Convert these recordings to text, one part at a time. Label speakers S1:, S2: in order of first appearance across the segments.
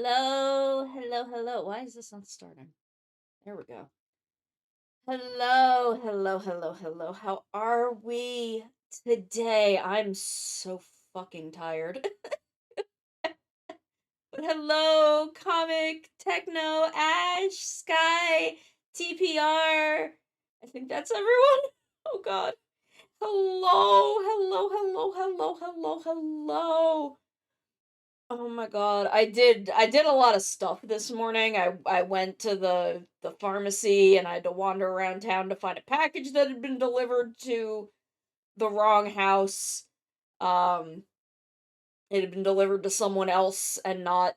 S1: Hello, hello, hello. Why is this not starting? There we go. Hello, hello, hello, hello. How are we today? I'm so fucking tired. But hello, comic, techno, Ash, Sky, TPR. I think that's everyone. Oh god. Hello, hello, hello, hello, hello, hello. Oh my god. I did a lot of stuff this morning. I went to the pharmacy and I had to wander around town to find a package that had been delivered to the wrong house. Um it had been delivered to someone else and not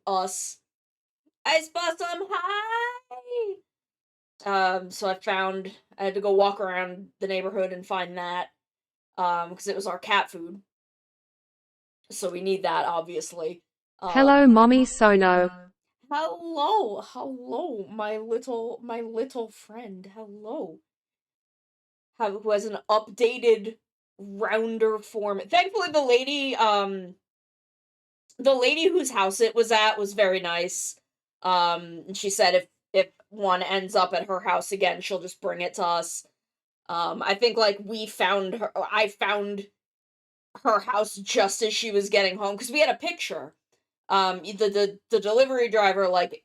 S1: us. I saw some high. So I had to go walk around the neighborhood and find that because it was our cat food. So we need that obviously.
S2: Hello, Mommy Sono.
S1: Hello, hello, my little friend. Hello. Who has an updated rounder form. Thankfully the lady whose house it was at was very nice. And she said if one ends up at her house again, she'll just bring it to us. I think like I found her house just as she was getting home because we had a picture. The delivery driver, like,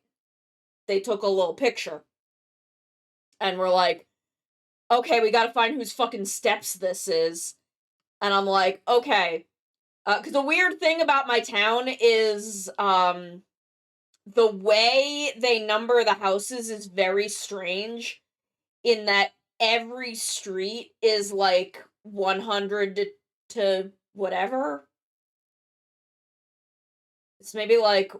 S1: they took a little picture and we're like, okay, we gotta find whose fucking steps this is. And I'm like, okay. Because the weird thing about my town is, the way they number the houses is very strange in that every street is like 100 to whatever. It's maybe like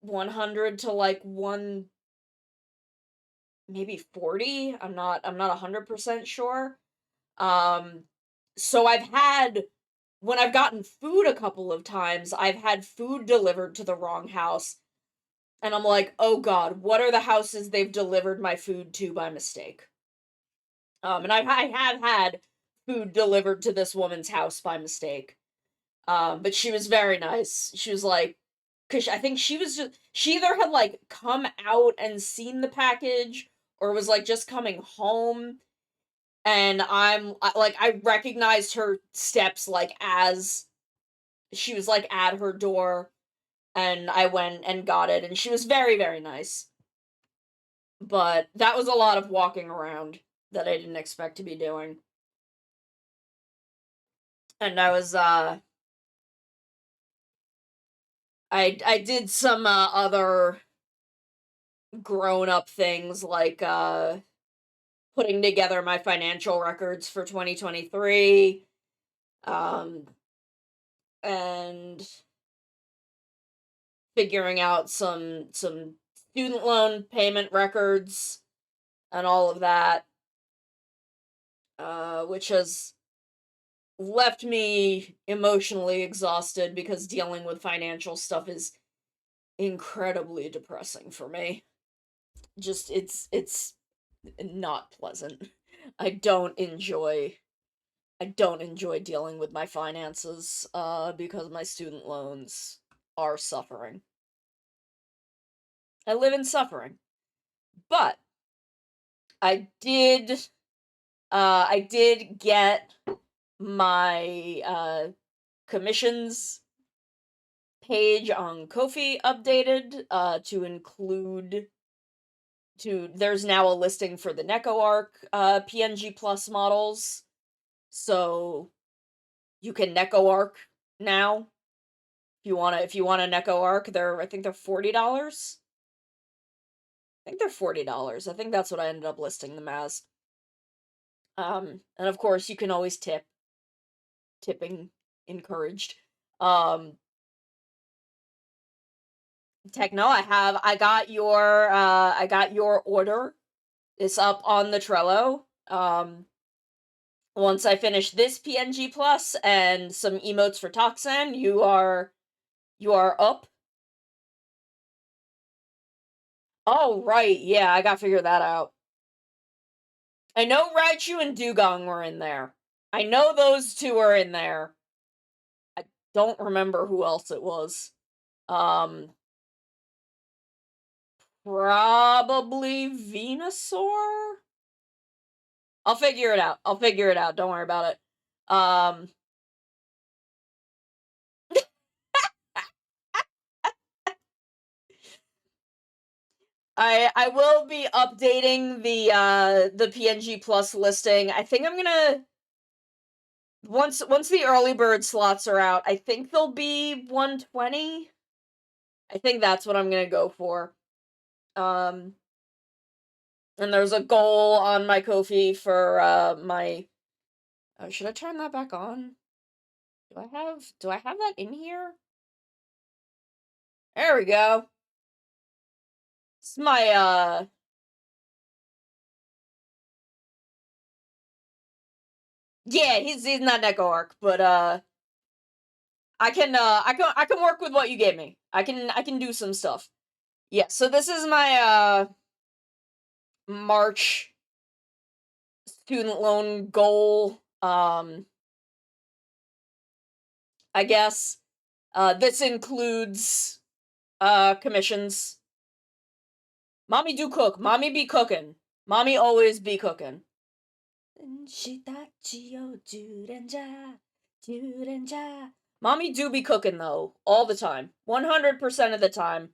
S1: 100 to like 1, maybe 40. I'm not 100% sure. Um, so when I've gotten food a couple of times, I've had food delivered to the wrong house. And I'm like, oh god, what are the houses they've delivered my food to by mistake? And I have had food delivered to this woman's house by mistake. But she was very nice. She was like, because I think she either had like come out and seen the package or was like just coming home. And I recognized her steps like as she was like at her door, and I went and got it, and she was very, very nice. But that was a lot of walking around that I didn't expect to be doing. And I did some other grown up things like putting together my financial records for 2023, um and figuring out some student loan payment records and all of that, which has left me emotionally exhausted because dealing with financial stuff is incredibly depressing for me. Just it's not pleasant. I don't enjoy I don't enjoy dealing with my finances because my student loans are suffering. I live in suffering. But I did get my commissions page on Ko-fi updated there's now a listing for the Neko Arc PNGplus models. So you can Neko Arc now. If you want a Neko Arc, I think they're $40. I think they're $40. I think that's what I ended up listing them as. And of course you can always tip. Tipping encouraged. Um Techno, I got your order. It's up on the Trello. Once I finish this PNGplus and some emotes for Toxin, you are up. Oh right, yeah, I gotta figure that out. I know Raichu and Dugong were in there. I know those two are in there. I don't remember who else it was. Um Probably Venusaur? I'll figure it out. I'll figure it out. Don't worry about it. I will be updating the PNGplus listing. I think I'm gonna once the early bird slots are out, I think they'll be 120. I think that's what I'm gonna go for. Um and there's a goal on my Ko-fi for my should I turn that back on? Do I have that in here? There we go. It's my yeah, he's not Neko Arc, but I can work with what you gave me. I can do some stuff. Yeah, so this is my March student loan goal. I guess this includes commissions. Mommy do cook. Mommy be cooking. Mommy always be cooking. Mommy do be cooking though, all the time. 100% of the time.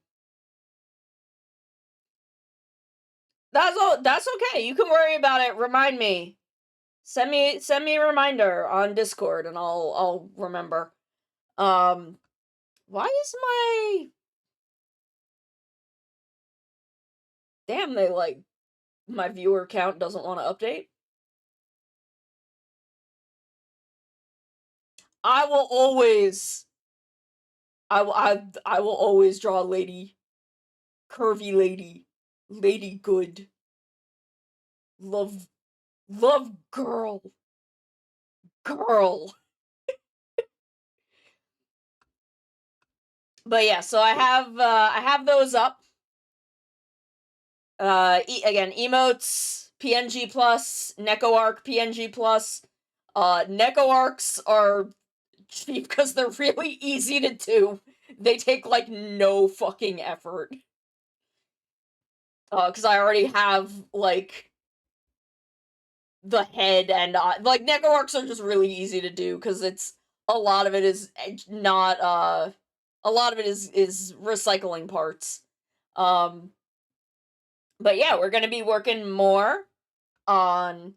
S1: That's okay. You can worry about it. Remind me. Send me a reminder on Discord and I'll remember. Why is my damn they like my viewer count doesn't want to update? I will always I will always draw lady. Curvy lady. Lady good. Love girl. Girl. But yeah, so I have those up. Again, emotes, PNGplus, NecoArc, PNGplus. NecoArcs are cheap because they're really easy to do. They take like no fucking effort. Because I already have like the head and like NecoArcs are just really easy to do because it's a lot of it is not a lot of it is recycling parts. But yeah, we're gonna be working more on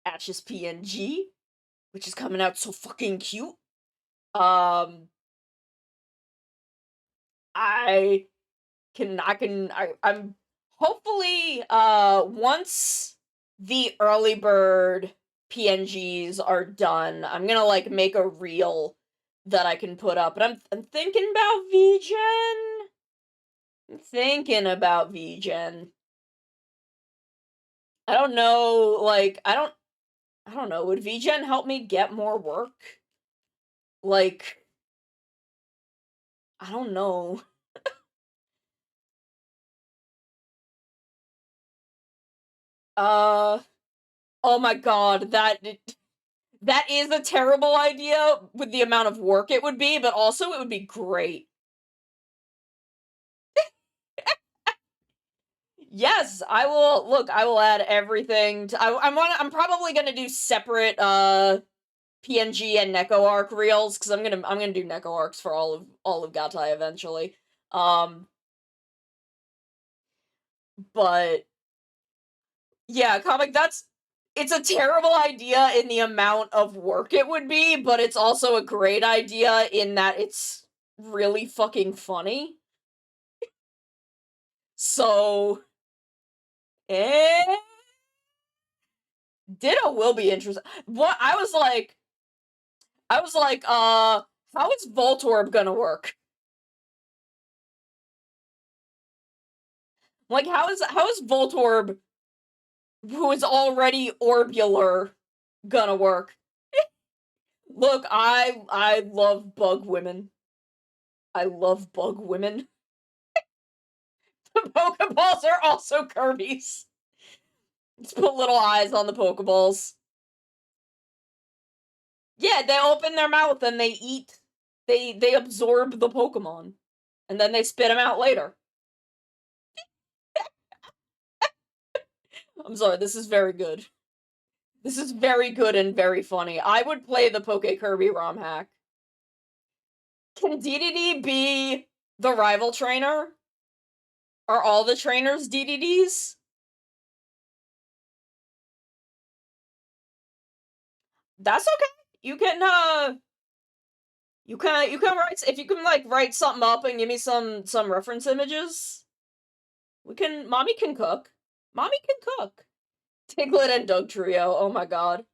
S1: Ash's PNG, which is coming out so fucking cute. Um, I'm hopefully once the early bird PNGs are done, I'm gonna like make a reel that I can put up. But I'm thinking about VGen. I'm thinking about VGen. I don't know, like I don't know, would VGen help me get more work? Like, I don't know. Uh, oh my god, that is a terrible idea with the amount of work it would be, but also it would be great. Yes, I will look, I will add everything to I'm probably gonna do separate PNG and NecoArc reels, because I'm gonna do NecoArcs for all of Gatai eventually. But yeah, comic, it's a terrible idea in the amount of work it would be, but it's also a great idea in that it's really fucking funny. So, eh, Ditto will be interesting. What I was like, how is Voltorb gonna work? Like, how is Voltorb, who is already orbular, gonna work? Look, I love bug women. I love bug women. The Pokeballs are also Kirby's. Just put little eyes on the Pokeballs. Yeah, they open their mouth and they eat. They absorb the Pokemon, and then they spit them out later. I'm sorry, this is very good. This is very good and very funny. I would play the Poke Kirby ROM hack. Can DDD be the rival trainer? Are all the trainers DDDs? That's okay. You can write if you can like write something up and give me some reference images. Mommy can cook. Mommy can cook. Tiglet and Doug Trio. Oh my god.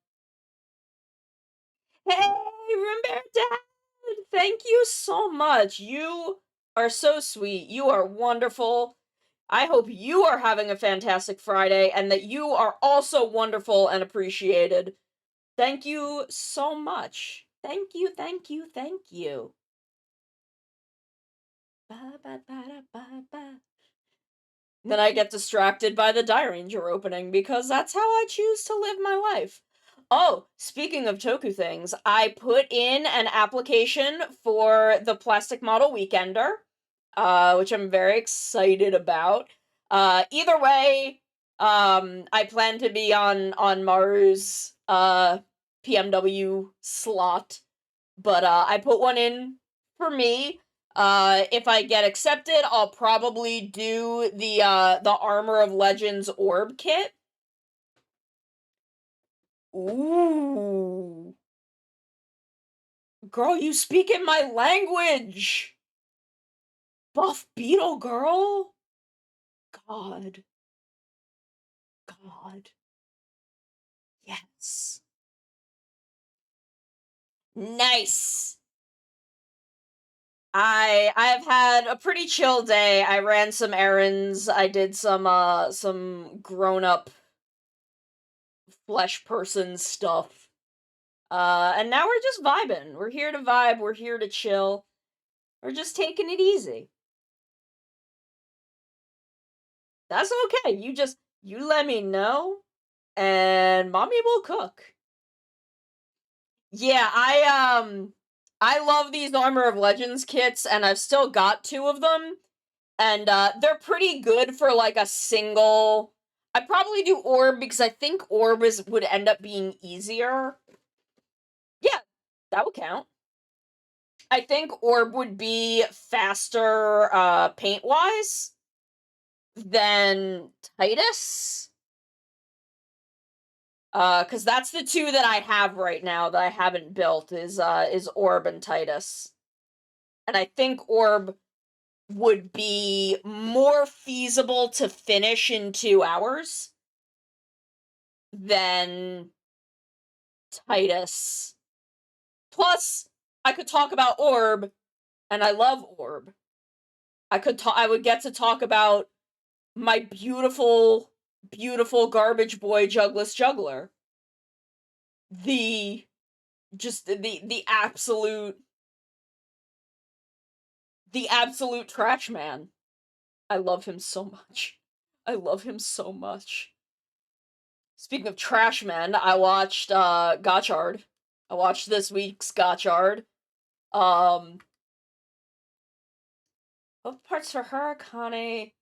S1: Hey, Roombear Dad! Thank you so much. You are so sweet. You are wonderful. I hope you are having a fantastic Friday and that you are also wonderful and appreciated. Thank you so much. Thank you, thank you, thank you. Ba, ba, ba, da, ba, ba. Then I get distracted by the Die Ranger opening because that's how I choose to live my life. Oh, speaking of Toku things, I put in an application for the Plastic Model Weekender, which I'm very excited about. Either way, I plan to be on Maru's PMW slot, but I put one in for me. If I get accepted, I'll probably do the Armor of Legends orb kit. Ooh. Girl, you speak in my language! Buff Beetle girl! God. God. Yes. Nice! I've had a pretty chill day. I ran some errands. I did some grown-up flesh person stuff. And now we're just vibing. We're here to vibe, we're here to chill. We're just taking it easy. That's okay. You let me know and mommy will cook. Yeah, I love these Armor of Legends kits and I've still got two of them. And they're pretty good for like a single. I'd probably do Orb because I think Orb would end up being easier. Yeah, that would count. I think Orb would be faster paint-wise than Titus. Because that's the two that I have right now that I haven't built is Orb and Titus. And I think Orb would be more feasible to finish in 2 hours than Titus. Plus, I could talk about Orb, and I love Orb. I would get to talk about my beautiful, beautiful garbage boy Jugless Juggler. The the absolute trash man. I love him so much. I love him so much. Speaking of trash men, I watched Gotchard. I watched this week's Gotchard. Both parts for Hurricane.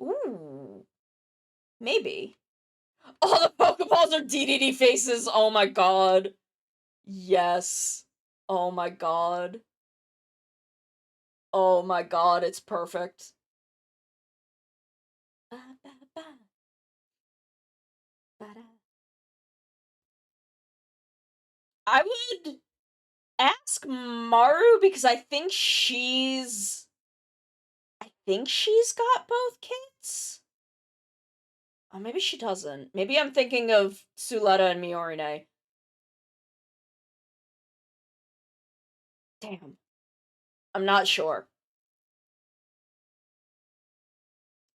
S1: Ooh. Maybe. Oh, the Pokeballs are DDD faces! Oh my god. Yes. Oh my god. Oh my god, it's perfect. Ba, ba, ba. Ba-da. I would ask Maru because I think she's got both kits. Oh, maybe she doesn't. Maybe I'm thinking of Suletta and Miorine. Damn. I'm not sure.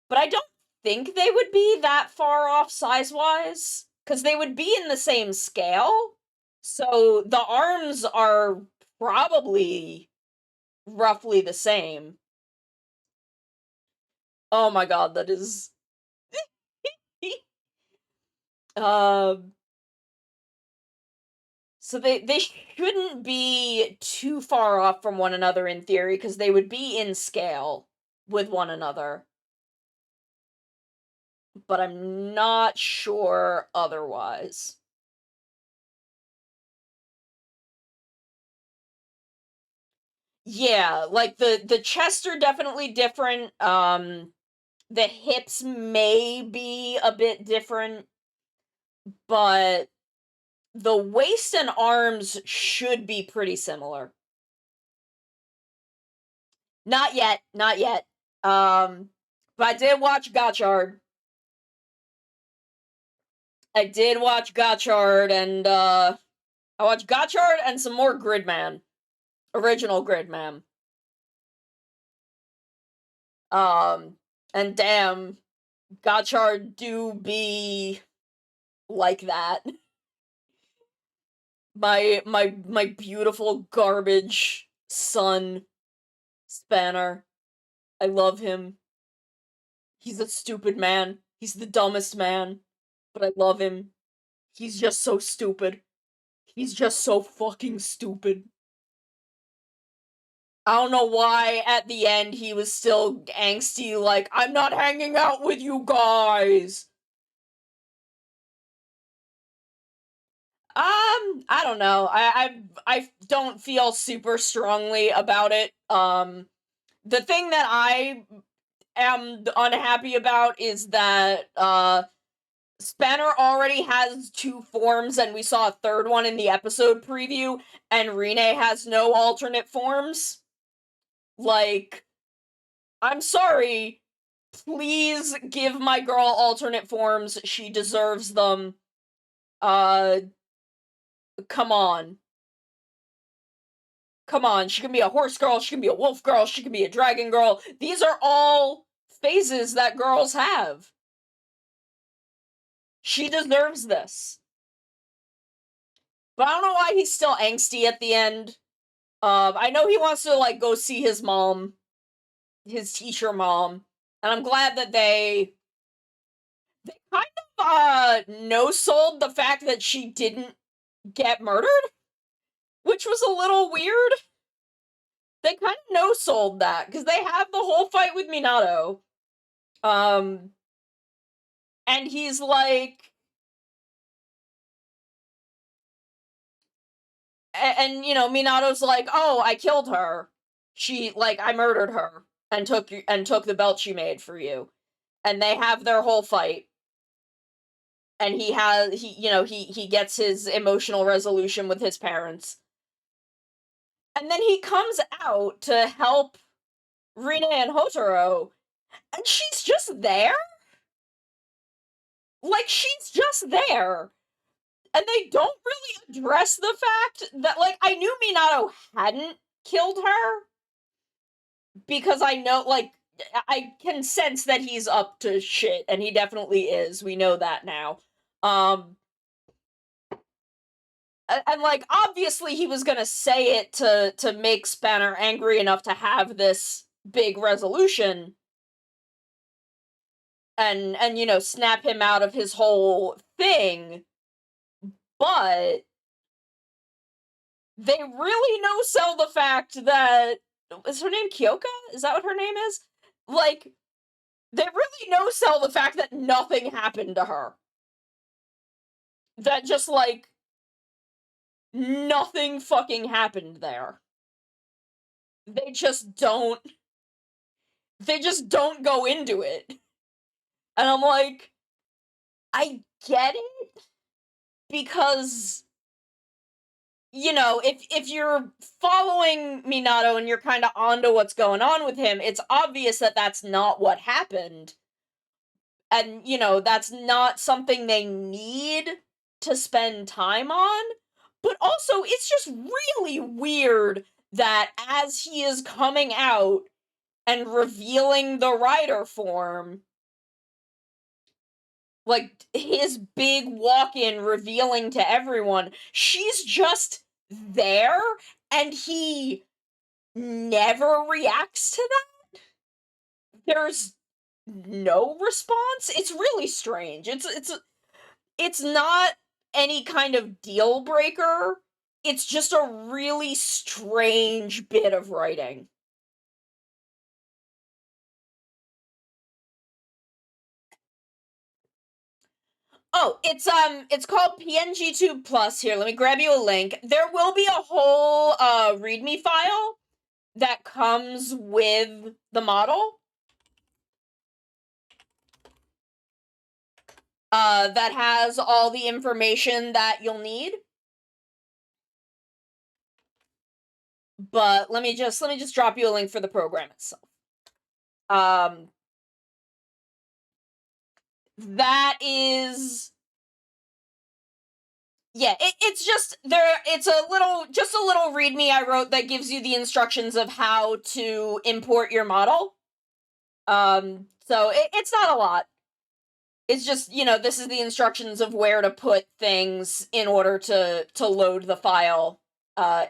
S1: But I don't think they would be that far off size-wise, because they would be in the same scale. So the arms are probably roughly the same. Oh my god, that is... Um... So they shouldn't be too far off from one another in theory, because they would be in scale with one another. but I'm not sure otherwise. Yeah, like the chests are definitely different. The hips may be a bit different, but the waist and arms should be pretty similar. Not yet, not yet. But I did watch Gotchard. I did watch Gotchard, and I watched Gotchard and some more Gridman, original Gridman. Um, and damn, Gotchard do be like that. My beautiful garbage son, Spanner. I love him. He's a stupid man. He's the dumbest man, but I love him. He's just so stupid. He's just so fucking stupid. I don't know why at the end he was still angsty, like, I'm not hanging out with you guys. I don't know. I don't feel super strongly about it. The thing that I am unhappy about is that Spanner already has two forms, and we saw a third one in the episode preview, and Rene has no alternate forms. Like, I'm sorry. Please give my girl alternate forms. She deserves them. Uh, come on. Come on. She can be a horse girl, she can be a wolf girl, she can be a dragon girl. These are all phases that girls have. She deserves this. But I don't know why he's still angsty at the end. I know he wants to, like, go see his mom, his teacher mom, and I'm glad that they kind of no-sold the fact that she didn't get murdered, which was a little weird. They kind of no-sold that because they have the whole fight with Minato, um, and he's like, and you know, Minato's like, oh, I killed her. She, like, I murdered her and took the belt she made for you, and they have their whole fight. And he gets his emotional resolution with his parents. And then he comes out to help Rina and Hotaro, and she's just there? Like, she's just there. And they don't really address the fact that, like, I knew Minato hadn't killed her, because I know, like, I can sense that he's up to shit, and he definitely is. We know that now. And like, obviously he was gonna say it to make Spanner angry enough to have this big resolution and you know, snap him out of his whole thing, but they really no sell the fact that, is her name Kyoka? Is that what her name is? Like, they really no sell the fact that nothing happened to her. That just, like, nothing fucking happened there. They just don't they just don't go into it. And I'm like, I get it, because, you know, if you're following Minato and you're kind of onto what's going on with him, it's obvious that that's not what happened. And, you know, that's not something they need to spend time on. But also, it's just really weird that as he is coming out and revealing the rider form, like, his big walk-in revealing to everyone, she's just there, and he never reacts to that? There's no response? It's really strange. It's not any kind of deal breaker. It's just a really strange bit of writing. Oh, it's called PNGplus. Here, let me grab you a link. There will be a whole README file that comes with the model. That has all the information that you'll need. But let me just drop you a link for the program itself. That is, yeah, it's just there. It's a little README I wrote that gives you the instructions of how to import your model. So it's not a lot. It's just, this is the instructions of where to put things in order to load the file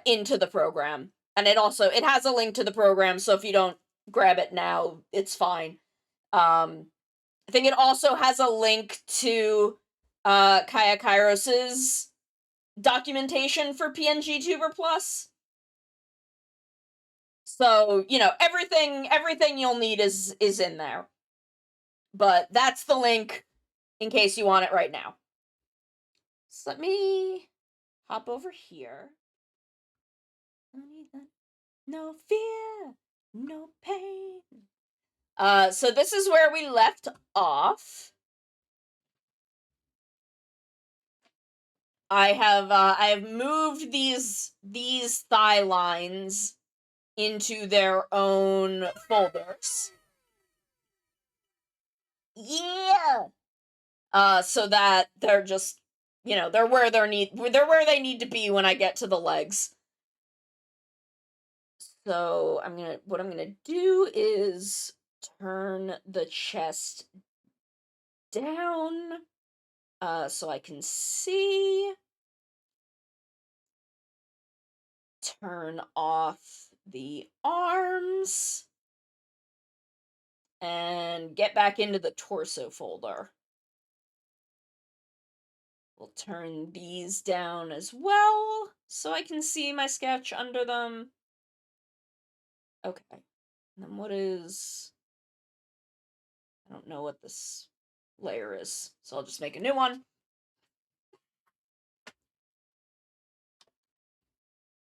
S1: into the program. And it has a link to the program, so if you don't grab it now, it's fine. I think it also has a link to Kaya Kairos's documentation for PNGtuber+. So, everything you'll need is in there. But that's the link in case you want it right now. So let me hop over here. No fear, no pain. So this is where we left off. I have moved these thigh lines into their own folders. Yeah. So that they're just, they're where they need to be when I get to the legs. So what I'm gonna do is turn the chest down, so I can see. Turn off the arms. And get back into the torso folder. We'll turn these down as well, so I can see my sketch under them. Okay. And then what is... I don't know what this layer is, so I'll just make a new one.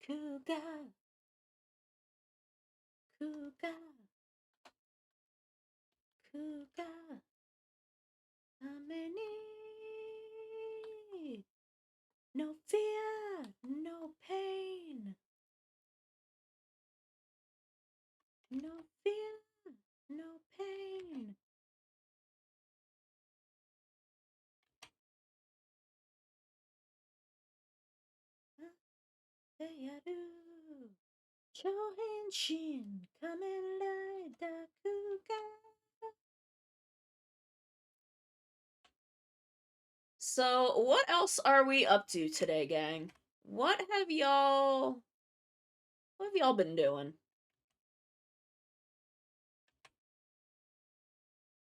S1: Kuga. Kuga. Kuga. Ameni. No fear, no pain. No fear, no pain. Yaru. Chohenshin, Kamen Rider Kuga. So, what else are we up to today, gang? What have y'all been doing?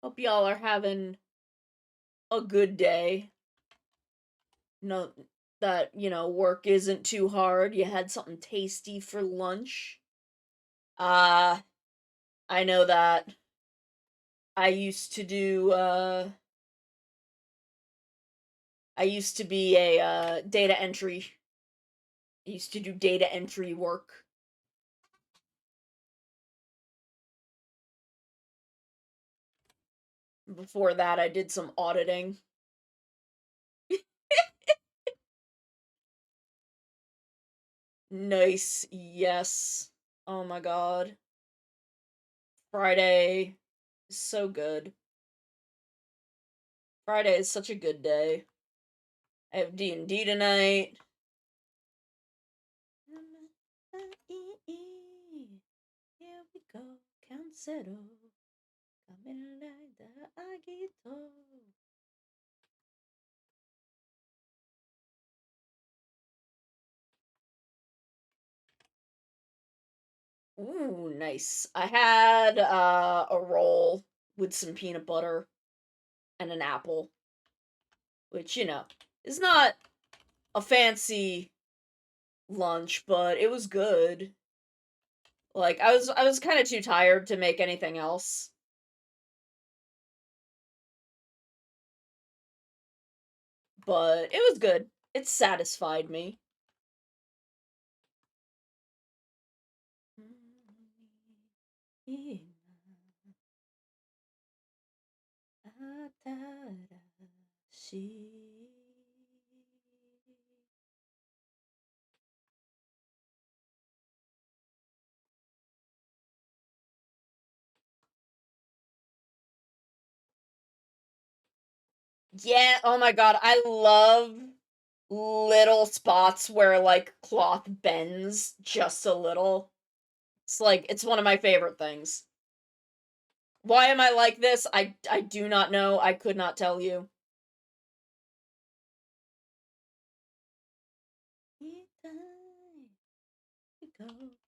S1: Hope y'all are having a good day. No, that, work isn't too hard. You had something tasty for lunch. I know that I used to do, I used to be a, data entry. I used to do data entry work. Before that, I did some auditing. Nice, yes. Oh my god. Friday is so good. Friday is such a good day. I have D&D tonight. Here we go, Count Zero. Kamen Rider Agito. Ooh, nice. I had a roll with some peanut butter and an apple, which, is not a fancy lunch, but it was good. Like, I was kind of too tired to make anything else. but it was good. It satisfied me. Yeah, oh my god, I love little spots where, like, cloth bends just a little. It's like, it's one of my favorite things. Why am I like this? I do not know. I could not tell you.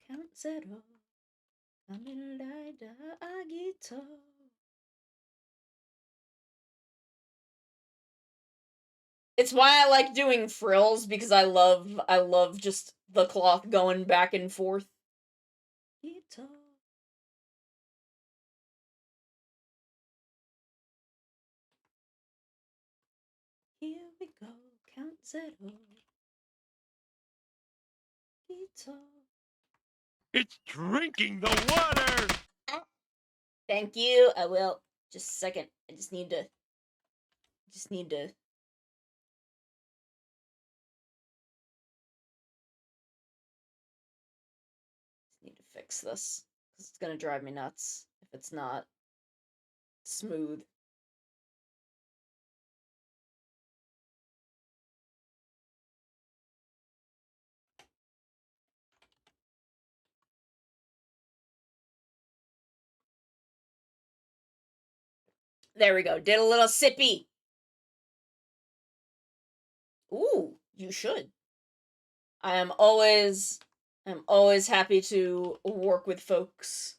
S1: Count zero. It's why I like doing frills, because I love just the cloth going back and forth. Here we go, count zero.
S3: It's drinking the water!
S1: Thank you. I will. Just a second. I just need to. Just need to. Just need to fix this, because it's gonna drive me nuts if it's not smooth. There we go. Did a little sippy. Ooh, you should. I'm always happy to work with folks.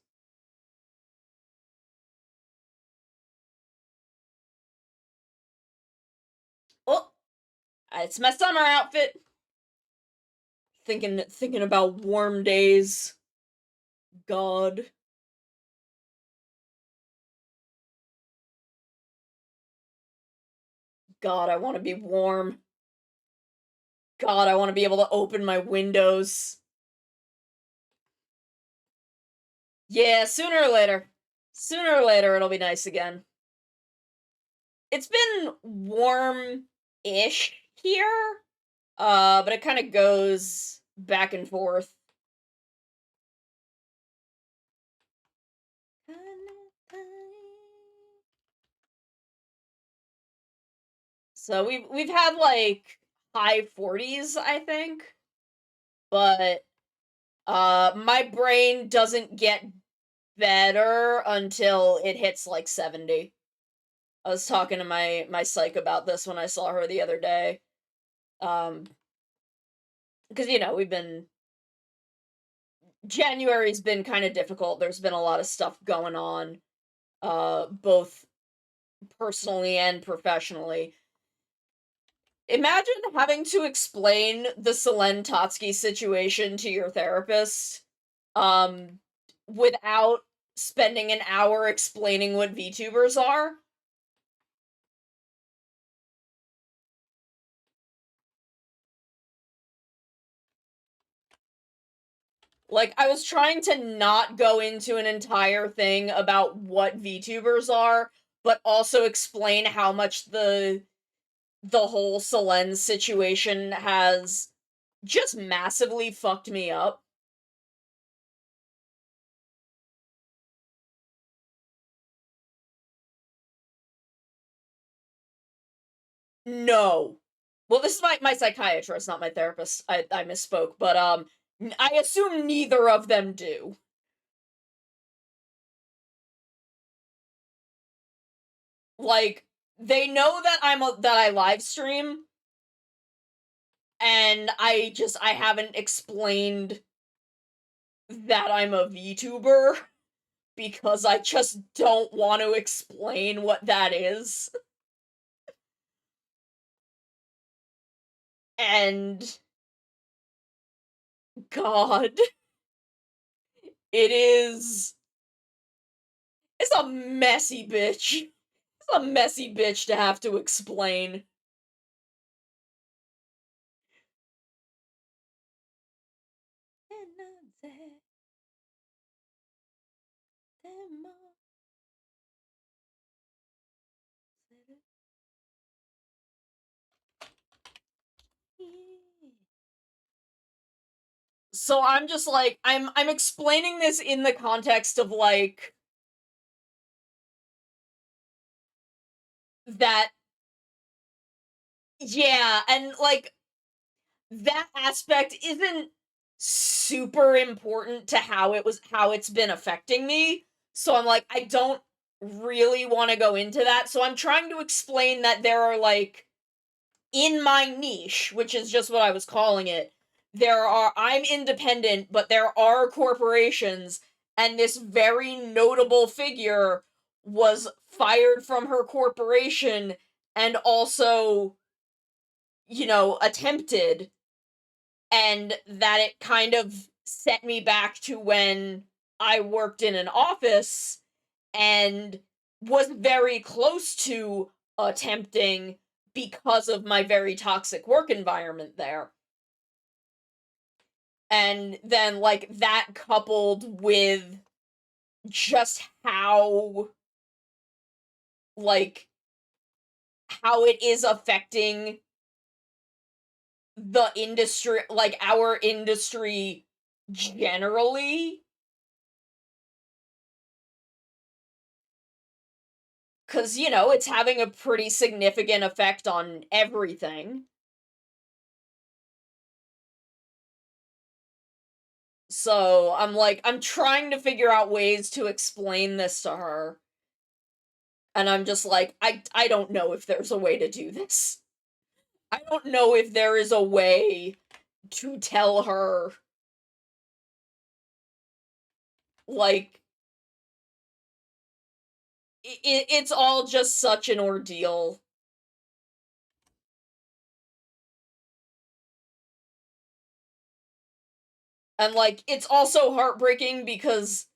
S1: Oh, it's my summer outfit. Thinking about warm days. God. God, I want to be warm. God, I want to be able to open my windows. Yeah, sooner or later. Sooner or later, it'll be nice again. It's been warm-ish here, but it kind of goes back and forth. So we've had like high 40s, I think, but my brain doesn't get better until it hits like 70. I was talking to my psych about this when I saw her the other day. Because we've been January's been kind of difficult. There's been a lot of stuff going on, both personally and professionally. Imagine having to explain the Selene Totsky situation to your therapist, um, without spending an hour explaining what VTubers are. Like, I was trying to not go into an entire thing about what VTubers are, but also explain how much the whole Selene situation has just massively fucked me up. No. Well, this is my psychiatrist, not my therapist. I misspoke, but I assume neither of them do. Like, they know that that I live stream, and I haven't explained that I'm a VTuber because I just don't want to explain what that is. And God, it is it's a messy bitch. It's a messy bitch to have to explain. So I'm just like, I'm explaining this in the context of like that, yeah, and like that aspect isn't super important to how it's been affecting me. So I'm like, I don't really want to go into that. So I'm trying to explain that there are like in my niche, which is just what I was calling it, I'm independent, but there are corporations, and this very notable figure was fired from her corporation and also, attempted, and that it kind of set me back to when I worked in an office and was very close to attempting because of my very toxic work environment there. And then, like, that coupled with just like, how it is affecting the industry, like, our industry generally. Because, it's having a pretty significant effect on everything. So I'm like, I'm trying to figure out ways to explain this to her. And I'm just like, I don't know if there's a way to do this. I don't know if there is a way to tell her, like, it's all just such an ordeal. And, like, it's also heartbreaking because,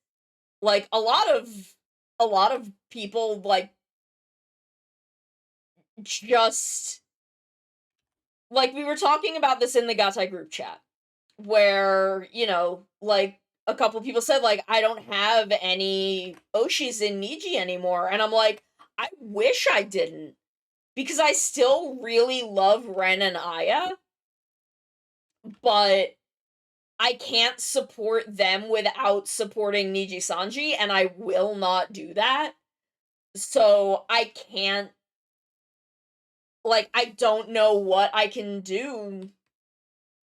S1: like, a lot of people, like, just like, we were talking about this in the Gatai group chat, where, like, a couple people said, like, I don't have any Oshis in Niji anymore, and I'm like, I wish I didn't, because I still really love Ren and Aya, but I can't support them without supporting Niji Sanji, and I will not do that. So I can't, like, I don't know what I can do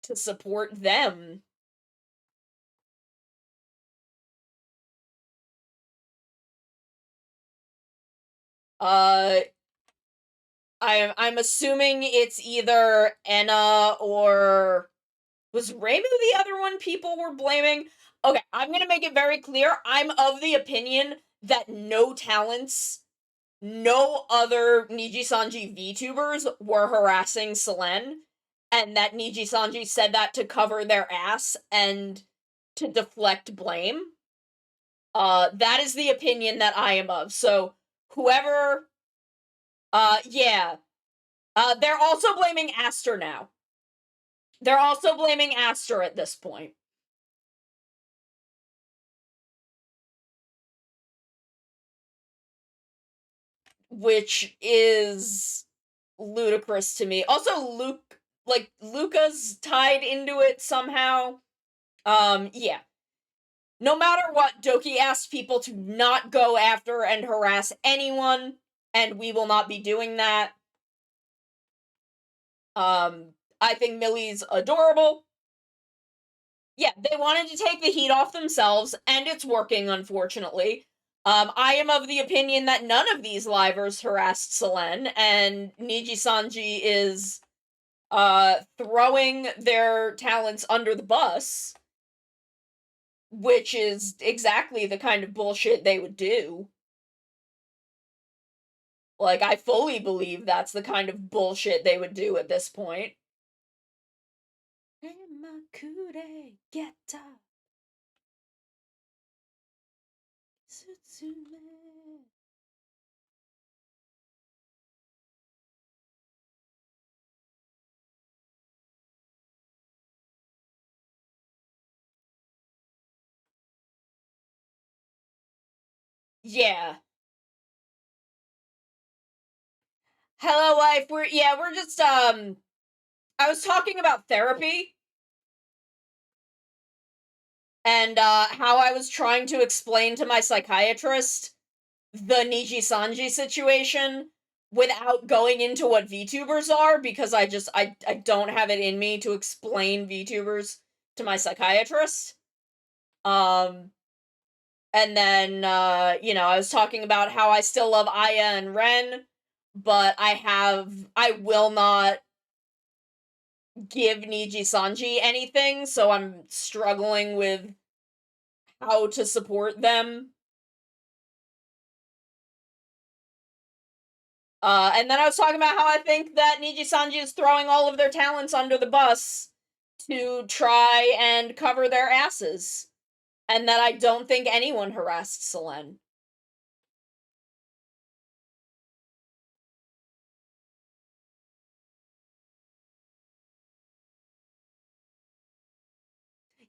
S1: to support them. Uh, I'm assuming it's either Enna or was Reimu the other one people were blaming? Okay, I'm gonna make it very clear. I'm of the opinion that no talents, no other Niji Sanji VTubers were harassing Selen, and that Niji Sanji said that to cover their ass and to deflect blame. That is the opinion that I am of. So whoever, yeah. They're also blaming Aster now. They're also blaming Aster at this point. Which is ludicrous to me. Also, Luca's tied into it somehow. Yeah. No matter what, Doki asked people to not go after and harass anyone, and we will not be doing that. I think Millie's adorable. Yeah, they wanted to take the heat off themselves, and it's working, unfortunately. I am of the opinion that none of these livers harassed Selen, and Niji Sanji is, throwing their talents under the bus, which is exactly the kind of bullshit they would do. Like, I fully believe that's the kind of bullshit they would do at this point. Get up. Yeah. Hello, life. We're just I was talking about therapy and how I was trying to explain to my psychiatrist the Niji Sanji situation without going into what VTubers are because I don't have it in me to explain VTubers to my psychiatrist. Um and then I was talking about how I still love Aya and Ren, but I will not give Niji Sanji anything, so I'm struggling with how to support them. And then I was talking about how I think that Niji Sanji is throwing all of their talents under the bus to try and cover their asses. And that I don't think anyone harassed Selene.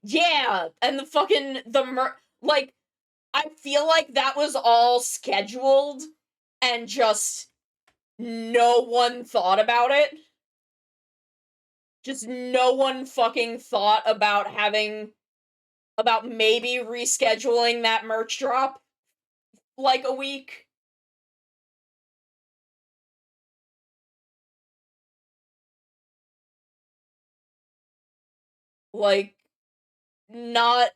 S1: Yeah, and the fucking, like, I feel like that was all scheduled and just no one thought about it. Just no one fucking thought about maybe rescheduling that merch drop like a week. Like, not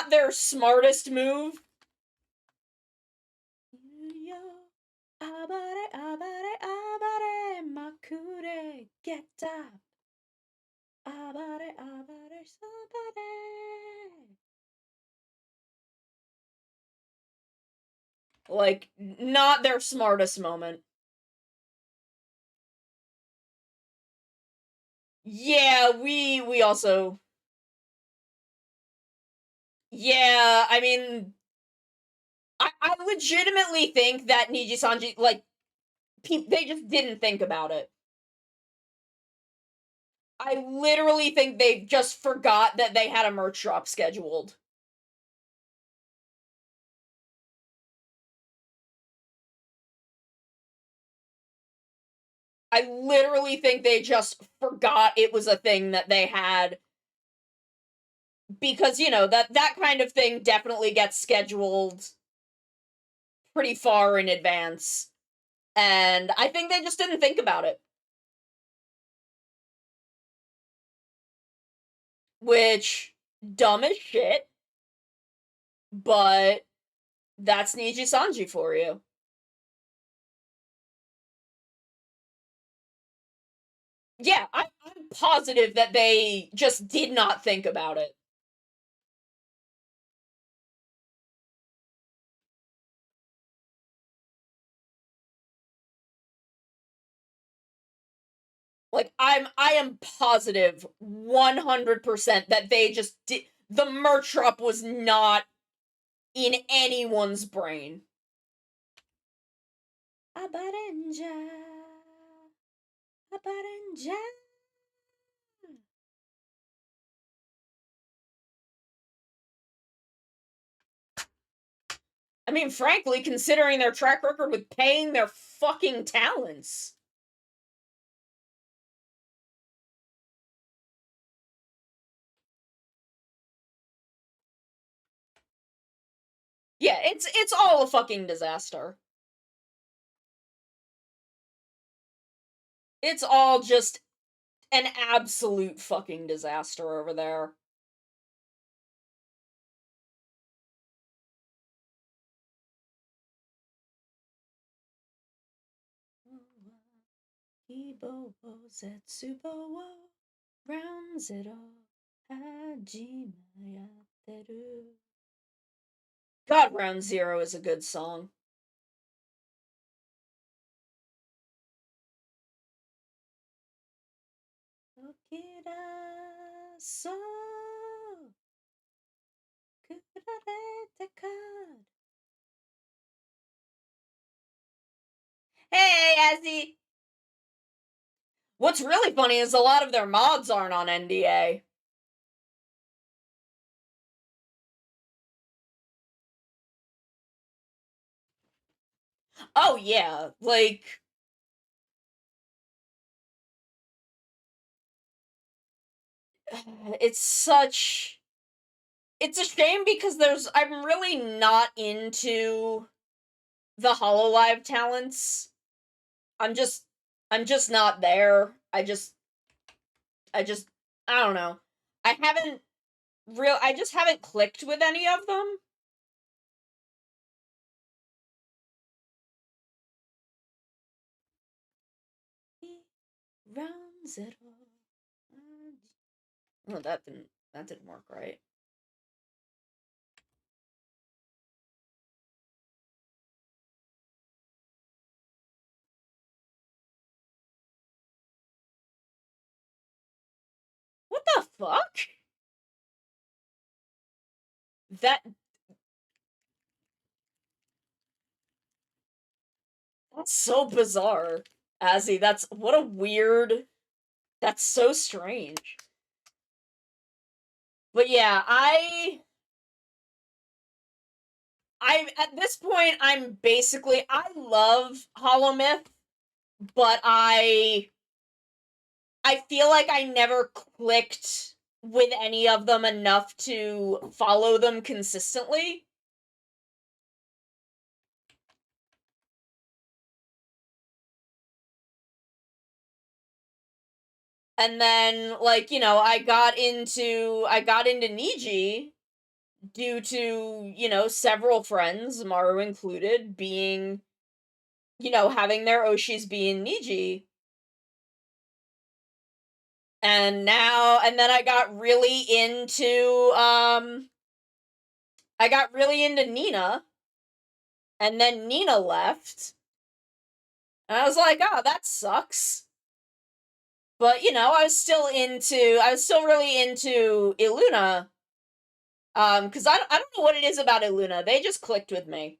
S1: their smartest move. Abare, abare, abare, makure, get up. Abare, abare, sabare. Like, not their smartest moment. Yeah, we also. Yeah, I mean, I legitimately think that Niji Sanji, like, they just didn't think about it. I literally think they just forgot that they had a merch drop scheduled. I literally think they just forgot it was a thing that they had. Because, that kind of thing definitely gets scheduled pretty far in advance. And I think they just didn't think about it. Which, dumb as shit, but that's Niji Sanji for you. Yeah, I'm positive that they just did not think about it. Like, I am positive 100% that they just did. The merch drop was not in anyone's brain. Abarenja. Abarenja. I mean, frankly, considering their track record with paying their fucking talents. Yeah, it's all a fucking disaster. It's all just an absolute fucking disaster over there. Ibo wo zetsubo wo round zero hajime yatteru. God, Round Zero is a good song. Okira so kurarete kad. Hey, Azzy! What's really funny is a lot of their mods aren't on NDA. Oh yeah, like it's a shame because I'm really not into the Hololive talents. I'm just I'm just not there. I just I don't know. I haven't I just haven't clicked with any of them. He rounds it all. Oh, that didn't work right. What the fuck? That that's so bizarre. Azzy, that's what a weird that's so strange. But yeah, I at this point I'm basically I love Hollow Myth, but I feel like I never clicked with any of them enough to follow them consistently. And then like, I got into Niji due to, several friends, Maru included, being, having their Oshis be in Niji. And then I got really into Nina, and then Nina left. And I was like, "Oh, that sucks." But, I was still really into Illuna. Cuz I don't know what it is about Illuna. They just clicked with me.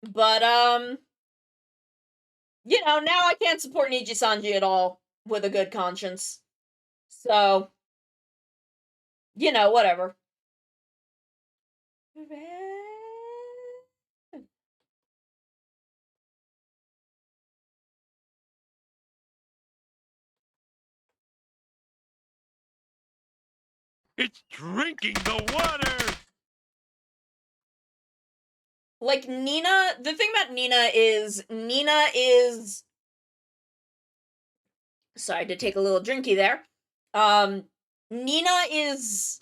S1: But now I can't support Niji Sanji at all with a good conscience. So, whatever.
S3: It's drinking the water!
S1: Like Nina, the thing about Nina is sorry to take a little drinky there. Um Nina is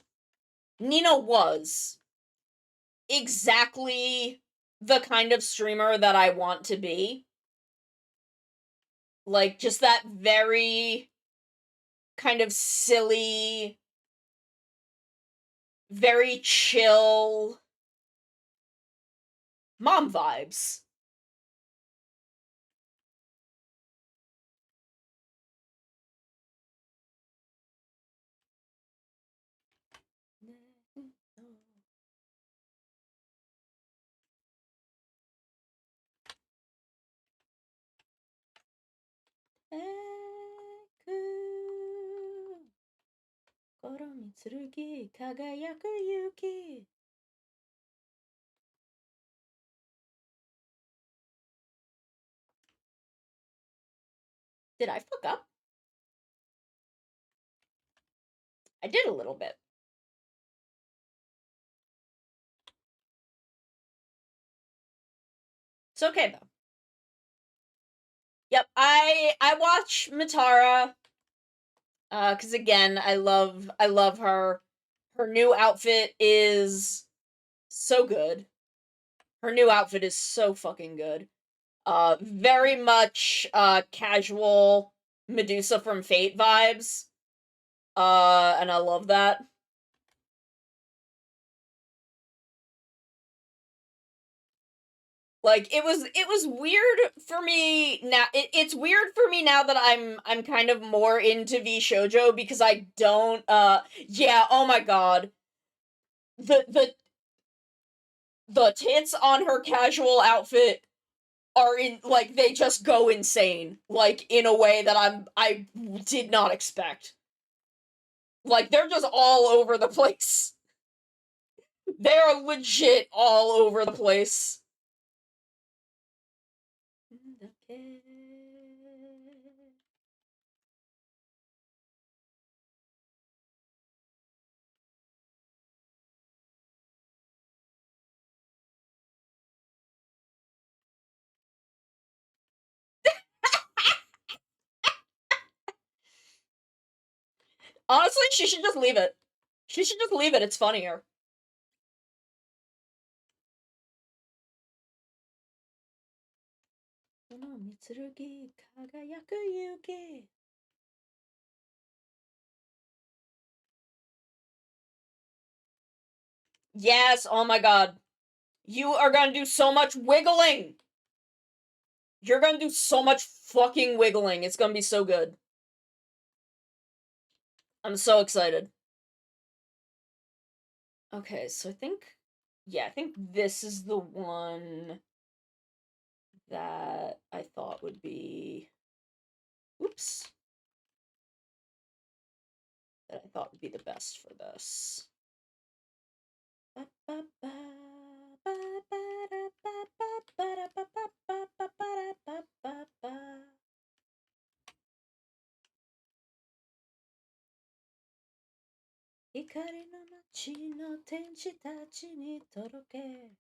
S1: Nina was exactly the kind of streamer that I want to be. Like just that very kind of silly, very chill mom vibes. Did I fuck up? I did a little bit. It's okay though. Yep, I watch Mitara cuz again, I love her. Her new outfit is so good. Her new outfit is so fucking good. Very much casual Medusa from Fate vibes. And I love that. Like it was weird for me now. It's weird for me now that I'm kind of more into V Shoujo because I don't yeah, oh my god. The the tits on her casual outfit are in like they just go insane like in a way that I did not expect. Like they're just all over the place. They're legit all over the place. Honestly, she should just leave it. She should just leave it, it's funnier. Yes, oh my god. You are gonna do so much wiggling! You're gonna do so much fucking wiggling. It's gonna be so good. I'm so excited. Okay, so I think... Yeah, I think this is the one that I thought would be... Oops. That I thought would be the best for this. Hikari no machi no tenchi tachi ni toroke.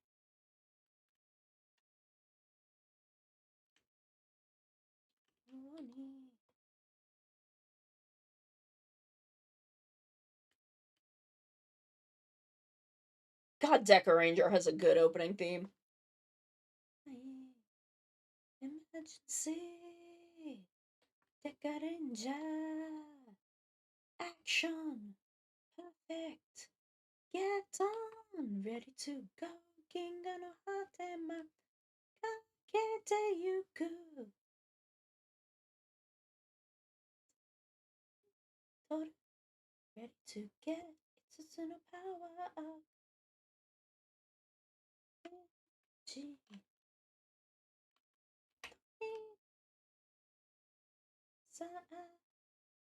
S1: God, Deca Ranger has a good opening theme. Emergency. Deca Ranger. Action. Perfect. Get on. Ready to go. Kinga no hatema. Kakete yuku. Ready to get it's a power of G.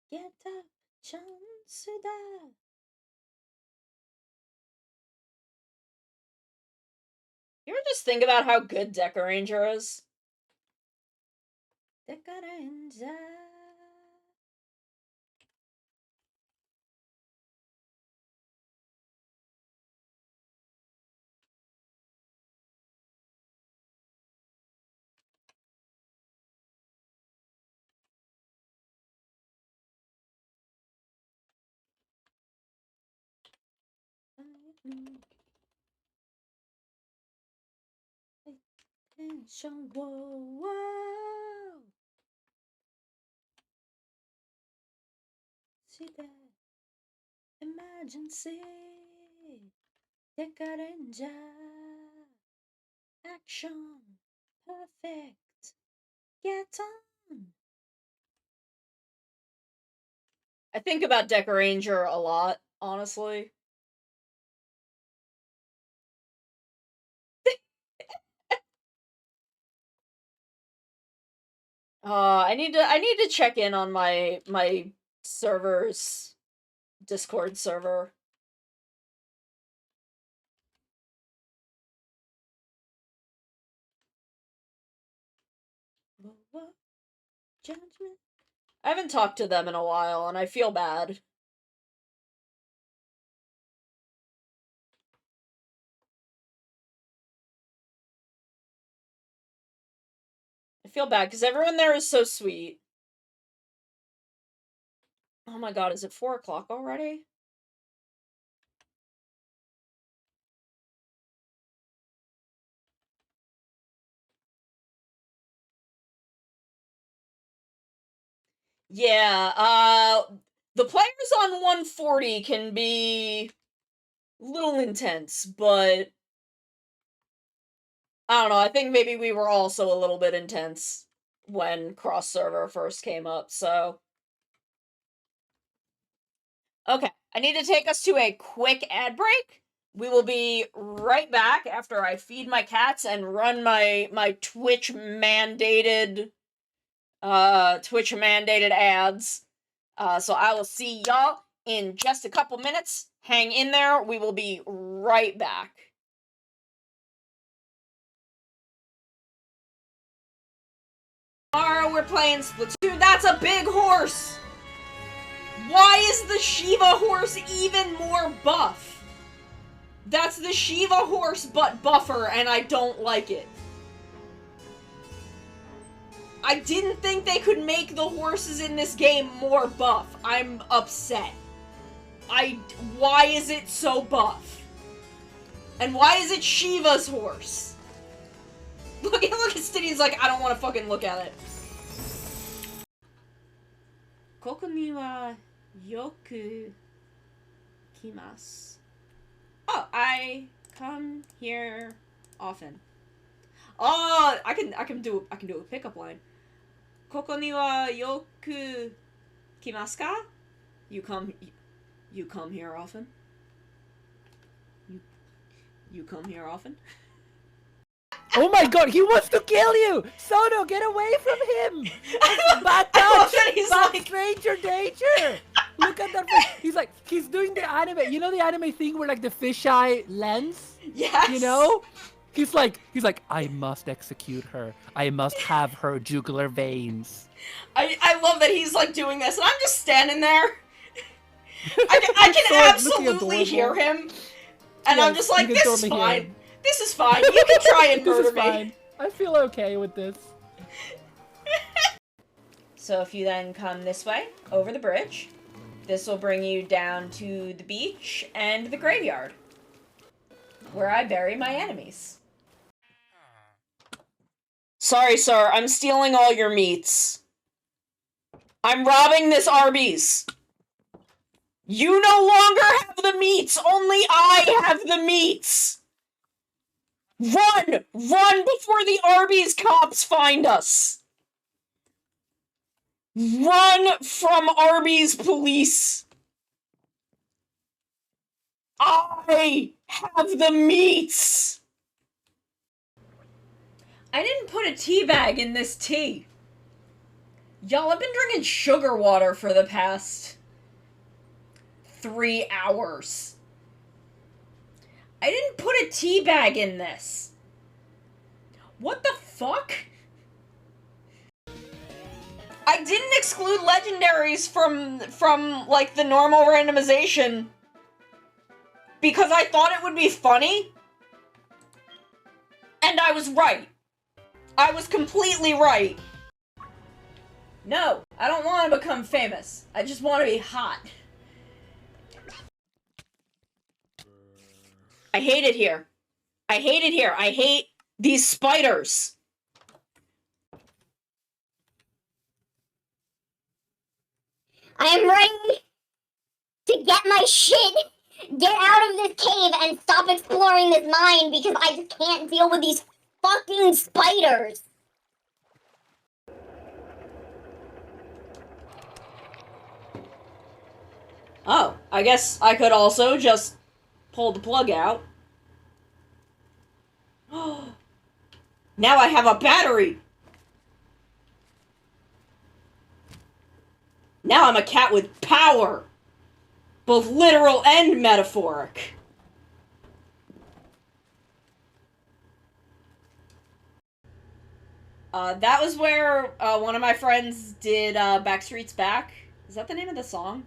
S1: Get up, Chansuda. You ever just think about how good Deca Ranger is? Deca Ranger. Attention, whoa, whoa. See that? Emergency. Deca Ranger. Action. Perfect. Get on. I think about Deca Ranger a lot, honestly. I need to check in on my server's Discord server. What? Judgment? I haven't talked to them in a while, and I feel bad. I feel bad, because everyone there is so sweet. Oh my god, is it 4 o'clock already? Yeah, the players on 140 can be a little intense, but I don't know, I think maybe we were also a little bit intense when cross-server first came up, so... Okay, I need to take us to a quick ad break. We will be right back after I feed my cats and run my Twitch mandated ads. So I will see y'all in just a couple minutes. Hang in there. We will be right back. we're playing Splatoon. That's a big horse! Why is the Shiva horse even more buff? That's the Shiva horse but buffer, and I don't like it. I didn't think they could make the horses in this game more buff. I'm upset. Why is it so buff? And why is it Shiva's horse? Look at Stiddy's like, I don't want to fucking look at it. Koko ni wa yoku kimasu. Oh, I come here often. Oh, I can do a pickup line. Koko ni wa yoku kimasu ka? You come here often? You come here often?
S4: Oh my god, he wants to kill you! Sono, get away from him! Back touch!
S1: He's
S4: Back
S1: like...
S4: stranger danger! Look at that face. He's doing the anime. You know the anime thing where like the fisheye lens?
S1: Yes!
S4: You know? He's like, I must execute her. I must have her jugular veins.
S1: I love that he's like doing this, and I'm just standing there. I can absolutely hear him. And yes, I'm just like, this is fine. This is fine. You can try and murder me.
S4: I feel okay with this.
S1: So if you then come this way, over the bridge, this will bring you down to the beach and the graveyard, where I bury my enemies. Sorry, sir. I'm stealing all your meats. I'm robbing this Arby's. You no longer have the meats! Only I have the meats! Run! Run before the Arby's cops find us! Run from Arby's police! I have the meats! I didn't put a tea bag in this tea. Y'all, I've been drinking sugar water for the past 3 hours. I didn't put a tea bag in this. What the fuck? I didn't exclude legendaries from like the normal randomization because I thought it would be funny. And I was right. I was completely right. No, I don't want to become famous. I just want to be hot. I hate it here. I hate it here. I hate these spiders.
S5: I am ready to get my shit, get out of this cave, and stop exploring this mine because I just can't deal with these fucking spiders.
S1: Oh, I guess I could also just pull the plug out. Now I have a battery! Now I'm a cat with power! Both literal and metaphoric. That was where one of my friends did Backstreet's Back. Is that the name of the song?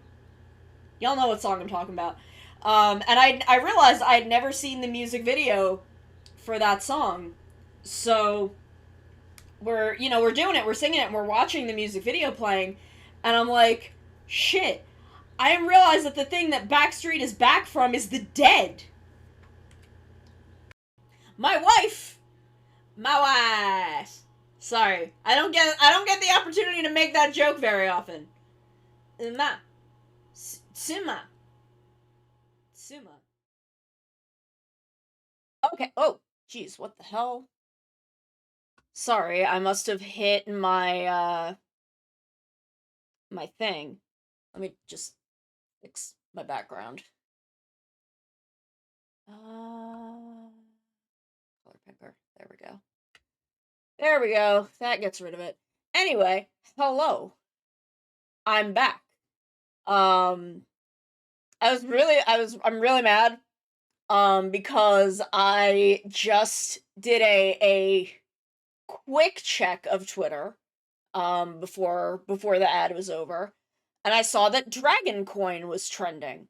S1: Y'all know what song I'm talking about. And I realized I had never seen the music video for that song. So, we're doing it, we're singing it, and we're watching the music video playing, and I'm like, shit, I didn't realize that the thing that Backstreet is back from is the dead. My wife! Sorry, I don't get the opportunity to make that joke very often. Suma. Okay, oh, jeez, what the hell? Sorry, I must have hit my, my thing. Let me just fix my background. Color picker. There we go. There we go. That gets rid of it. Anyway, hello. I'm back. I'm really mad. Because I just did a quick check of Twitter. before the ad was over, and I saw that Dragon Coin was trending.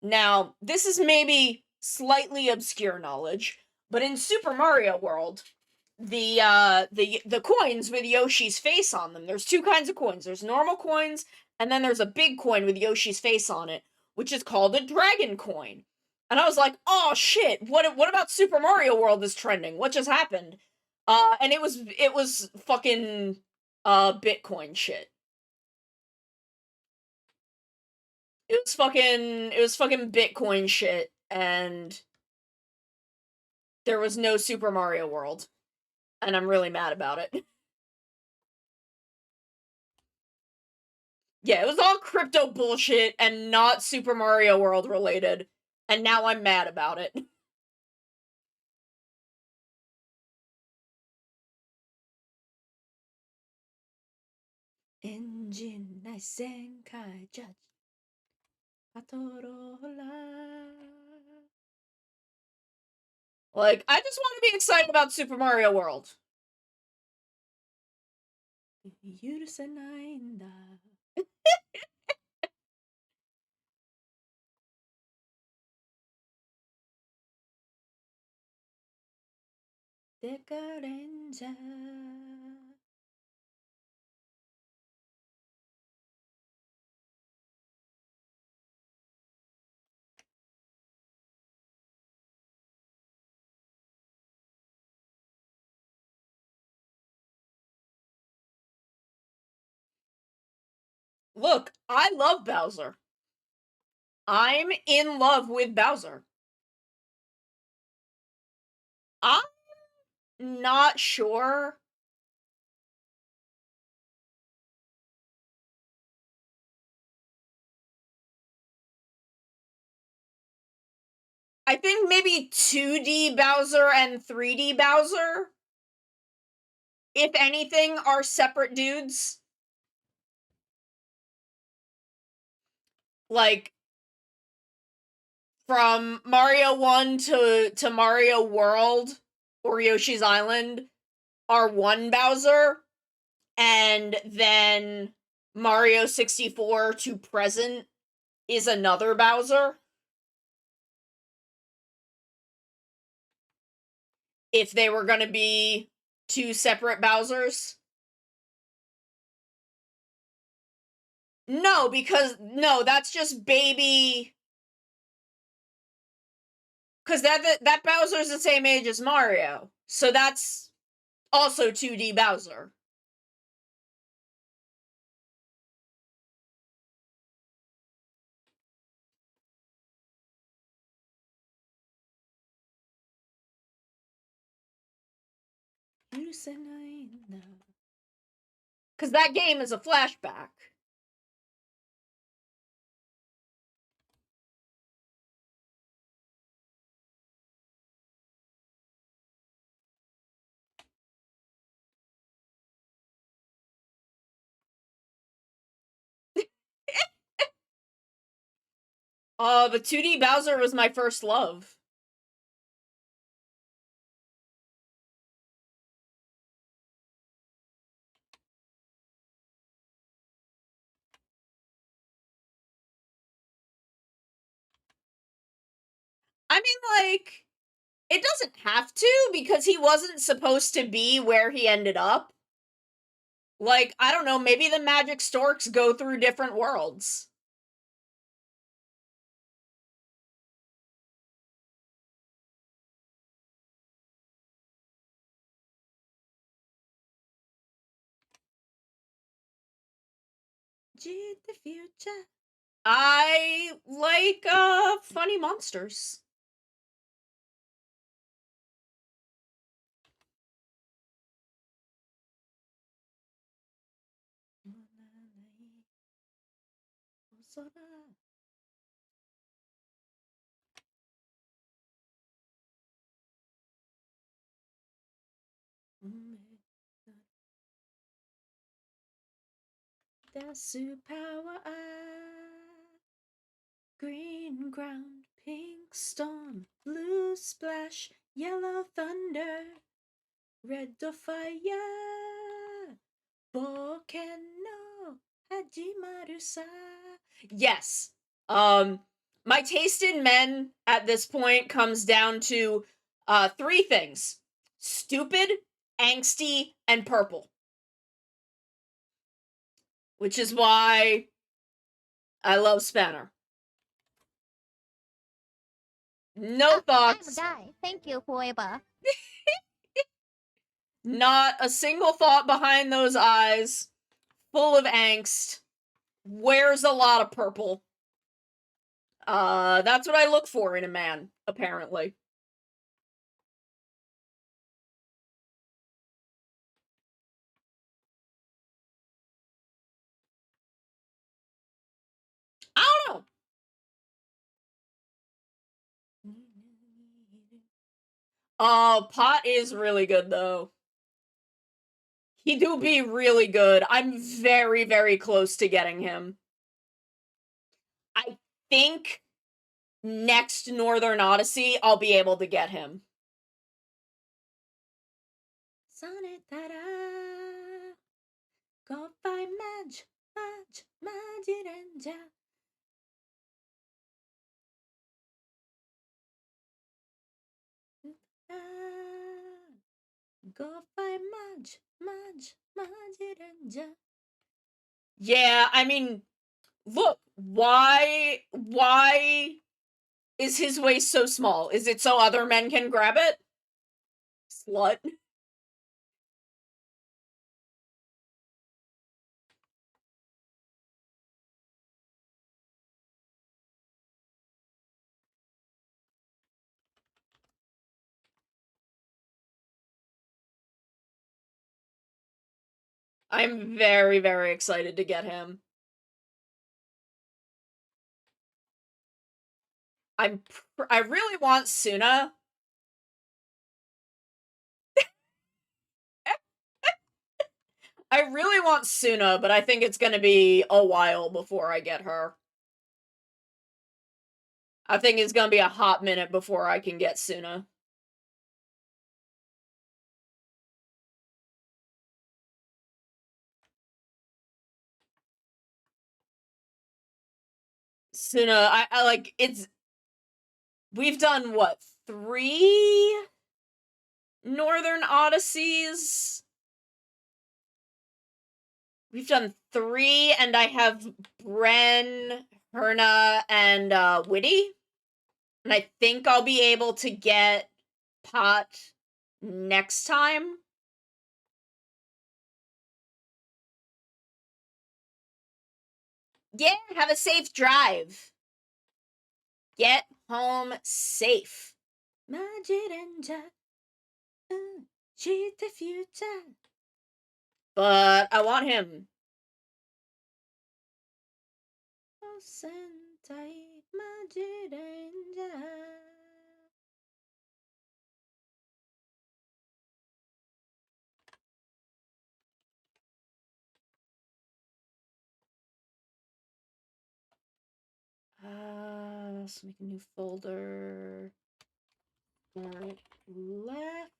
S1: Now, this is maybe slightly obscure knowledge, but in Super Mario World, the coins with Yoshi's face on them. There's two kinds of coins. There's normal coins, and then there's a big coin with Yoshi's face on it, which is called a Dragon Coin. And I was like, "Oh shit! What about Super Mario World is trending? What just happened?" And it was fucking Bitcoin shit. It was fucking Bitcoin shit, and there was no Super Mario World, and I'm really mad about it. Yeah, it was all crypto bullshit and not Super Mario World related, and now I'm mad about it. Engine Senkai Judge Atorola. Like, I just want to be excited about Super Mario World. 許せないんだ。デカレンジャー。Look, I love Bowser. I'm in love with Bowser. I'm not sure. I think maybe 2D Bowser and 3D Bowser, if anything, are separate dudes. Like, from Mario 1 to Mario World or Yoshi's Island are one Bowser, and then Mario 64 to present is another Bowser. If they were gonna be two separate Bowsers. No, because no, that's just baby. Because that Bowser's the same age as Mario, so that's also 2D Bowser. Because that game is a flashback. But 2D Bowser was my first love. I mean, like, it doesn't have to, because he wasn't supposed to be where he ended up. Like, I don't know, maybe the magic storks go through different worlds. The future. I like funny monsters. Desu power green ground, pink storm, blue splash, yellow thunder, red fire, 冒 no hajimaru sa. Yes. My taste in men at this point comes down to three things: stupid, angsty, and purple. Which is why I love Spanner. No thoughts.
S5: I'm a guy. Thank you, forever.
S1: Not a single thought behind those eyes. Full of angst. Wears a lot of purple. That's what I look for in a man, apparently. I don't know. Pot is really good, though. He do be really good. I'm very, very close to getting him. I think next Northern Odyssey, I'll be able to get him. Go by Majirenja. Go by Majirenja. Yeah, I mean, look, why is his waist so small? Is it so other men can grab it? Slut. I'm very, very excited to get him. I really want Suna. I really want Suna, but I think it's gonna be a while before I get her. I think it's gonna be a hot minute before I can get Suna. Suna, I like, it's... We've done, what, 3 Northern Odysseys? We've done 3, and I have Bren, Herna, and Witty. And I think I'll be able to get Pot next time. Yeah, have a safe drive. Get home safe. Majirenja, cheat the future. But I want him. Sentai Majirenja. Let's make a new folder. Right, left.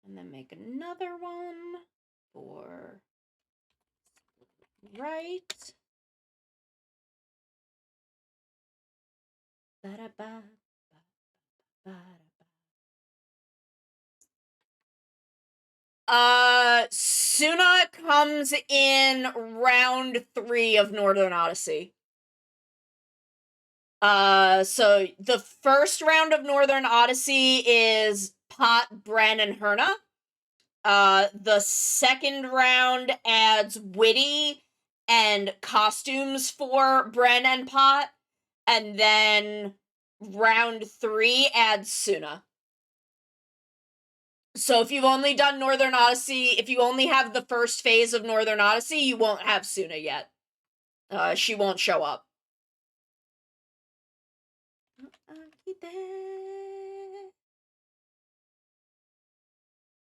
S1: And then make another one for right. Ba-da-ba, ba-da-ba. Suna comes in round 3 of Northern Odyssey. So the first round of Northern Odyssey is Pot, Bren, and Herna. The second round adds Witty and costumes for Bren and Pot. And then round 3 adds Suna. So if you've only done Northern Odyssey, if you only have the first phase of Northern Odyssey, you won't have Suna yet. She won't show up.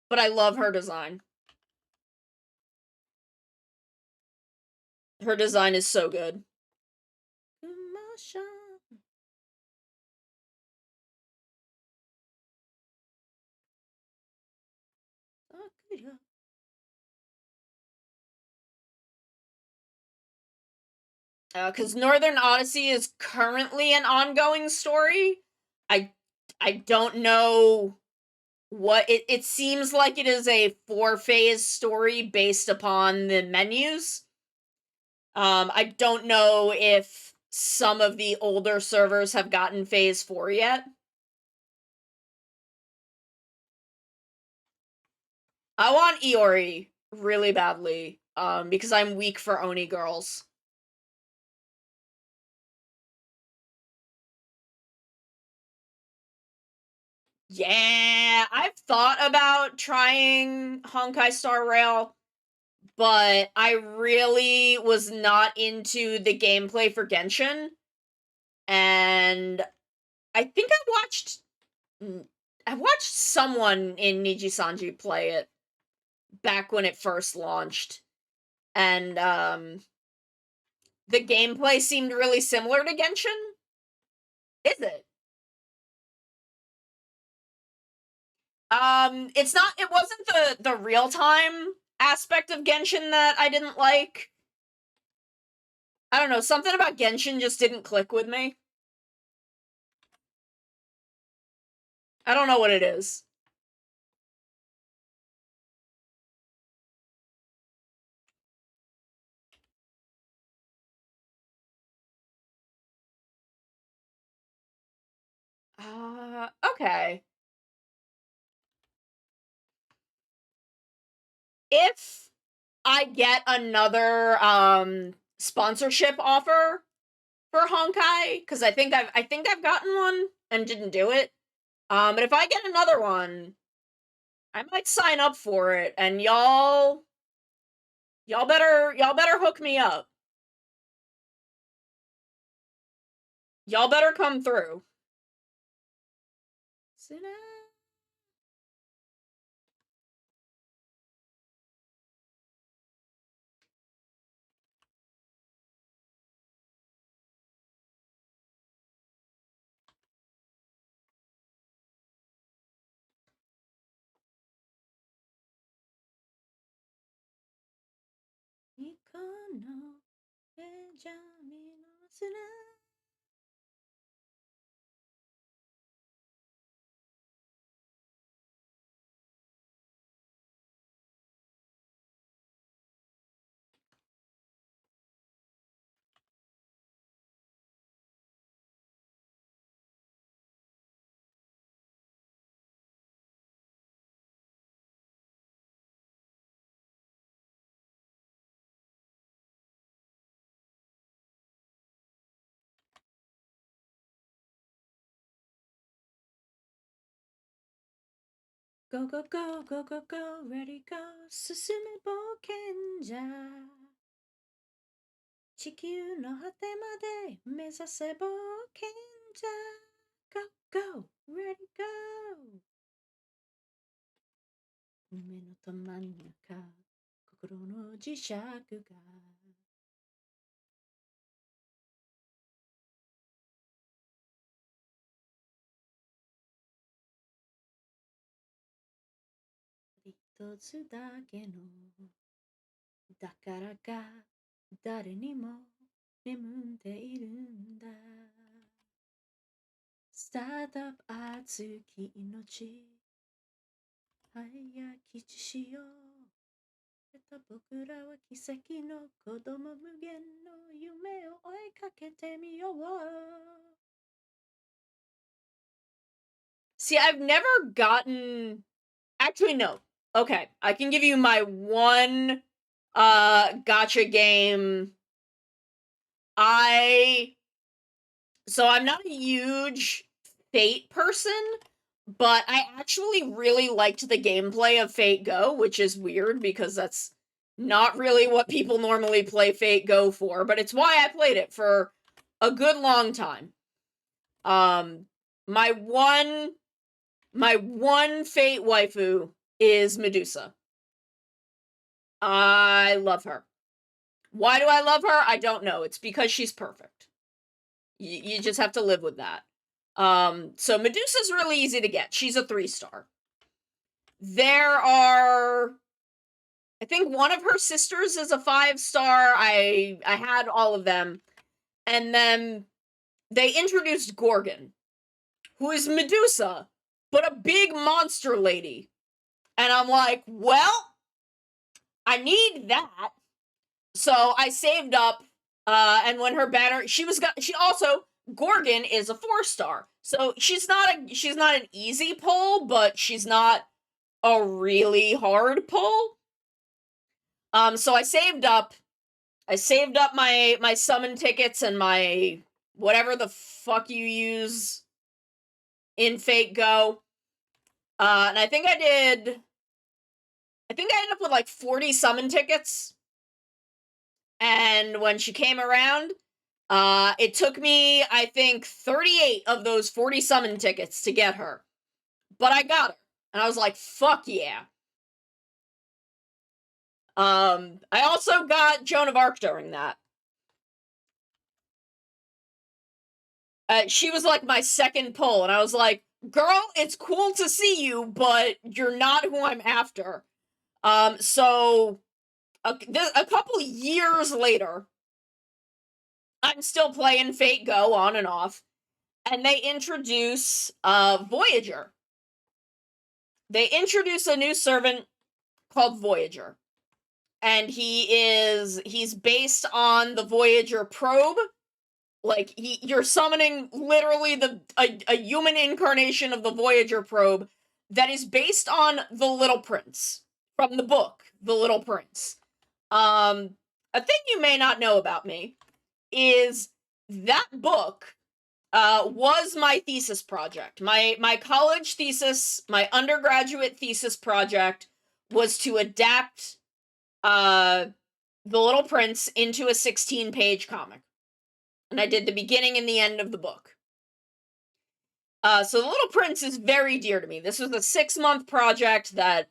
S1: But I love her design. Her design is so good. Because Northern Odyssey is currently an ongoing story. I don't know what it seems like. It is a 4-phase story based upon the menus. I don't know if some of the older servers have gotten phase 4 yet. I want Iori really badly, because I'm weak for Oni girls. Yeah, I've thought about trying Honkai Star Rail, but I really was not into the gameplay for Genshin, and I think I watched someone in Niji-Sanji play it back when it first launched, and the gameplay seemed really similar to Genshin. Is it? It wasn't the real-time aspect of Genshin that I didn't like. I don't know, something about Genshin just didn't click with me. I don't know what it is. Okay. If I get another sponsorship offer for Honkai, because I think I've gotten one and didn't do it. But if I get another one, I might sign up for it, and y'all better hook me up. Y'all better come through. Go, go, go, go, go, go, ready, go, 進め冒険じゃ。地球の果てまで目指せ冒険じゃ。Go, go, ready, go! 夢のど真ん中、心の磁石が。一つだけのだからか誰にも眠っているんだ。スタートアップ熱き命早き血潮僕らは奇跡の子供無限の夢を追いかけてみよう。See, I've never gotten... Actually, no. Okay, I can give you my one gacha game. So I'm not a huge Fate person, but I actually really liked the gameplay of Fate Go, which is weird because that's not really what people normally play Fate Go for, but it's why I played it for a good long time. My one Fate waifu is Medusa. I love her. Why do I love her? I don't know. It's because she's perfect. You just have to live with that. So Medusa's really easy to get. She's a 3-star. There are, I think one of her sisters is a 5-star. I had all of them. And then they introduced Gorgon, who is Medusa, but a big monster lady. And I'm like, well, I need that. So I saved up, and when her banner, she also, Gorgon is a 4-star. So she's not an easy pull, but she's not a really hard pull. So I saved up my summon tickets and my whatever the fuck you use in Fate Go. And I think I ended up with like 40 summon tickets. And when she came around, it took me, I think, 38 of those 40 summon tickets to get her. But I got her. And I was like, fuck yeah. I also got Joan of Arc during that. She was like my second pull, and I was like, girl, it's cool to see you, but you're not who I'm after. So a couple years later, I'm still playing Fate Go on and off, and they introduce Voyager. They introduce a new servant called Voyager. And he's based on the Voyager probe. Like, you're summoning literally a human incarnation of the Voyager probe that is based on The Little Prince from the book The Little Prince. A thing you may not know about me is that book was my thesis project. My college thesis, my undergraduate thesis project was to adapt The Little Prince into a 16-page comic. And I did the beginning and the end of the book. So The Little Prince is very dear to me. This was a 6-month project that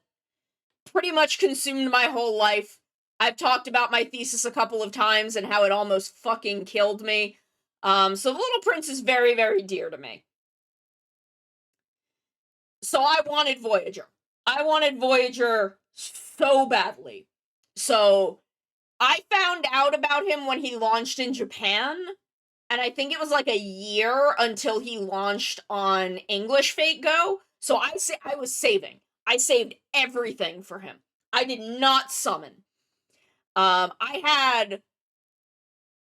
S1: pretty much consumed my whole life. I've talked about my thesis a couple of times and how it almost fucking killed me. So The Little Prince is very, very dear to me. So I wanted Voyager. I wanted Voyager so badly. So I found out about him when he launched in Japan, and I think it was like a year until he launched on English Fate Go. So I was saving. I saved everything for him. I did not summon. I had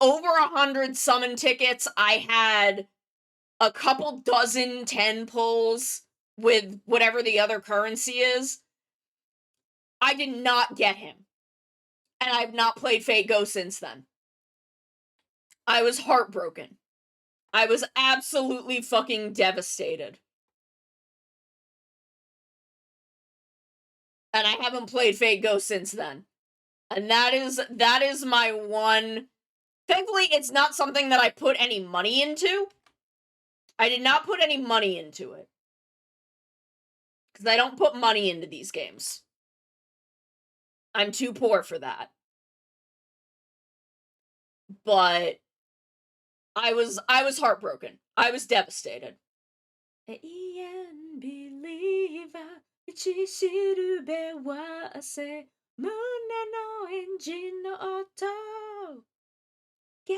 S1: over 100 summon tickets. I had a couple dozen 10 pulls with whatever the other currency is. I did not get him. And I've not played Fate Go since then. I was heartbroken. I was absolutely fucking devastated. And I haven't played Fate Go since then. And that is my one. Thankfully, it's not something that I put any money into. I did not put any money into it. Because I don't put money into these games. I'm too poor for that. But I was heartbroken. I was devastated. Believer, 道しるべは汗、胸のエンジンの音。Get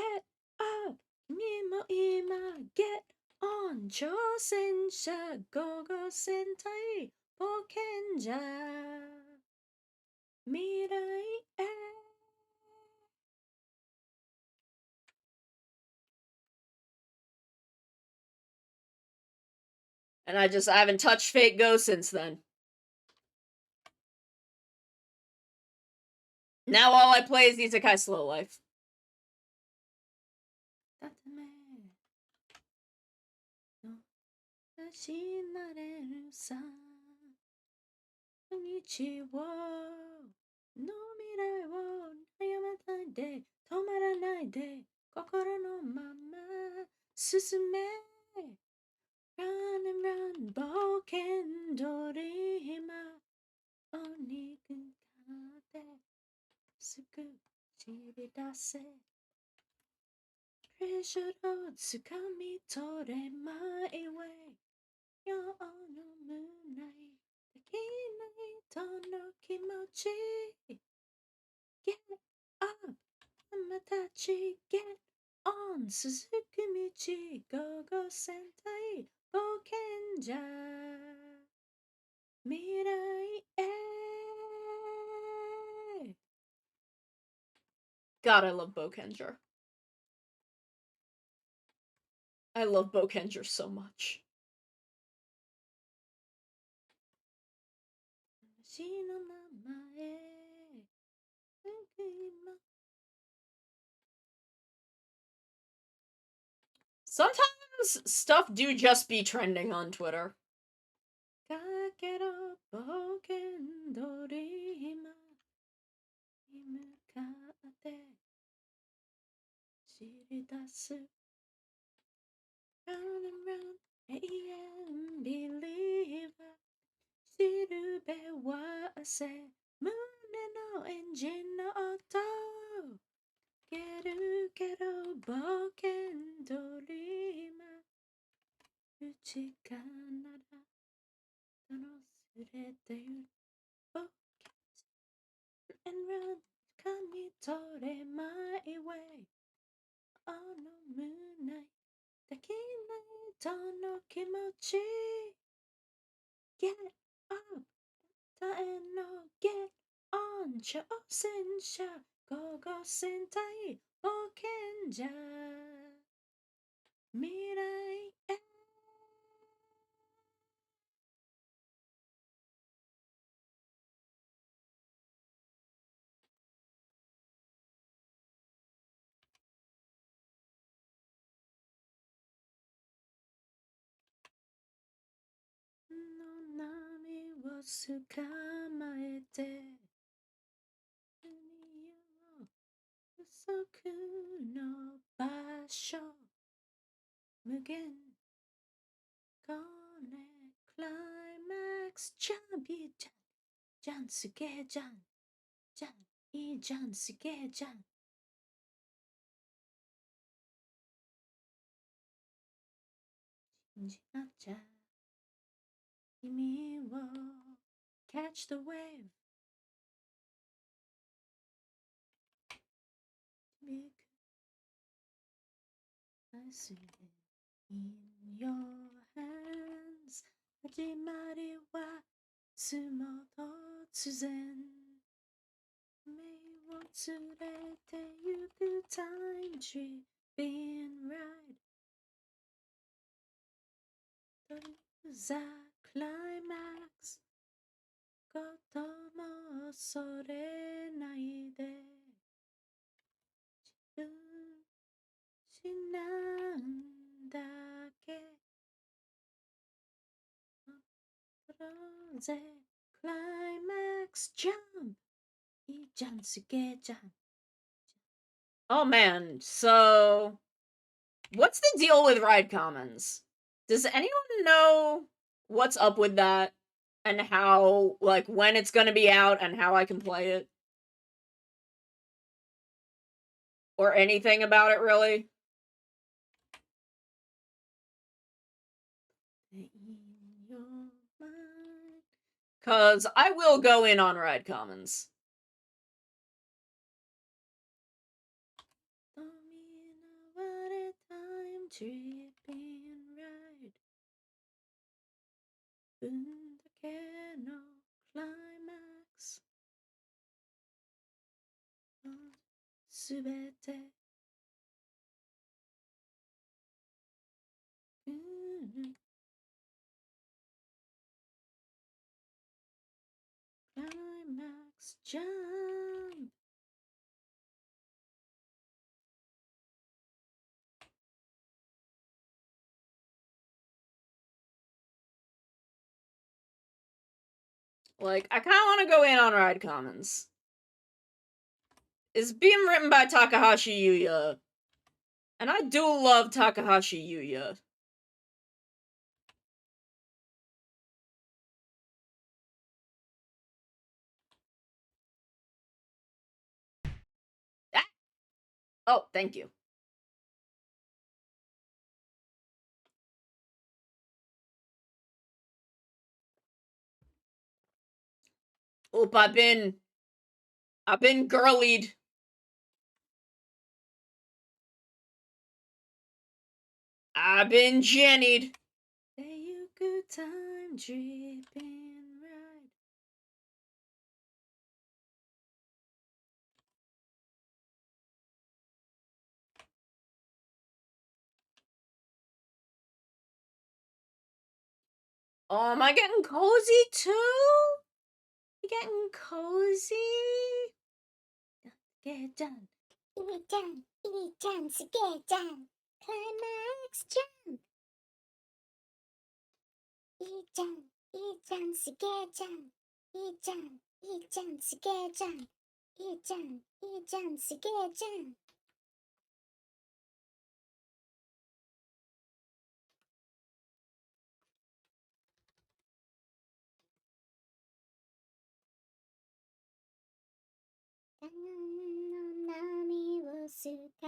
S1: up, 君も今 Get on 挑戦者午後戦隊冒険者未来へ。And I haven't touched Fate Go since then. Now all I play is Isekai Slow Life. Run and run, 冒険鳥今お肉食べすぐ散り出せ Treasure をつかみ取れ My way 世の胸できない kimochi. Get up, amatachi, get on. Suzuki Michi, go go sentai, bokenja. Mirai e. God, I love Bokenger. I love Bokenger so much. Sometimes stuff do just be trending on Twitter. Round and round, believer. しるべはせ胸のエンジンの音けるけど冒険ドリーマー内から楽しれてゆ冒険 and run 噛み取れ my way あの胸できないとの気持ち Get up 耐えの Get on 挑戦者ゴーゴー戦隊冒険者未来への波を捕まえて海よ不足の場所無限これクライマックスジャンプいいじゃんじゃんすげえじゃんじゃんいいじゃんすげえじゃん信じなっちゃ君を catch the wave big I see it in your hands 始まりはつも突然目を連れてゆく time tripping ride to the climax ことも恐れないで自分しなんだけ取ろうぜクライマックスジャンプいいじゃんすげえじゃん Oh man, so what's the deal with ride commons? Does anyone know what's up with that? And how, like, when it's gonna be out and how I can play it? Or anything about it, really? Cause I will go in on ride commons. Tripping ride 運だけのクライマックスすべてClimax jump. Like, I kind of want to go in on Ride Commons. It's being written by Takahashi Yuya. And I do love Takahashi Yuya. Ah! Oh, thank you. Oop, I've been girlied. I've been jennied. Say you good time dripping right. Oh, am I getting cozy too? You getting cozy? Get done.
S5: Get done, get done. Climax jump. Get done, get done, get done. Get done, get done, get done. Get done, get done, get done.波を捕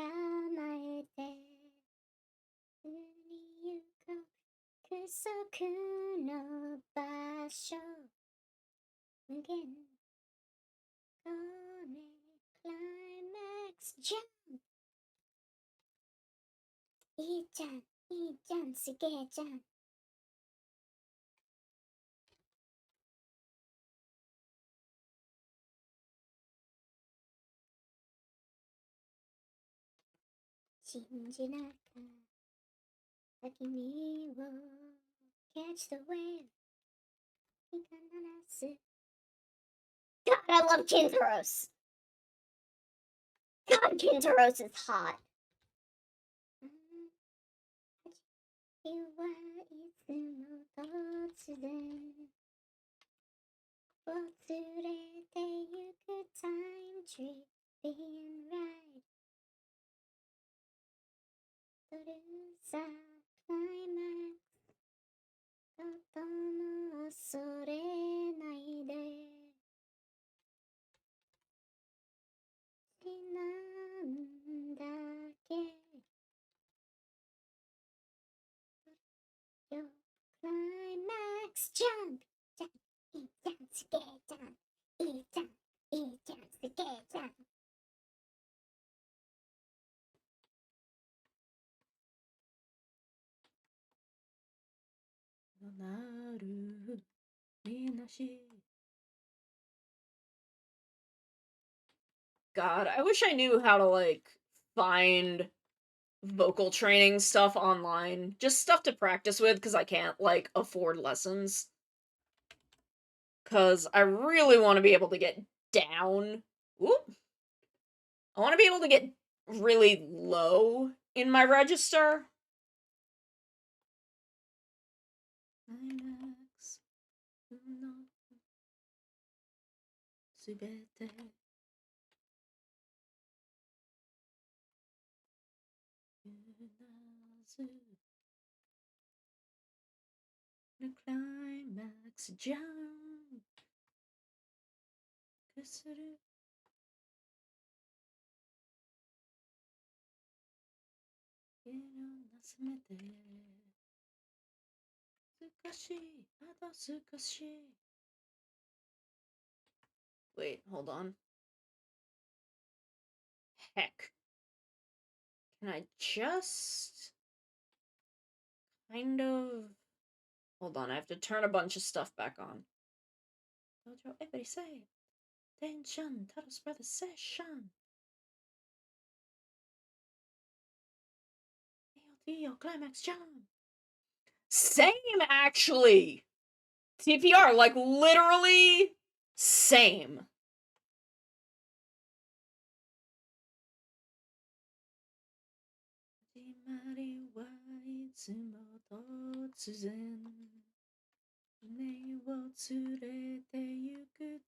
S5: まえて海に行こう約束の場所無限これクライマックスジャンプいいじゃんいいじゃんすげえじゃん信じなかった君を Catch the wave 必ず God, I love Kintaros! God, Kintaros is hot! いつも突然を連れてゆく Time tripping ride トルーザークライマックスことも恐れないでなんだっけよクライマックスジャンプじゃんいいじゃんすげえじゃんいいじゃんいいじゃんすげえじゃん
S1: なるみなし God, I wish I knew how to, like, find vocal training stuff online. Just stuff to practice with, because I can't, like, afford lessons. Because I really want to be able to get down. Oop. I want to be able to get really low in my register. Climax. No. すべて The climax jump くするいろんなすべて少しあと少し Wait, hold on. Heck. Can I just kind of... Hold on, I have to turn a bunch of stuff back on. Dojo, everybody say. Tension, Taros Brothers Session. AOTO, Climax Jump. Same, actually! TPR, like, literally same.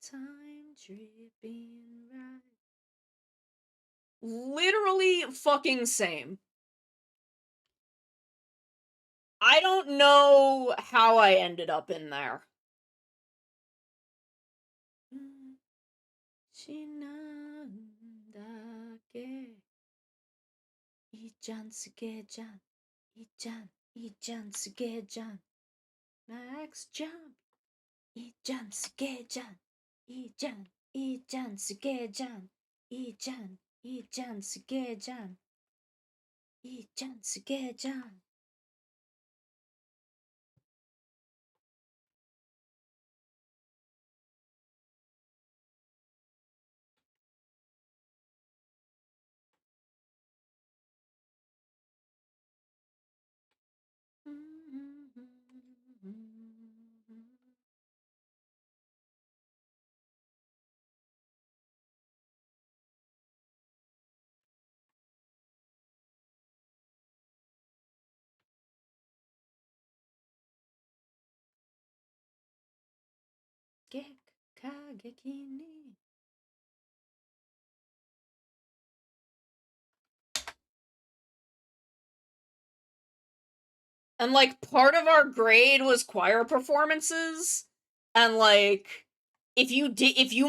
S1: Time tripping right. Literally fucking same. I don't know how I ended up in there. しなんだっけいいじゃんすげえじゃんいいじゃんいいじゃんすげえじゃん Max jump いいじゃんすげえじゃんいいじゃん、いいじゃん、すげえじゃん。いいじゃん、いいじゃん、すげえじゃん。いいじゃん、すげえじゃん。過激に。And like part of our grade was choir performances, and like if you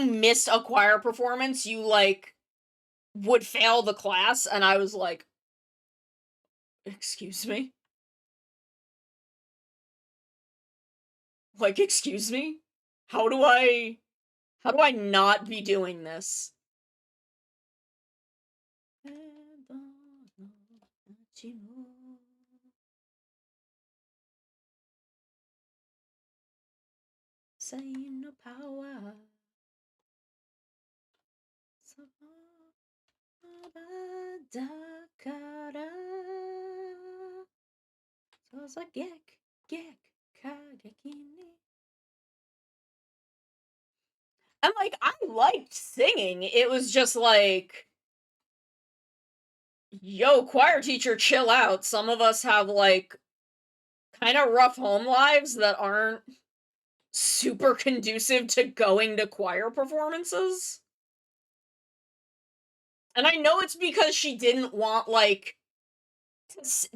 S1: missed a choir performance, you like would fail the class, and I was like, excuse me? Like, excuse me? How do I not be doing this? Power. So I was like, gek, kagekini. And like, I liked singing. It was just like, yo, choir teacher, chill out. Some of us have like kind of rough home lives that aren't super conducive to going to choir performances. And I know it's because she didn't want like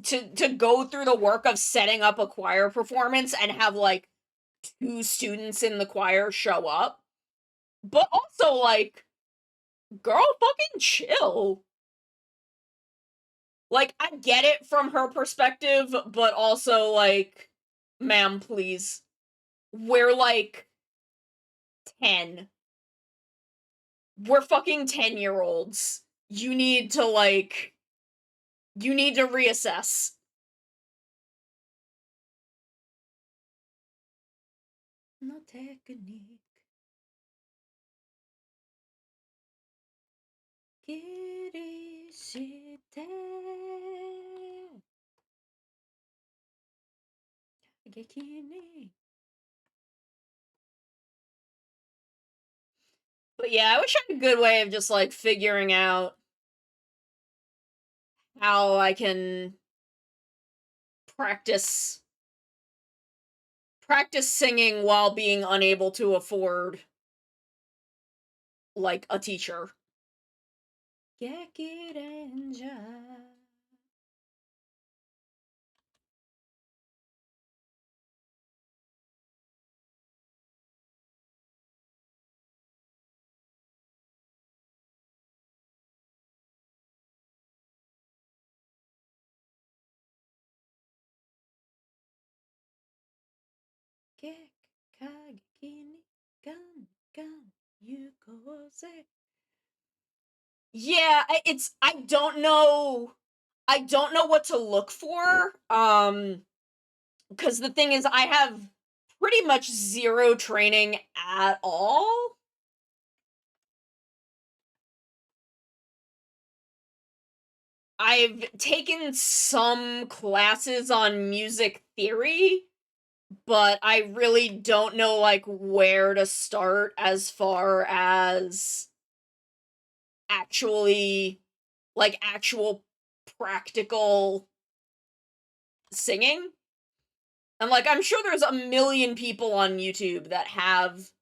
S1: to go through the work of setting up a choir performance and have like 2 students in the choir show up. But also like, girl, fucking chill. Like, I get it from her perspective, but also like, ma'am, please. We're like 10. We're fucking 10-year-olds. You need to like, you need to reassess. No technique. Kirishite. Gekini. But yeah, I wish I had a good way of just like figuring out how I can practice singing while being unable to afford like a teacher. Yeah, I don't know. I don't know what to look for. Because the thing is, I have pretty much zero training at all. I've taken some classes on music theory, but I really don't know like where to start as far as actually like actual practical singing. And like I'm sure there's a million people on YouTube that have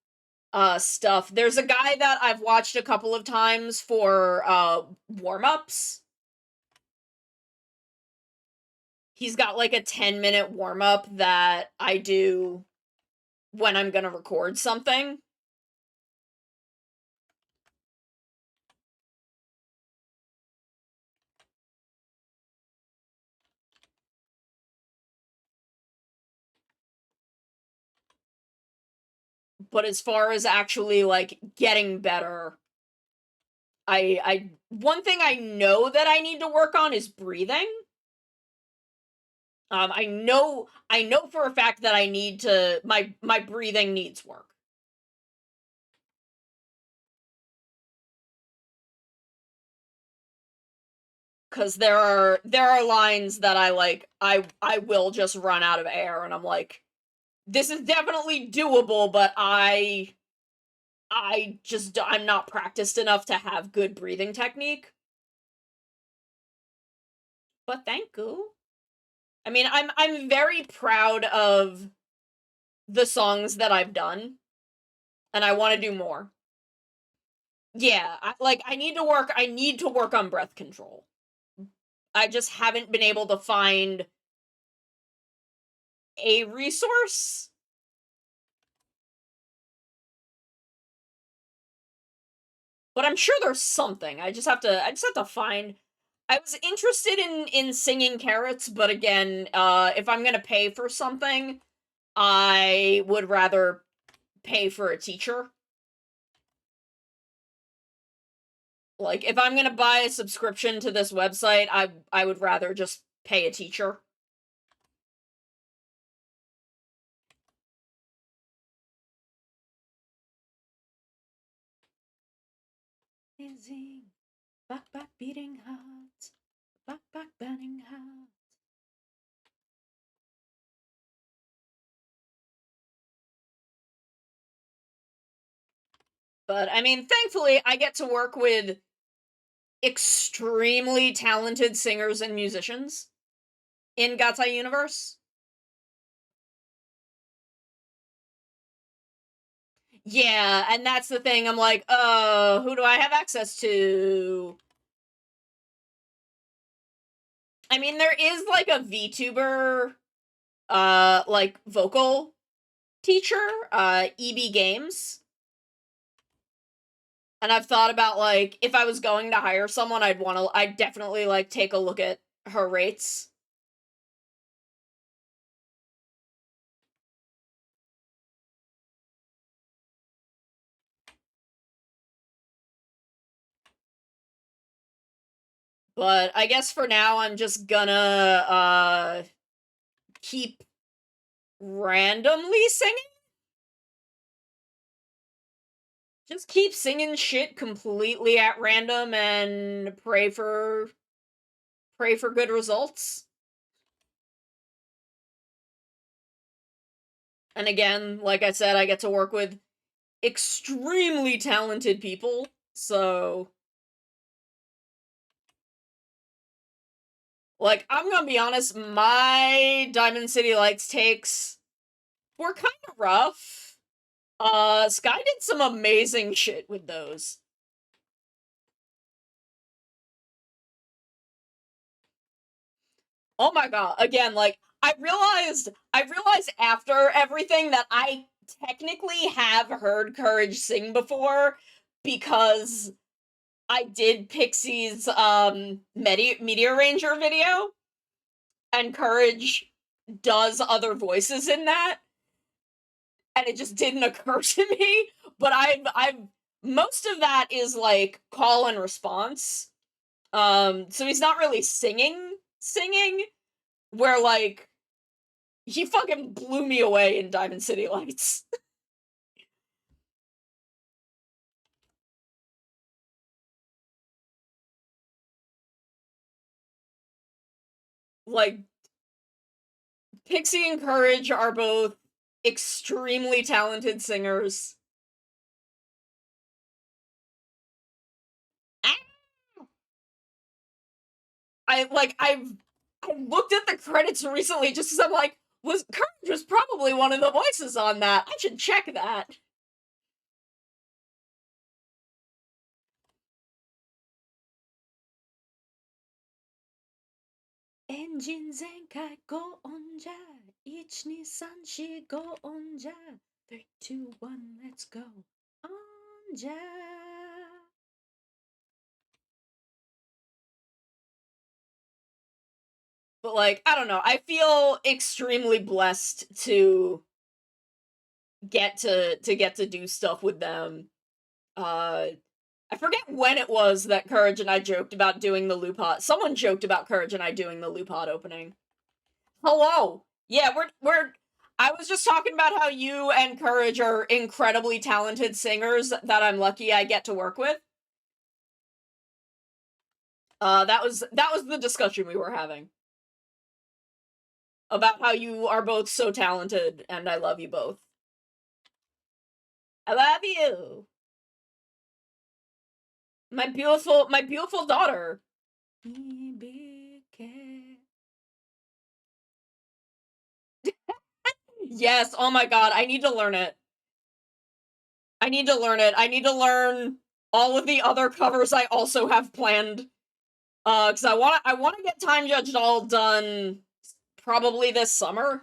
S1: stuff. There's a guy that I've watched a couple of times for warm-ups. He's got like a 10-minute warm-up that I do when I'm gonna record something. But as far as actually, like, getting better, one thing I know that I need to work on is breathing. I know for a fact that I need to, my breathing needs work. Cause there are lines that I will just run out of air, and I'm like, this is definitely doable, but I'm not practiced enough to have good breathing technique. But thank you. I mean, I'm very proud of the songs that I've done, and I want to do more. Yeah, I need to work on breath control. I just haven't been able to find a resource. But I'm sure there's something. I just have to find. I was interested in singing carrots, but again, if I'm gonna pay for something, I would rather pay for a teacher. Like, if I'm gonna buy a subscription to this website, I would rather just pay a teacher. Back beating heart, back burning heart. But I mean, thankfully, I get to work with extremely talented singers and musicians in Gatai Universe. Yeah, and that's the thing. I'm like, who do I have access to? I mean, there is like a VTuber, like vocal teacher, EB Games. And I've thought about, like, if I was going to hire someone, I'd definitely, like, take a look at her rates. But I guess for now, I'm just gonna, keep randomly singing? Just keep singing shit completely at random and pray for good results. And again, like I said, I get to work with extremely talented people, so like, I'm gonna be honest, my Diamond City Lights takes were kind of rough. Sky did some amazing shit with those. Oh my god, again, like, I realized after everything that I technically have heard Courage sing before, because I did Pixie's, Meteor Ranger video, and Courage does other voices in that, and it just didn't occur to me, but I've most of that is, like, call and response, so he's not really singing, where, like, he fucking blew me away in Diamond City Lights. Like, Pixie and Courage are both extremely talented singers. I looked at the credits recently just because I'm like, Courage was probably one of the voices on that. I should check that. Engine Zenkai go on ja. 1, 2, 3, 4 go on ja. 3, 2, 1, let's go. On ja. But, like, I don't know. I feel extremely blessed to get to do stuff with them. I forget when it was that Courage and I joked about doing the Lupot. Someone joked about Courage and I doing the Lupot opening. Hello. Yeah, we're I was just talking about how you and Courage are incredibly talented singers that I'm lucky I get to work with. That was the discussion we were having. About how you are both so talented and I love you both. I love you. My beautiful daughter. Yes, oh my god, I need to learn it. I need to learn it. I need to learn all of the other covers I also have planned. Cause I wanna get Time Judged all done probably this summer.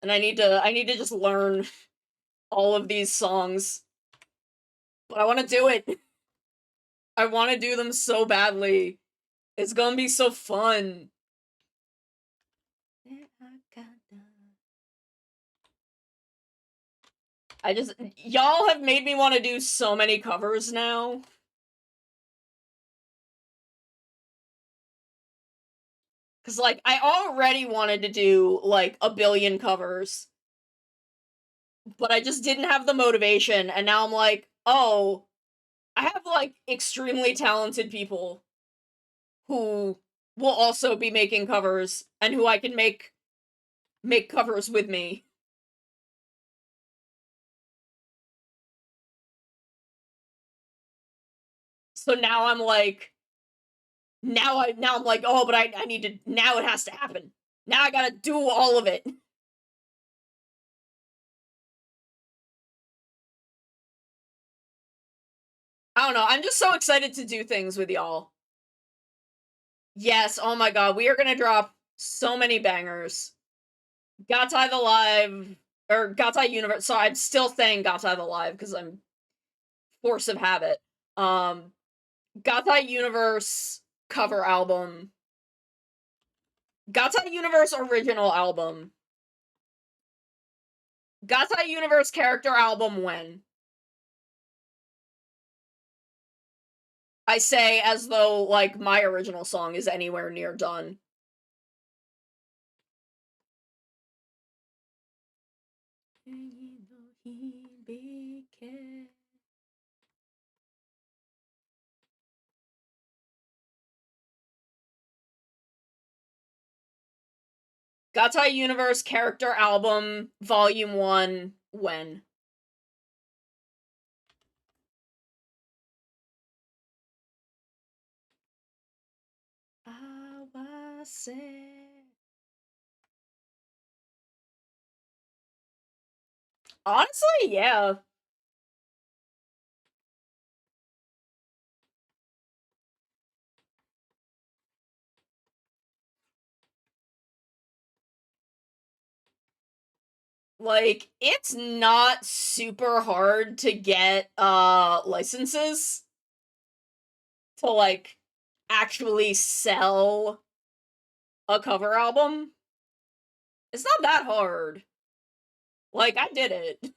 S1: And I need to just learn all of these songs. But I wanna do it. I wanna do them so badly. It's gonna be so fun. Y'all have made me want to do so many covers now. Cause like, I already wanted to do like a billion covers. But I just didn't have the motivation, and now I'm like, oh, I have like extremely talented people who will also be making covers and who I can make covers with me. So now I'm like, now I'm like, oh, but I need to, now it has to happen. Now I gotta do all of it. I don't know, I'm just so excited to do things with y'all. Yes, oh my god, we are gonna drop so many bangers. Gatai the Live, or Gatai Universe, so I'm still saying Gatai the Live, because I'm force of habit. Gatai Universe cover album. Gatai Universe original album. Gatai Universe character album when? I say as though, like, my original song is anywhere near done. Gatai Universe character album, volume 1, when? Honestly, yeah. Like, it's not super hard to get, licenses to, like, actually sell a cover album. It's not that hard. Like, I did it.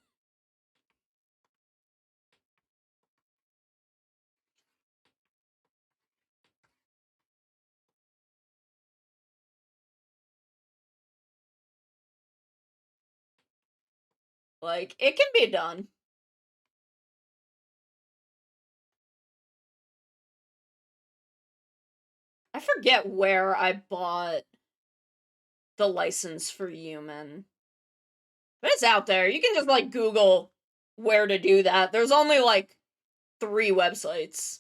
S1: Like, it can be done. I forget where I bought the license for Human. But it's out there. You can just, like, Google where to do that. There's only, like, 3 websites.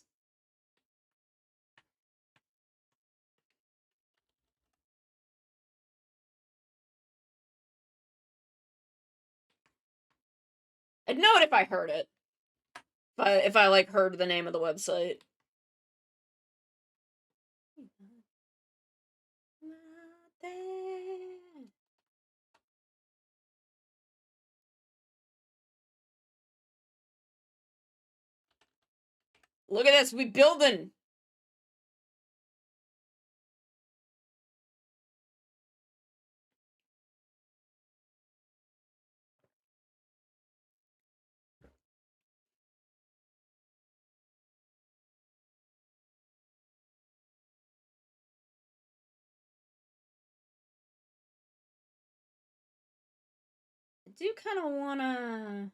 S1: I'd know it if I heard it. If I like, heard the name of the website. Look at this, we building! do kind of wanna...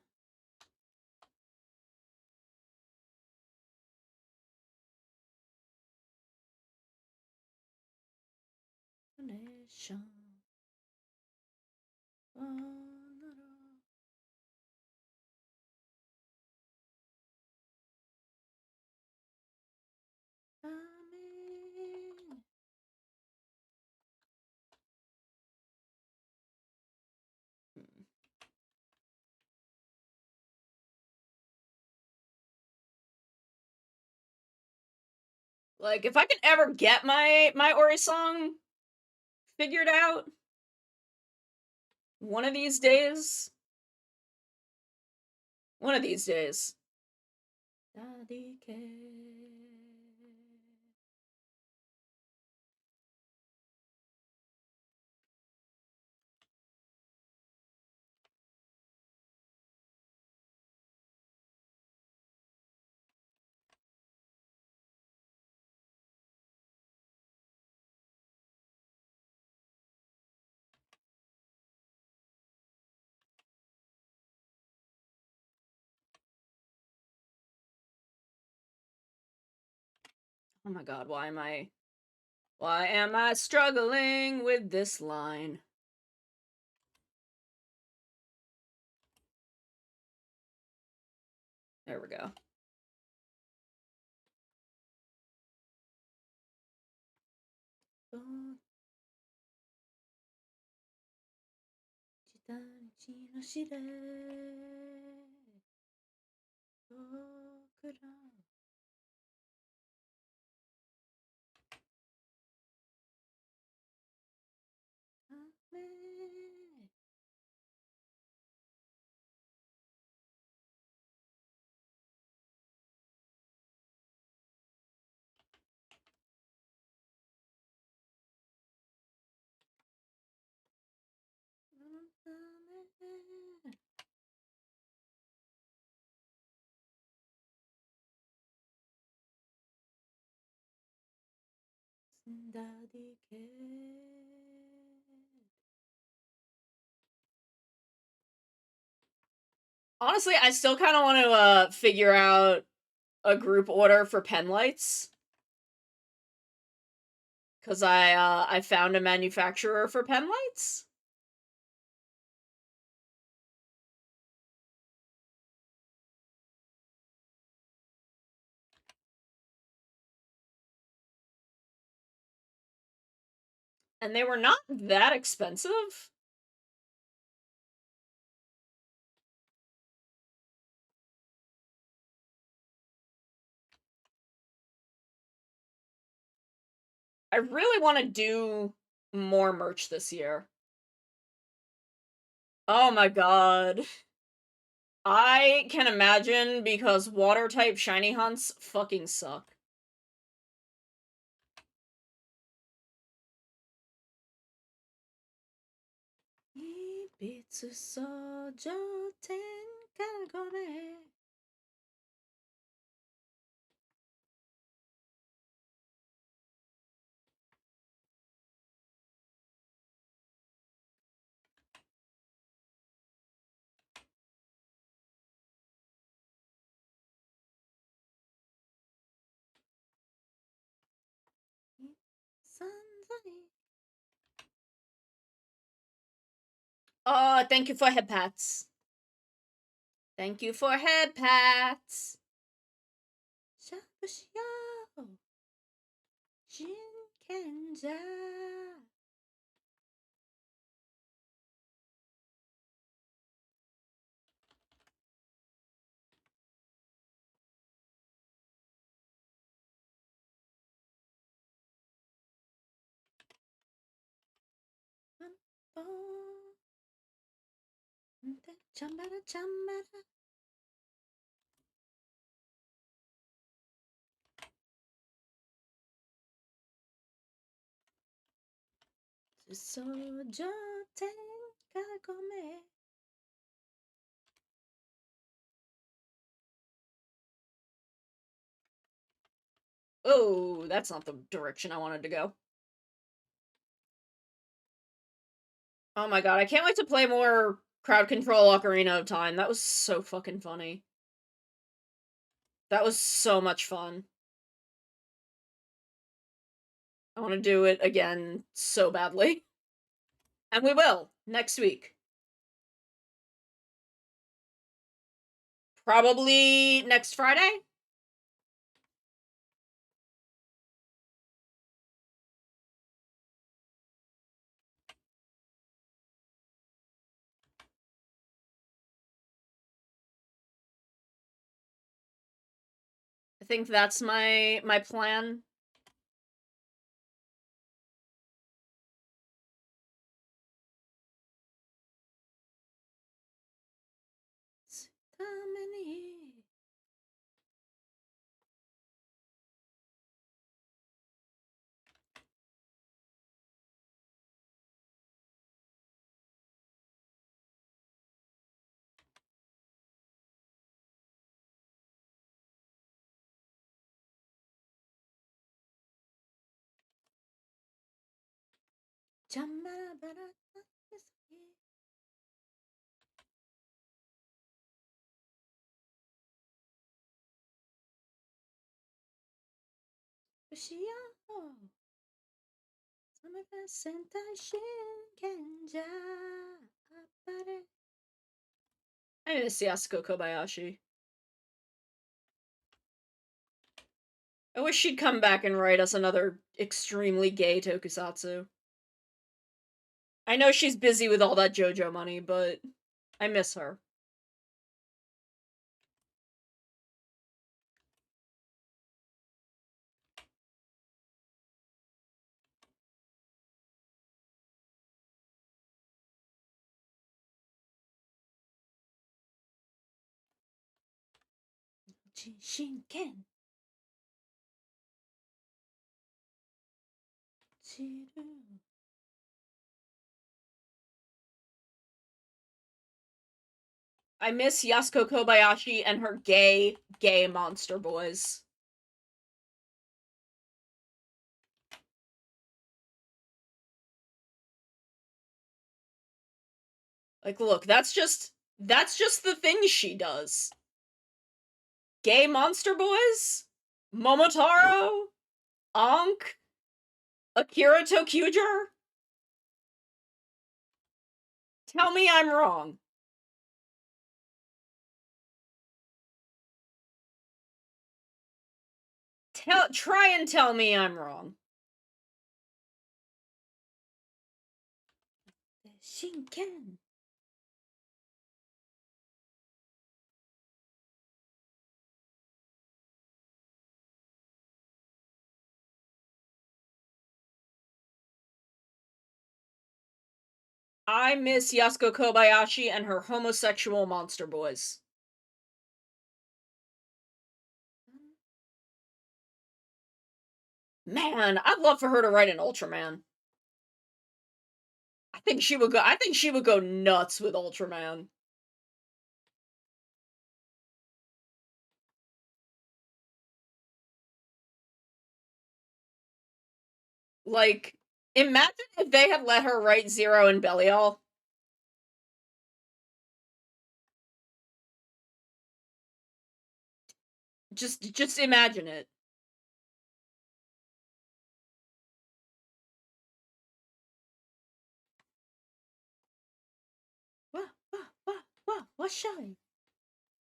S1: Like, if I can ever get my Ori song figured out, one of these days. One of these days. Oh my god, why am I struggling with this line? There we go. Honestly, I still kind of want to figure out a group order for pen lights, because I found a manufacturer for pen lights. And they were not that expensive. I really want to do more merch this year. Oh my god. I can imagine, because water type shiny hunts fucking suck. Oh, thank you for head pats. Thank you for head pats. Oh, that's not the direction I wanted to go. Oh my god, I can't wait to play more Crowd control Ocarina of Time. That was so fucking funny. That was so much fun. I want to do it again so badly. And we will, next week. Probably next Friday? I think that's my plan. I miss Yasuko Kobayashi. I wish she'd come back and write us another extremely gay tokusatsu. I know she's busy with all that JoJo money, but I miss her. Shinken. I miss Yasuko Kobayashi and her gay monster boys. Like, look, that's just the things she does. Gay monster boys? Momotaro? Ankh? Akira Tokuger? Tell me I'm wrong. Try and tell me I'm wrong. Shinken. I miss Yasuko Kobayashi and her homosexual monster boys. Man, I'd love for her to write an Ultraman. I think she would go nuts with Ultraman. Like, imagine if they had let her write Zero and Belial. Just imagine it. What shall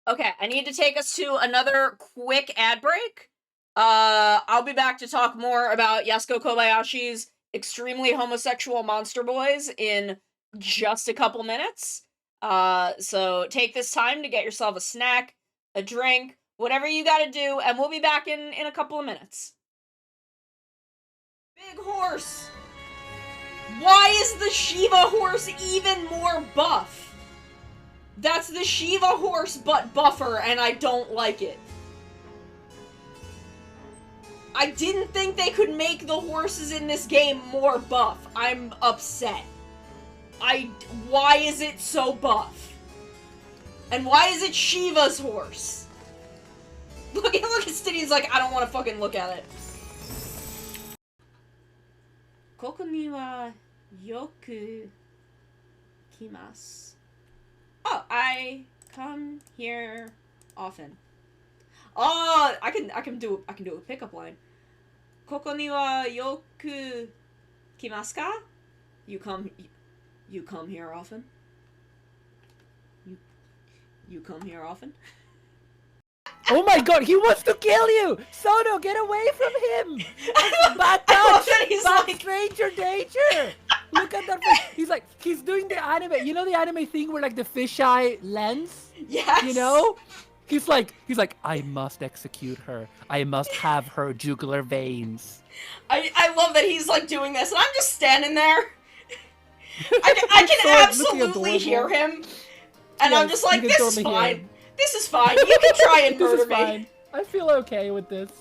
S1: Okay, I need to take us to another quick ad break. I'll be back to talk more about Yasuko Kobayashi's extremely homosexual monster boys in just a couple minutes. So take this time to get yourself a snack, a drink, whatever you gotta do, and we'll be back in a couple of minutes. Big horse! Why is the Shiva horse even more buff? That's the Shiva horse but buffer, and I don't like it. I didn't think they could make the horses in this game more buff. I'm upset. Why is it so buff? And why is it Shiva's horse? Look at Stiddy's like, I don't want to fucking look at it. Koku ni wa yoku kimasu. Oh, I come here often. Oh, I can do a pickup line. ここにはよく来ますか? You come here often? You come here often?
S4: Oh my god, he wants to kill you! Sono, get away from him! Bad
S1: I love
S4: touch!
S1: that he's
S4: Bad
S1: like-
S4: stranger danger! Look at that face. He's doing the anime. You know the anime thing where like the fisheye lens?
S1: Yes.
S4: You know? He's like, I must execute her. I must have her jugular veins.
S1: I love that he's like doing this, and I'm just standing there. I can absolutely hear him, and
S4: Yes,
S1: I'm just like,
S4: you can
S1: this
S4: totally
S1: is
S4: hear
S1: fine.
S4: him.
S1: This is fine. You can try and
S4: This
S1: murder
S4: is
S1: me.
S4: fine. I feel okay with this.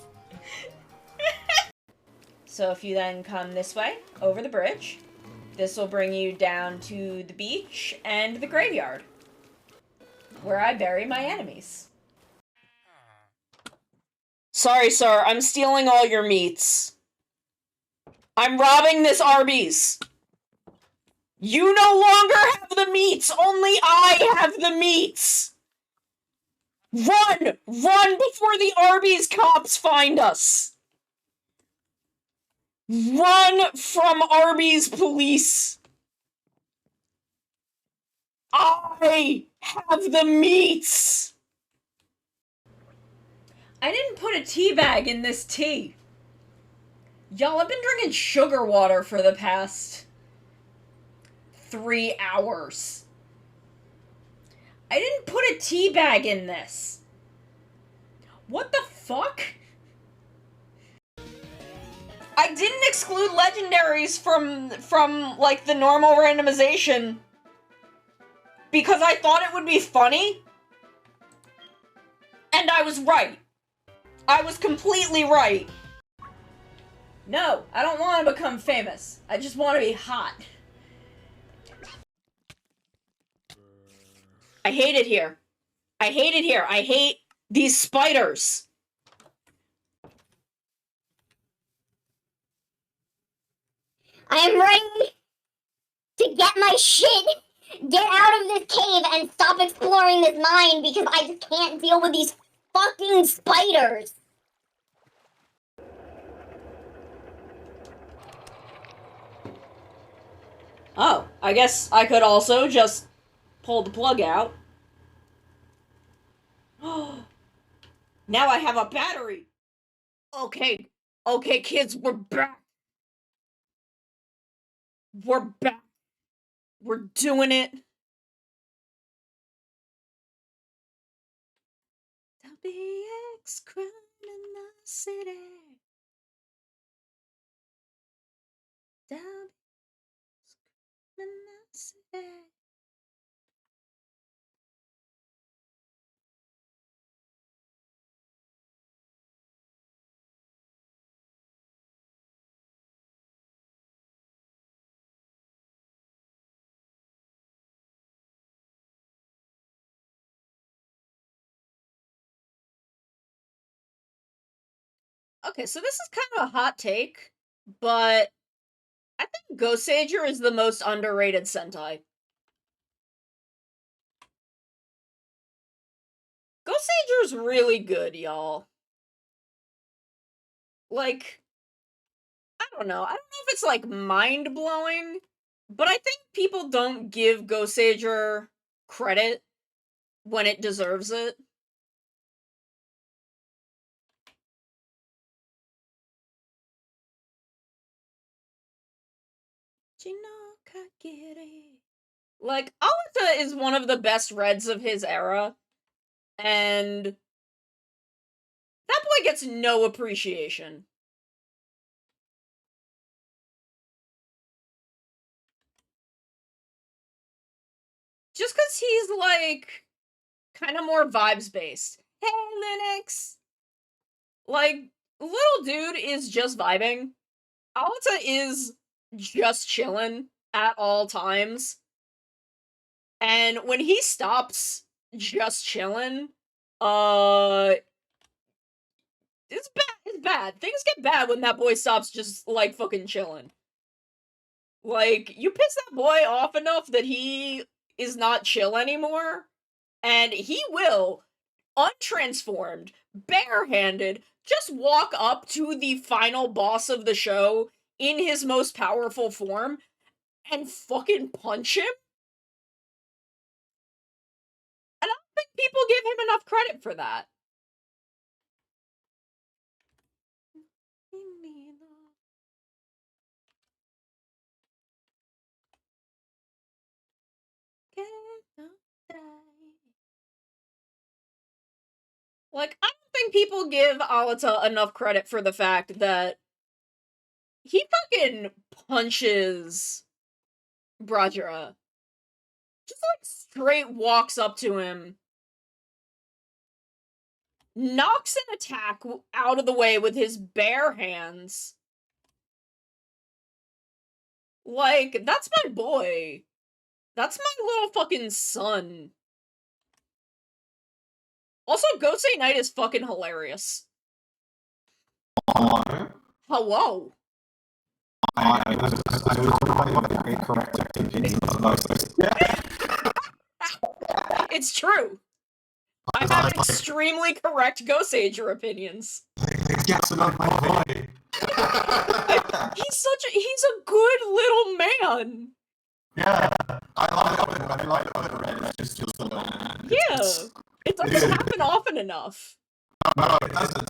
S1: So if you then come this way, over the bridge, this will bring you down to the beach and the graveyard, where I bury my enemies. Sorry, sir, I'm stealing all your meats. I'm robbing this Arby's. You no longer have the meats, only I have the meats! Run! Run before the Arby's cops find us! Run from Arby's police! I have the meats! I didn't put a tea bag in this tea. Y'all, I've been drinking sugar water for the past 3 hours. I didn't put a tea bag in this. What the fuck? I didn't exclude legendaries from like the normal randomization because I thought it would be funny. And I was right. I was completely right. No, I don't want to become famous. I just want to be hot. I hate it here. I hate it here. I hate these spiders.
S5: I am ready to get my shit, get out of this cave, and stop exploring this mine because I just can't deal with these fucking spiders.
S1: Oh, I guess I could also just pull the plug out. Now I have a battery. Okay, kids, we're back. We're back. We're doing it. WX crime in the city. WX crime in the city. Okay, so this is kind of a hot take, but I think Ghost Sager is the most underrated Sentai. Ghost Sager's really good, y'all. Like, I don't know. I don't know if it's like mind-blowing, but I think people don't give Ghost Sager credit when it deserves it. Like, Alita is one of the best Reds of his era, and that boy gets no appreciation. Just because he's, like, kind of more vibes-based. Hey, Linux! Like, little dude is just vibing. Alita is just chillin' at all times. And when he stops just chillin', it's bad. It's bad. Things get bad when that boy stops just, like, fucking chillin'. Like, you piss that boy off enough that he is not chill anymore, and he will, untransformed, barehanded, just walk up to the final boss of the show in his most powerful form and fucking punch him. And I don't think people give him enough credit for that. Like, I don't think people give Alita enough credit for the fact that he fucking punches Brajera. Just, like, straight walks up to him, knocks an attack out of the way with his bare hands. Like, that's my boy. That's my little fucking son. Also, Gosei Knight is fucking hilarious. Hello.
S6: I was correct opinions of those.
S1: It's true. I have extremely correct Gosager opinions.
S6: Yes, enough my boy.
S1: He's a good little man.
S6: Yeah, I love it. I like it. Red. It's just a little.
S1: Yeah, it doesn't happen often enough.
S6: No, it doesn't.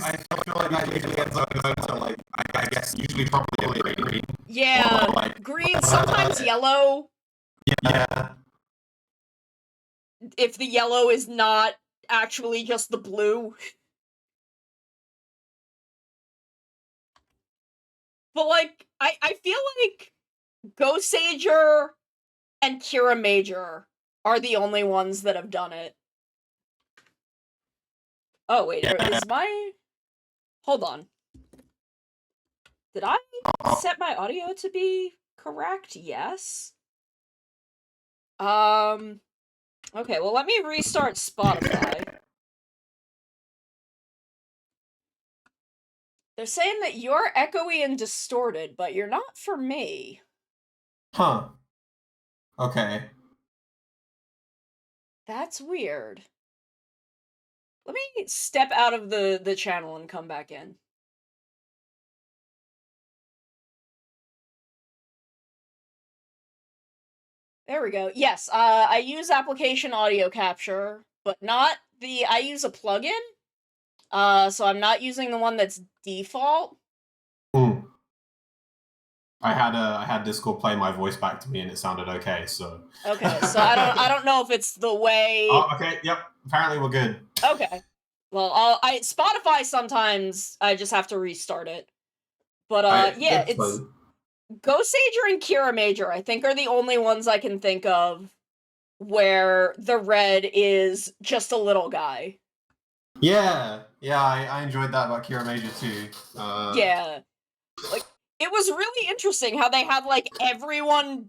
S6: I feel like that usually ends up going to, like, I guess usually probably green.
S1: Yeah,
S6: or like,
S1: green, sometimes yellow.
S6: Yeah.
S1: If the yellow is not actually just the blue. But, like, I feel like Gosager and Kira Major are the only ones that have done it. Oh, wait, is my... Hold on. Did I set my audio to be correct? Yes. Okay, well, let me restart Spotify. They're saying that you're echoey and distorted, but you're not for me.
S6: Huh. Okay.
S1: That's weird. Let me step out of the channel and come back in. There we go. Yes, I use application audio capture, but not the... I use a plugin. So I'm not using the one that's default.
S6: I had Discord play my voice back to me and it sounded okay, so.
S1: Okay, so I don't know if it's the way...
S6: Oh, okay, yep. Apparently we're good.
S1: Okay. Well, Spotify sometimes I just have to restart it. But yeah, it's
S6: fun.
S1: Gosager and Kira Major, I think, are the only ones I can think of where the red is just a little guy.
S6: Yeah, I enjoyed that about Kira Major too.
S1: Yeah. Like, it was really interesting how they had, like, everyone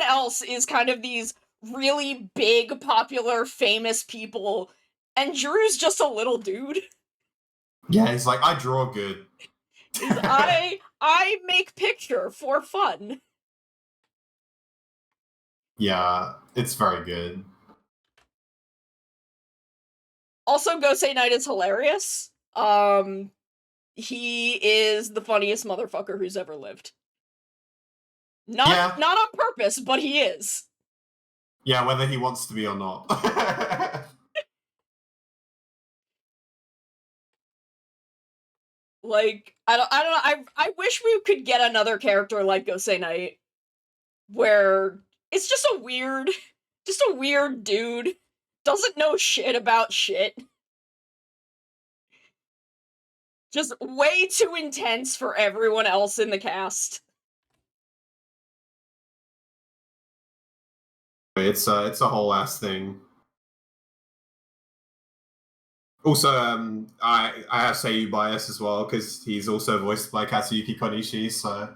S1: else is kind of these really big, popular, famous people, and Drew's just a little dude.
S6: Yeah, he's like, I draw good.
S1: I make picture for fun.
S6: Yeah, it's very good.
S1: Also, Gosei Knight is hilarious. He is the funniest motherfucker who's ever lived. Not on purpose, but he is.
S6: Yeah, whether he wants to be or not.
S1: Like, I don't know, I wish we could get another character like Gosei Knight, where it's just a weird dude, doesn't know shit about shit. Just way too intense for everyone else in the cast.
S6: It's a whole ass thing. Also, I have Seiyu bias as well because he's also voiced by Katsuyuki Konishi, so.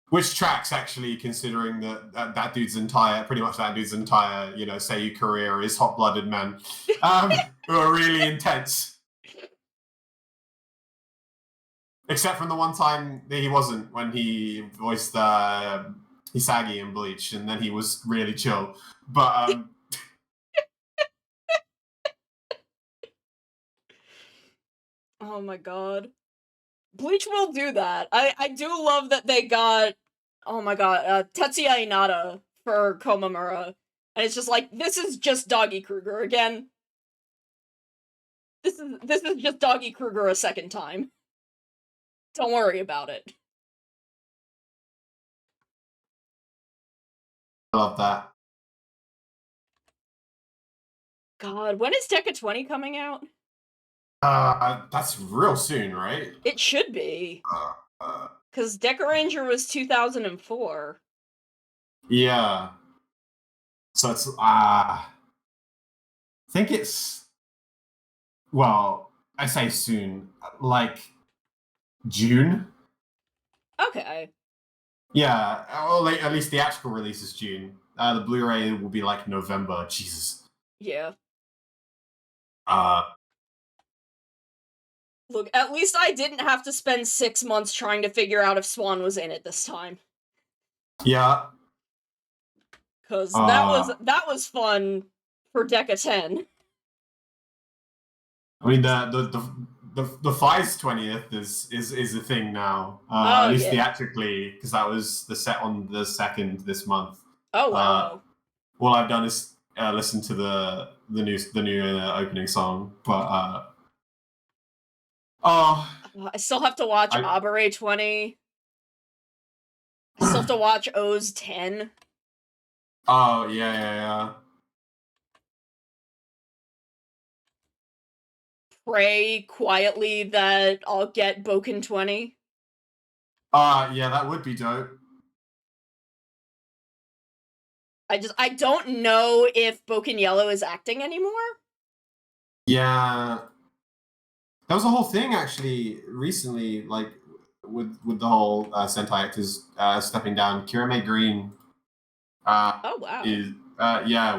S6: Which tracks actually, considering that dude's entire, Seiyu career is hot-blooded men, who are really intense. Except from the one time that he wasn't, when he voiced Hisagi in Bleach, and then he was really chill. But
S1: Oh my god. Bleach will do that. I do love that they got, oh my god, Tetsuya Inada for Komamura. And it's just like, this is just Doggy Kruger again. This is just Doggy Kruger a second time. Don't worry about it.
S6: I love that.
S1: God, when is Deca 20 coming out?
S6: That's real soon, right?
S1: It should be.
S6: Uh,
S1: Because Deca Ranger was 2004.
S6: yeah. So it's I think it's, well, I say soon, like June.
S1: Okay.
S6: Yeah, well, at least the theatrical release is June. The Blu-ray will be like November. Jesus.
S1: Yeah.
S6: Uh,
S1: Look, at least I didn't have to spend 6 months trying to figure out if Swan was in it this time.
S6: yeah.
S1: Cause that was fun for Deca 10.
S6: I mean, the Fi's 20th is a thing now.
S1: Oh,
S6: At least
S1: yeah.
S6: theatrically, because that was the set on the 2nd this month.
S1: Oh wow.
S6: All I've done is listen to the new opening song, but oh,
S1: I still have to watch Abare 20. I still have to watch O's 10.
S6: Oh yeah.
S1: Pray quietly that I'll get Boken 20.
S6: Yeah, that would be dope.
S1: I don't know if Boken Yellow is acting anymore.
S6: Yeah, that was a whole thing actually recently, like with the whole Sentai actors stepping down. Kirame Green.
S1: Oh wow.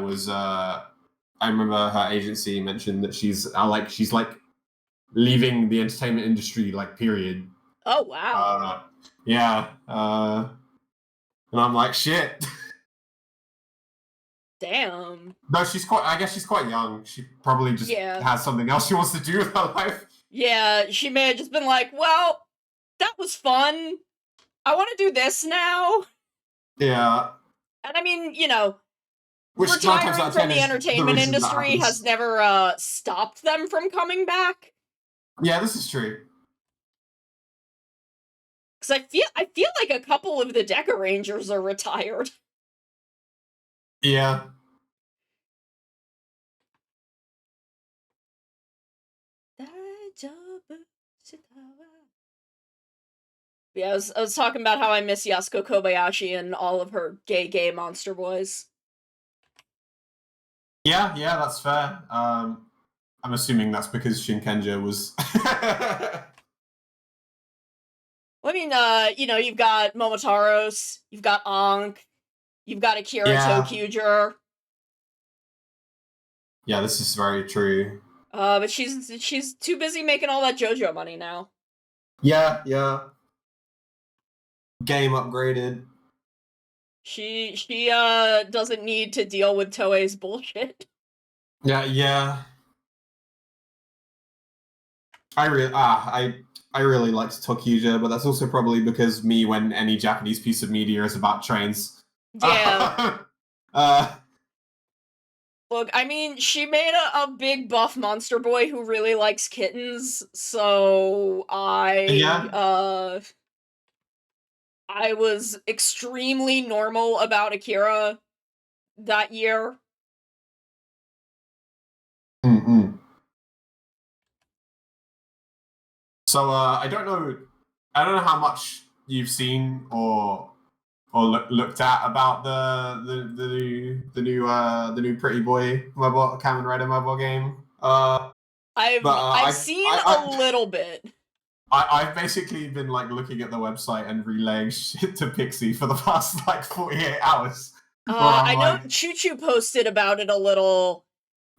S6: Was I remember her agency mentioned that she's like leaving the entertainment industry, like, period.
S1: Oh wow.
S6: Yeah. And I'm like, shit.
S1: Damn.
S6: No, I guess she's quite young. She probably just has something else she wants to do with her life.
S1: Yeah, she may have just been like, well, that was fun. I want to do this now.
S6: Yeah.
S1: And I mean, you know,
S6: which
S1: retiring from the entertainment industry has never stopped them from coming back.
S6: Yeah, this is true.
S1: Because I feel like a couple of the Deca Rangers are retired.
S6: Yeah.
S1: Yeah, I was talking about how I miss Yasuko Kobayashi and all of her gay monster boys.
S6: Yeah, that's fair. I'm assuming that's because Shinkenja was.
S1: I mean, you know, you've got Momotaros, you've got Ankh, you've got Akira Tokyuger.
S6: Yeah, this is very true.
S1: But she's too busy making all that JoJo money now.
S6: Yeah. Game upgraded.
S1: She doesn't need to deal with Toei's bullshit.
S6: Yeah. I really liked Tokyuja, but that's also probably because me, when any Japanese piece of media is about trains.
S1: Yeah. Look, I mean, she made a big buff monster boy who really likes kittens, so I was extremely normal about Akira that year.
S6: Mm-mm. So I don't know how much you've seen or looked at about the new Pretty Boy mobile Kamen Rider mobile game.
S1: I've seen a little bit.
S6: I've basically been like looking at the website and relaying shit to Pixie for the past like 48 hours.
S1: I know Choo Choo posted about it a little.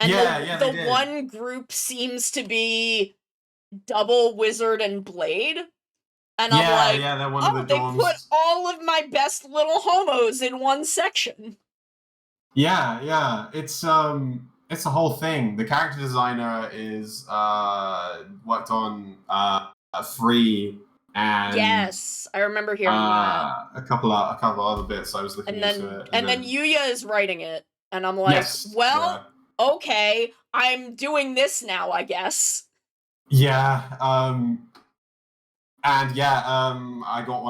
S1: And the one group seems to be Double, Wizard, and Blade. And I'm like,
S6: they're one of the
S1: they
S6: dorms.
S1: put all of my best little homos in one section.
S6: Yeah. It's a whole thing. The character designer is worked on Free and
S1: Yes, I remember hearing that.
S6: a couple other bits I was looking into it.
S1: And then Yuya is writing it, and I'm like,
S6: Yes,
S1: well, okay, I'm doing this now, I guess.
S6: I got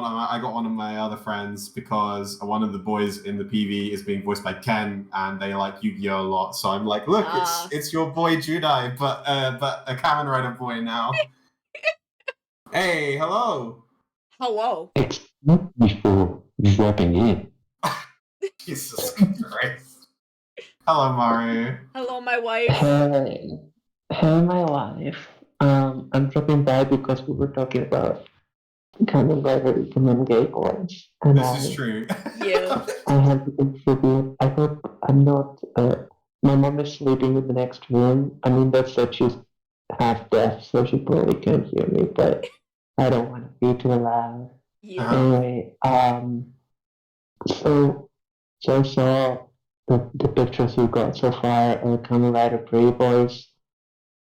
S6: one of my other friends because one of the boys in the PV is being voiced by Ken, and they like Yu-Gi-Oh a lot. So I'm like, look, it's your boy Judai, but a Kamen Rider boy now. Hey, hello.
S1: Hello.
S7: Excuse me for dropping in.
S6: Jesus Christ. Hello, Mario.
S1: Hello, my wife.
S7: Hey, my wife. I'm dropping by because we were talking about Kamen Rider PNG boys. And
S6: This is true.
S1: Yeah.
S7: I have to contribute. I hope I'm not. My mom is sleeping in the next room. I mean, that said, she's half deaf, so she probably can't hear me, but I don't want to be too loud.
S1: Yeah.
S7: Anyway, so I saw the pictures you got so far of Kamen Rider Pretty Boys.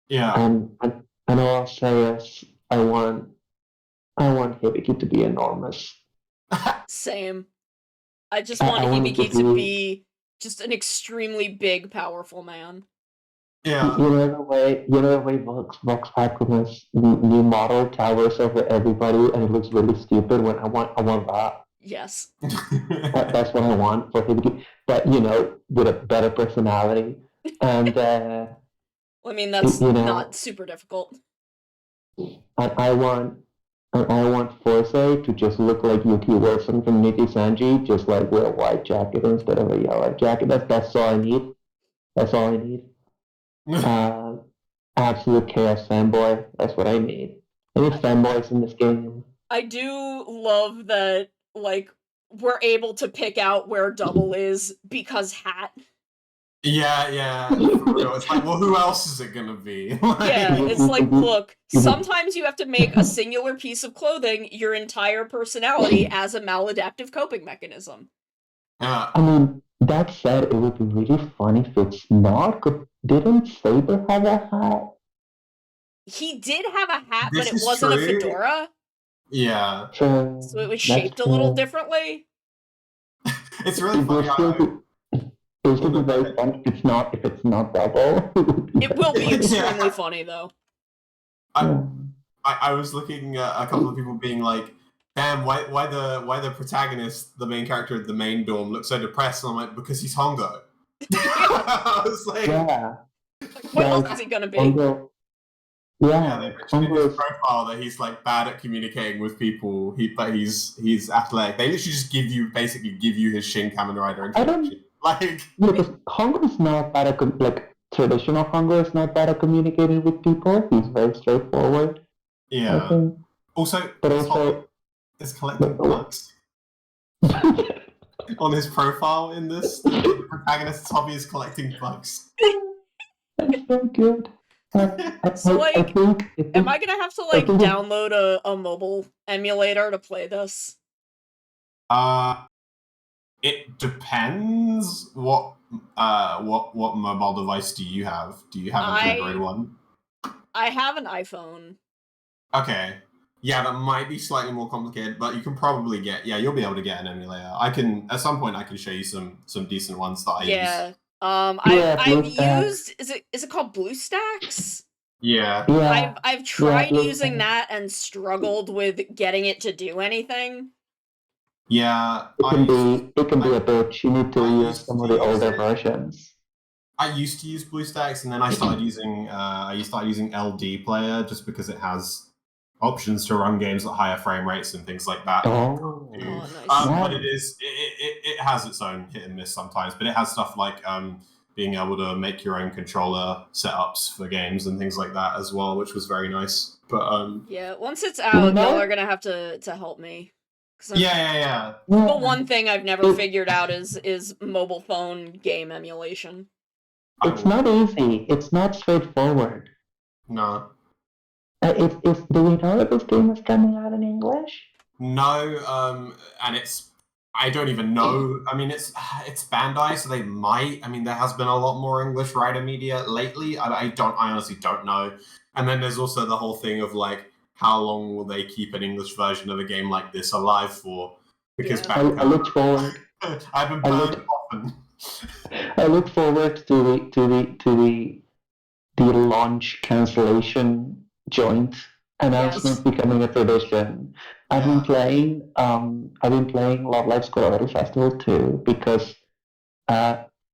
S6: Yeah.
S7: And all I'll say is I want Hibiki to be enormous.
S1: Same. I just want Hibiki to be just an extremely big, powerful man.
S6: Yeah.
S7: You know the way Vox Happiness new model towers over everybody and it looks really stupid when I want that.
S1: Yes.
S7: That's what I want for Hibiki. But with a better personality. And
S1: I mean, that's not super difficult.
S7: I want Force to just look like Yuki Wilson from Nikki Sanji, just like wear a white jacket instead of a yellow jacket. That's all I need. That's all I need. Absolute chaos fanboy. That's what I need. I need fanboys in this game.
S1: I do love that, like, we're able to pick out where Double is because hat.
S6: Yeah, for real. It's like, well, who else is it gonna be?
S1: Yeah, it's like, look, sometimes you have to make a singular piece of clothing your entire personality as a maladaptive coping mechanism.
S6: Yeah.
S7: I mean, that said, it would be really funny if it's not. Didn't Saber have a hat?
S1: He did have a hat,
S6: This
S1: but it
S6: is
S1: wasn't a
S6: true.
S1: fedora.
S6: Yeah.
S7: So
S1: it was shaped a little differently.
S6: It's really funny.
S7: It's going to be very fun if it's not Double.
S1: It will be extremely funny though.
S6: I was looking at a couple of people being like, damn, why the protagonist, the main character of the main dorm, looks so depressed? And I'm like, because he's Hongo. I was like,
S1: what else is he gonna be?
S7: Hongo,
S6: they mentioned in his profile that he's like bad at communicating with people. But he's athletic. They literally just give you his Shin Kamen Rider introduction.
S7: Because Hongo's not bad at traditional Hongo is not bad at communicating with people. He's very straightforward.
S6: Yeah. Also, is collecting bugs. On his profile in this, the protagonist's hobby is collecting bugs.
S7: That's so good.
S1: So, am I gonna have to download a mobile emulator to play this?
S6: It depends. What mobile device do you have? Do you have an Android one?
S1: I have an iPhone.
S6: Okay. Yeah, that might be slightly more complicated, but you can probably you'll be able to get an emulator. At some point I can show you some decent ones that I use.
S1: I've used is it called BlueStacks?
S6: Yeah.
S1: I've tried using that and struggled with getting it to do anything.
S6: Yeah.
S7: It can be a bitch. You need to use some of the older versions.
S6: I used to use BlueStacks, and then I started using LD Player just because it has options to run games at higher frame rates and things like that.
S1: Nice.
S6: But it has its own hit and miss sometimes. But it has stuff like being able to make your own controller setups for games and things like that as well, which was very nice. But
S1: once it's out, y'all are gonna have to help me.
S6: Yeah.
S1: The one thing I've never figured out is mobile phone game emulation.
S7: It's not easy. It's not straightforward.
S6: No.
S7: Do we know that this game is coming out in English?
S6: No, and I don't even know. I mean, it's Bandai, so they might. I mean, there has been a lot more English writer media lately. I honestly don't know. And then there's also the whole thing of like, how long will they keep an English version of a game like this alive for? Because
S1: Yeah.
S6: back
S7: I look forward.
S6: I've been
S7: I
S6: burned
S7: look-
S6: often.
S7: I look forward to the launch cancellation joint announcement
S1: Yes.
S7: becoming a tradition. I've been playing Love Live Scholarity Festival too because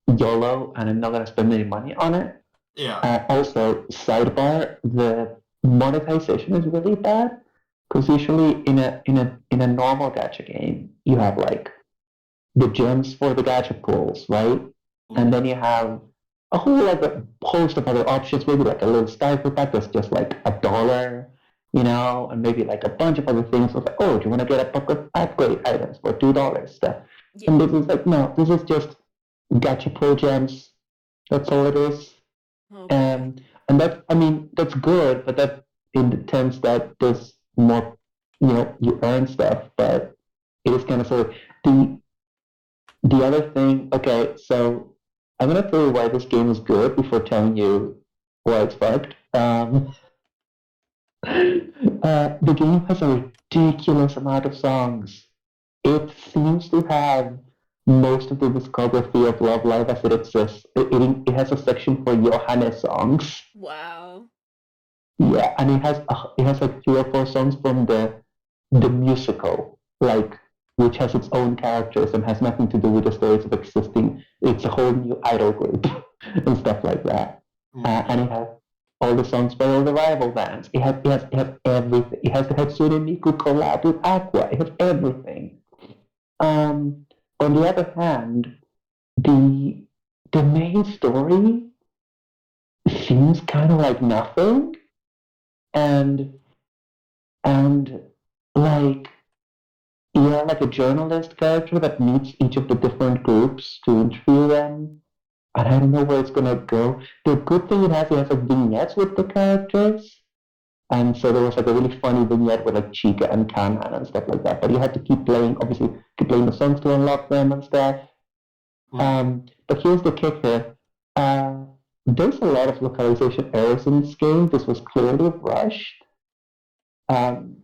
S7: YOLO and I'm not gonna spend any money on it.
S6: Yeah.
S7: Also, sidebar, the monetization is really bad because usually in a normal gacha game you have like the gems for the gacha pools, right? And then you have a whole other host of other options, maybe like a little starter pack that's just like $1, and maybe like a bunch of other things. Like, oh, do you want to get a pack of upgrade items for $2? Stuff.
S1: Yeah.
S7: And this is like, no, this is just gacha pool gems. That's all it is.
S1: Okay.
S7: And that, I mean, that's good, but that in the sense that there's more, you earn stuff, but it is kind of sort of the other thing. Okay, so I'm gonna tell you why this game is good before telling you why it's fucked. The game has a ridiculous amount of songs. It seems to have most of the discography of Love Live as it exists. It has a section for Johannes songs.
S1: Wow.
S7: Yeah, and it has like 3 or 4 songs from the musical, like which has its own characters and has nothing to do with the stories of existing. It's a whole new idol group and stuff like that. And it has all the songs by all the rival bands. It has everything. It has the Hatsune Miku collab with Aqua. It has everything. On the other hand, the the main story seems kind of like nothing, and and like you're like a journalist character that meets each of the different groups to interview them, and I don't know where it's gonna go. The good thing it has like vignettes with the characters, and so there was like a really funny vignette with like Chica and Kanan and stuff like that. But you had to keep playing, obviously, keep playing the songs to unlock them and stuff. But here's the kicker. There's a lot of localization errors in this game. This was clearly rushed. Um,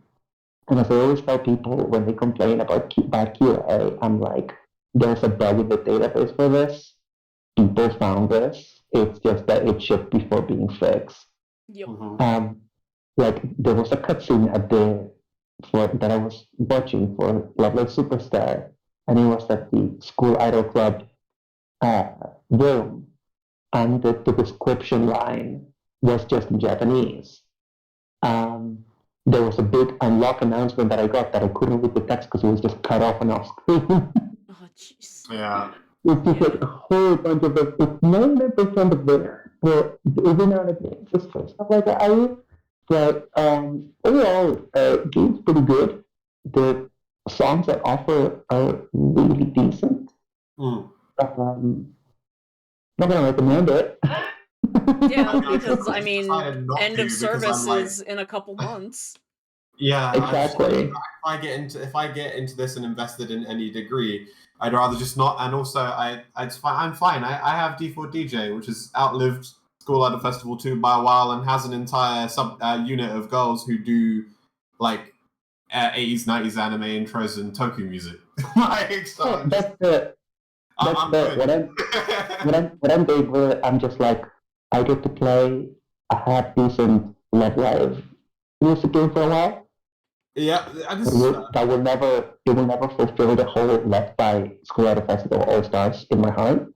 S7: and as I always tell people when they complain about bad QA, I'm like, there's a bug in the database for this. People found this. It's just that it shipped before being fixed.
S1: Yep.
S7: Like there was a cutscene that I was watching for Love Live Superstar, and it was at the school idol club room, and the description line was just in Japanese. There was a big unlock announcement that I got that I couldn't read the text because it was just cut off and off screen.
S1: Oh, jeez.
S6: Yeah.
S7: It's just like a whole bunch of it. It's 99% of there. But every now and again, just for stuff like that. But overall, game's pretty good. The songs that offer are really decent. Not gonna recommend it.
S1: Yeah, because I mean,
S6: decided not
S1: end
S6: to
S1: of
S6: because
S1: service
S6: I'm like-
S1: is in a couple months.
S6: Yeah,
S7: Exactly.
S6: If I get into this and invested in any degree, I'd rather just not. And also, I'm fine. I have D4DJ, which has outlived School Idol Festival 2 by a while and has an entire unit of girls who do like 80s, 90s anime intros and Toku music. Like, so
S7: I'm good. What I'm doing with it, I'm just like, I get to play a half decent Love Live music game for a while.
S6: Yeah,
S7: It will never fulfill the whole Left by School Idol Festival All Stars in my heart.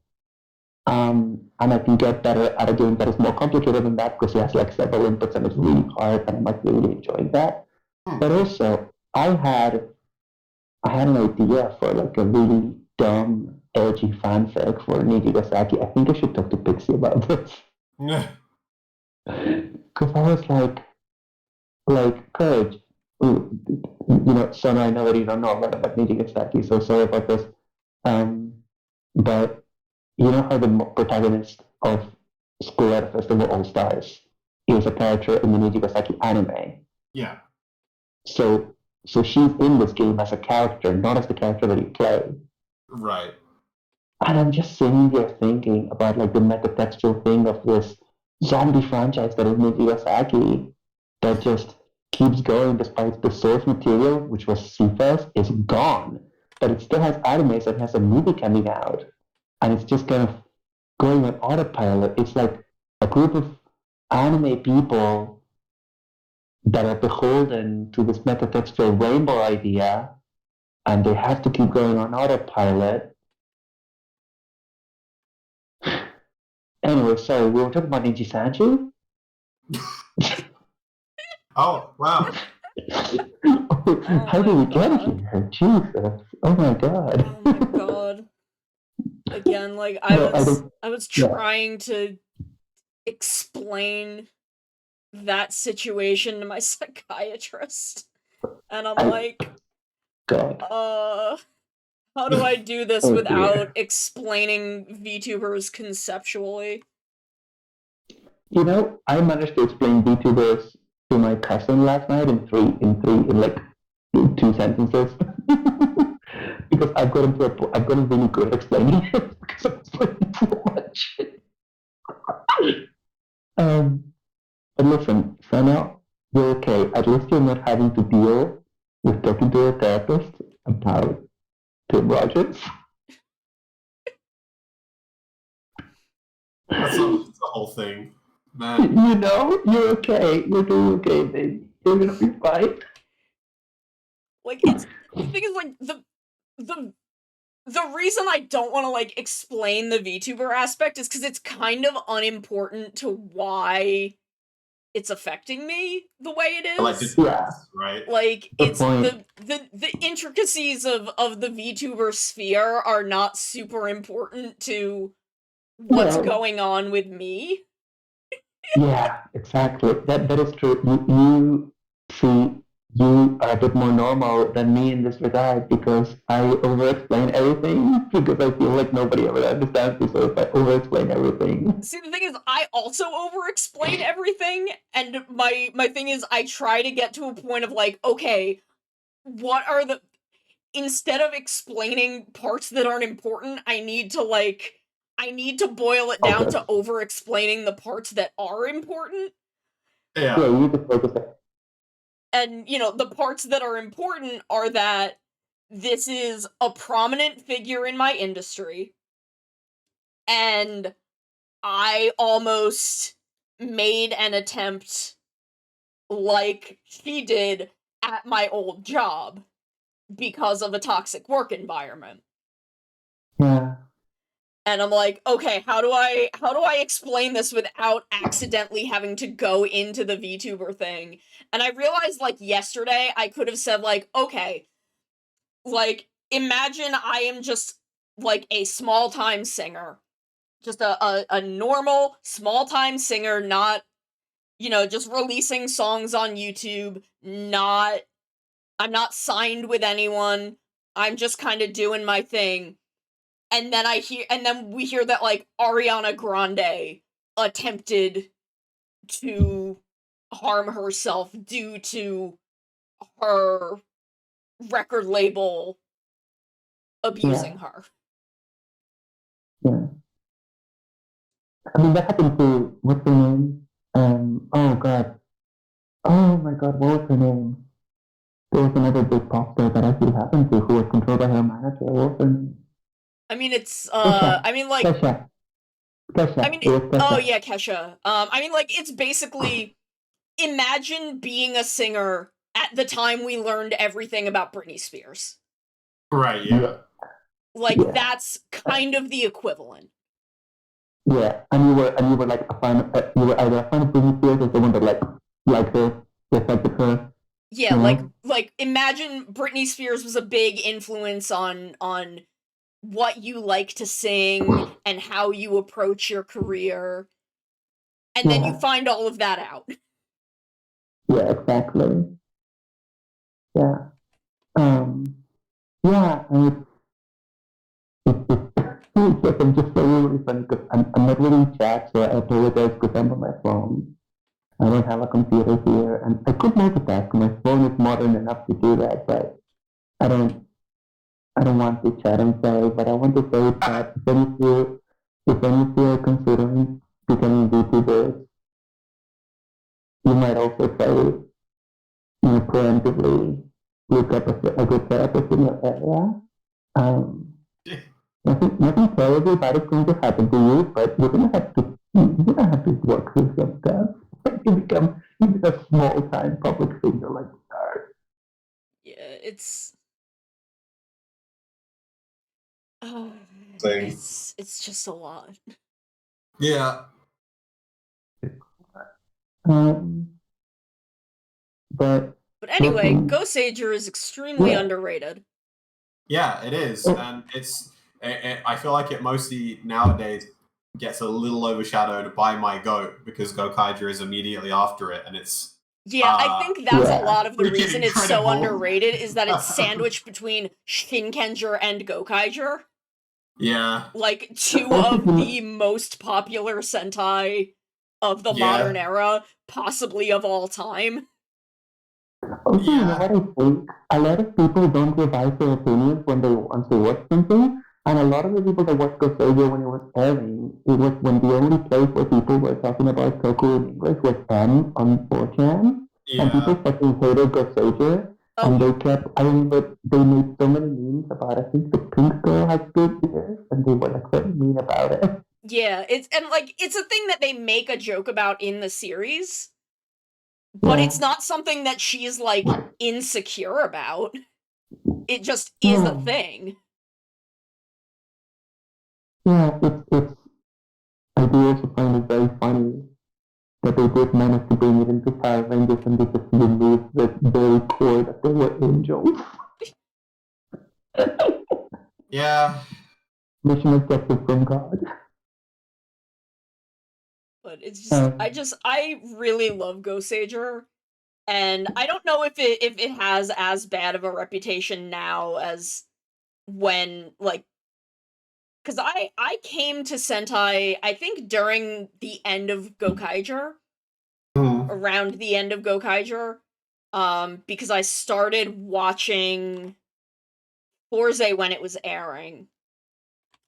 S7: And I can get better at a game that is more complicated than that because it has like several inputs and it's really hard, and I'm like really enjoying that. But also, I had an idea for like a really dumb, edgy fanfic for Nijigasaki. I think I should talk to Pixie about this. Because I was like, Courage, Sona, I know that you don't know a lot about Nijigasaki, so sorry about this. But you know how the protagonist of School Idol Festival All Stars is a character in the Nijigasaki anime.
S6: Yeah.
S7: So she's in this game as a character, not as the character that you play.
S6: Right.
S7: And I'm just sitting here thinking about like the metatextual thing of this zombie franchise that is Nijigasaki that just keeps going despite the source material, which was CFAS, is gone. But it still has animes and has a movie coming out. And it's just kind of going on autopilot. It's like a group of anime people that are beholden to this metatextual rainbow idea, and they have to keep going on autopilot. Anyway, sorry, we were talking about Niji Sanji?
S6: Oh, wow.
S7: How did we get here? Jesus. Oh my god.
S1: Oh my god. Again, like I was trying to explain that situation to my psychiatrist. And I'm like,
S7: God.
S1: how do I do this
S7: Oh,
S1: without
S7: dear.
S1: explaining VTubers conceptually?
S7: You know, I managed to explain VTubers to my cousin last night in like 2 sentences. Because I've gotten really good at explaining it because I'm explaining so much. But listen, Sana, you're okay. At least you're not having to deal with talking to a therapist about Tim Rogers.
S6: That's the whole thing, man.
S7: You know, you're okay. You're doing okay, baby. You're gonna be fine.
S1: Like, it's the thing is, like, the reason I don't want to, like, explain the VTuber aspect is because it's kind of unimportant to why it's affecting me the way it is.
S6: Like this, right?
S1: Like,
S7: The
S1: it's
S7: point-
S1: the intricacies of the VTuber sphere are not super important to what's
S7: Well-
S1: going on with me.
S7: Yeah, exactly. That is true. You see, you are a bit more normal than me in this regard because I over-explain everything because I feel like nobody ever understands me. So if I over-explain everything,
S1: See, the thing is, I also over-explain everything, and my thing is, I try to get to a point of, like, okay, what are the... Instead of explaining parts that aren't important, I need to boil it down to over-explaining the parts that are important.
S7: yeah, you need to focus.
S1: And, you know, the parts that are important are that this is a prominent figure in my industry, and I almost made an attempt like she did at my old job because of a toxic work environment.
S7: Yeah.
S1: And I'm like, okay, how do I explain this without accidentally having to go into the VTuber thing? And I realized, like, yesterday, I could have said, like, okay, like, imagine I am just, like, a small-time singer. Just a normal, small-time singer, not, you know, just releasing songs on YouTube, I'm not signed with anyone, I'm just kind of doing my thing. And then we hear that, like, Ariana Grande attempted to harm herself due to her record label abusing her.
S7: Yeah. I mean, that happened to, what's her name? Oh god. Oh my god, what was her name? There was another big pop star that actually happened to who was controlled by her manager. What was her name?
S1: I mean, it's,
S7: Kesha.
S1: I mean, like...
S7: Kesha.
S1: I mean,
S7: It was Kesha.
S1: oh yeah, Kesha. I mean, like, it's basically... Imagine being a singer at the time we learned everything about Britney Spears.
S6: Right, yeah.
S1: Like,
S7: Yeah.
S1: that's kind of the equivalent.
S7: Yeah, and you were like a fan of, you were either a fan of Britney Spears or someone that liked her, respected her.
S1: Yeah,
S7: you know?
S1: like imagine Britney Spears was a big influence on what you like to sing and how you approach your career. And then you
S7: Yeah.
S1: find all of that out.
S7: Yeah, exactly. Yeah. Yeah, and I'm just so really funny because I'm not really in chat, so I apologize because I'm on my phone. I don't have a computer here, and I could multitask. My phone is modern enough to do that, but I don't. I don't want to chat and say, but I want to say that if any of you are considering becoming VTubers, you might also say, preemptively look up a good therapist in your area. Um, nothing terribly bad is going to happen to you, but you're gonna have to work through some stuff. You become a small time public figure like you are.
S1: Yeah, oh,
S6: Thing.
S1: it's just a lot.
S6: Yeah.
S7: But
S1: But anyway,
S7: listen,
S1: Ghost Sager is extremely
S7: yeah.
S1: underrated.
S6: Yeah, it is, and I feel like it mostly nowadays gets a little overshadowed by my goat because Gokaiger is immediately after it, and it's
S1: Yeah, I think that's a
S7: Yeah.
S1: lot of the
S6: freaking
S1: reason it's so
S6: incredible.
S1: underrated is that it's sandwiched between Shinkenger and Gokaiger.
S6: Yeah,
S1: Like, two of the most popular Sentai of the modern era, possibly of all time.
S7: Also, you know
S6: yeah,
S7: what I think? A lot of people don't revise their opinions once they watch something, and a lot of the people that watched Ghost Savior when it was airing, it was when the only place where people were talking about Toku in English was M on 4chan, and people
S6: yeah.
S7: fucking hated Ghost Savior,
S1: Oh,
S7: and they kept, I remember they made so many memes about, I think the pink girl has good ears, and they were like very mean about it.
S1: yeah, it's a thing that they make a joke about in the series, but it's not something that she's like insecure about. It just is a thing.
S7: Yeah, it's, I do also find it very funny that they did manage to bring it into Power Rangers and they just removed the very core that they were angels.
S6: Yeah.
S7: Mission objective from God.
S1: But it's just I really love Ghost Sager, and I don't know if it has as bad of a reputation now as when, like, because I came to Sentai, I think, during the end of Gokaiger, around the end of Gokaiger, because I started watching Forze when it was airing.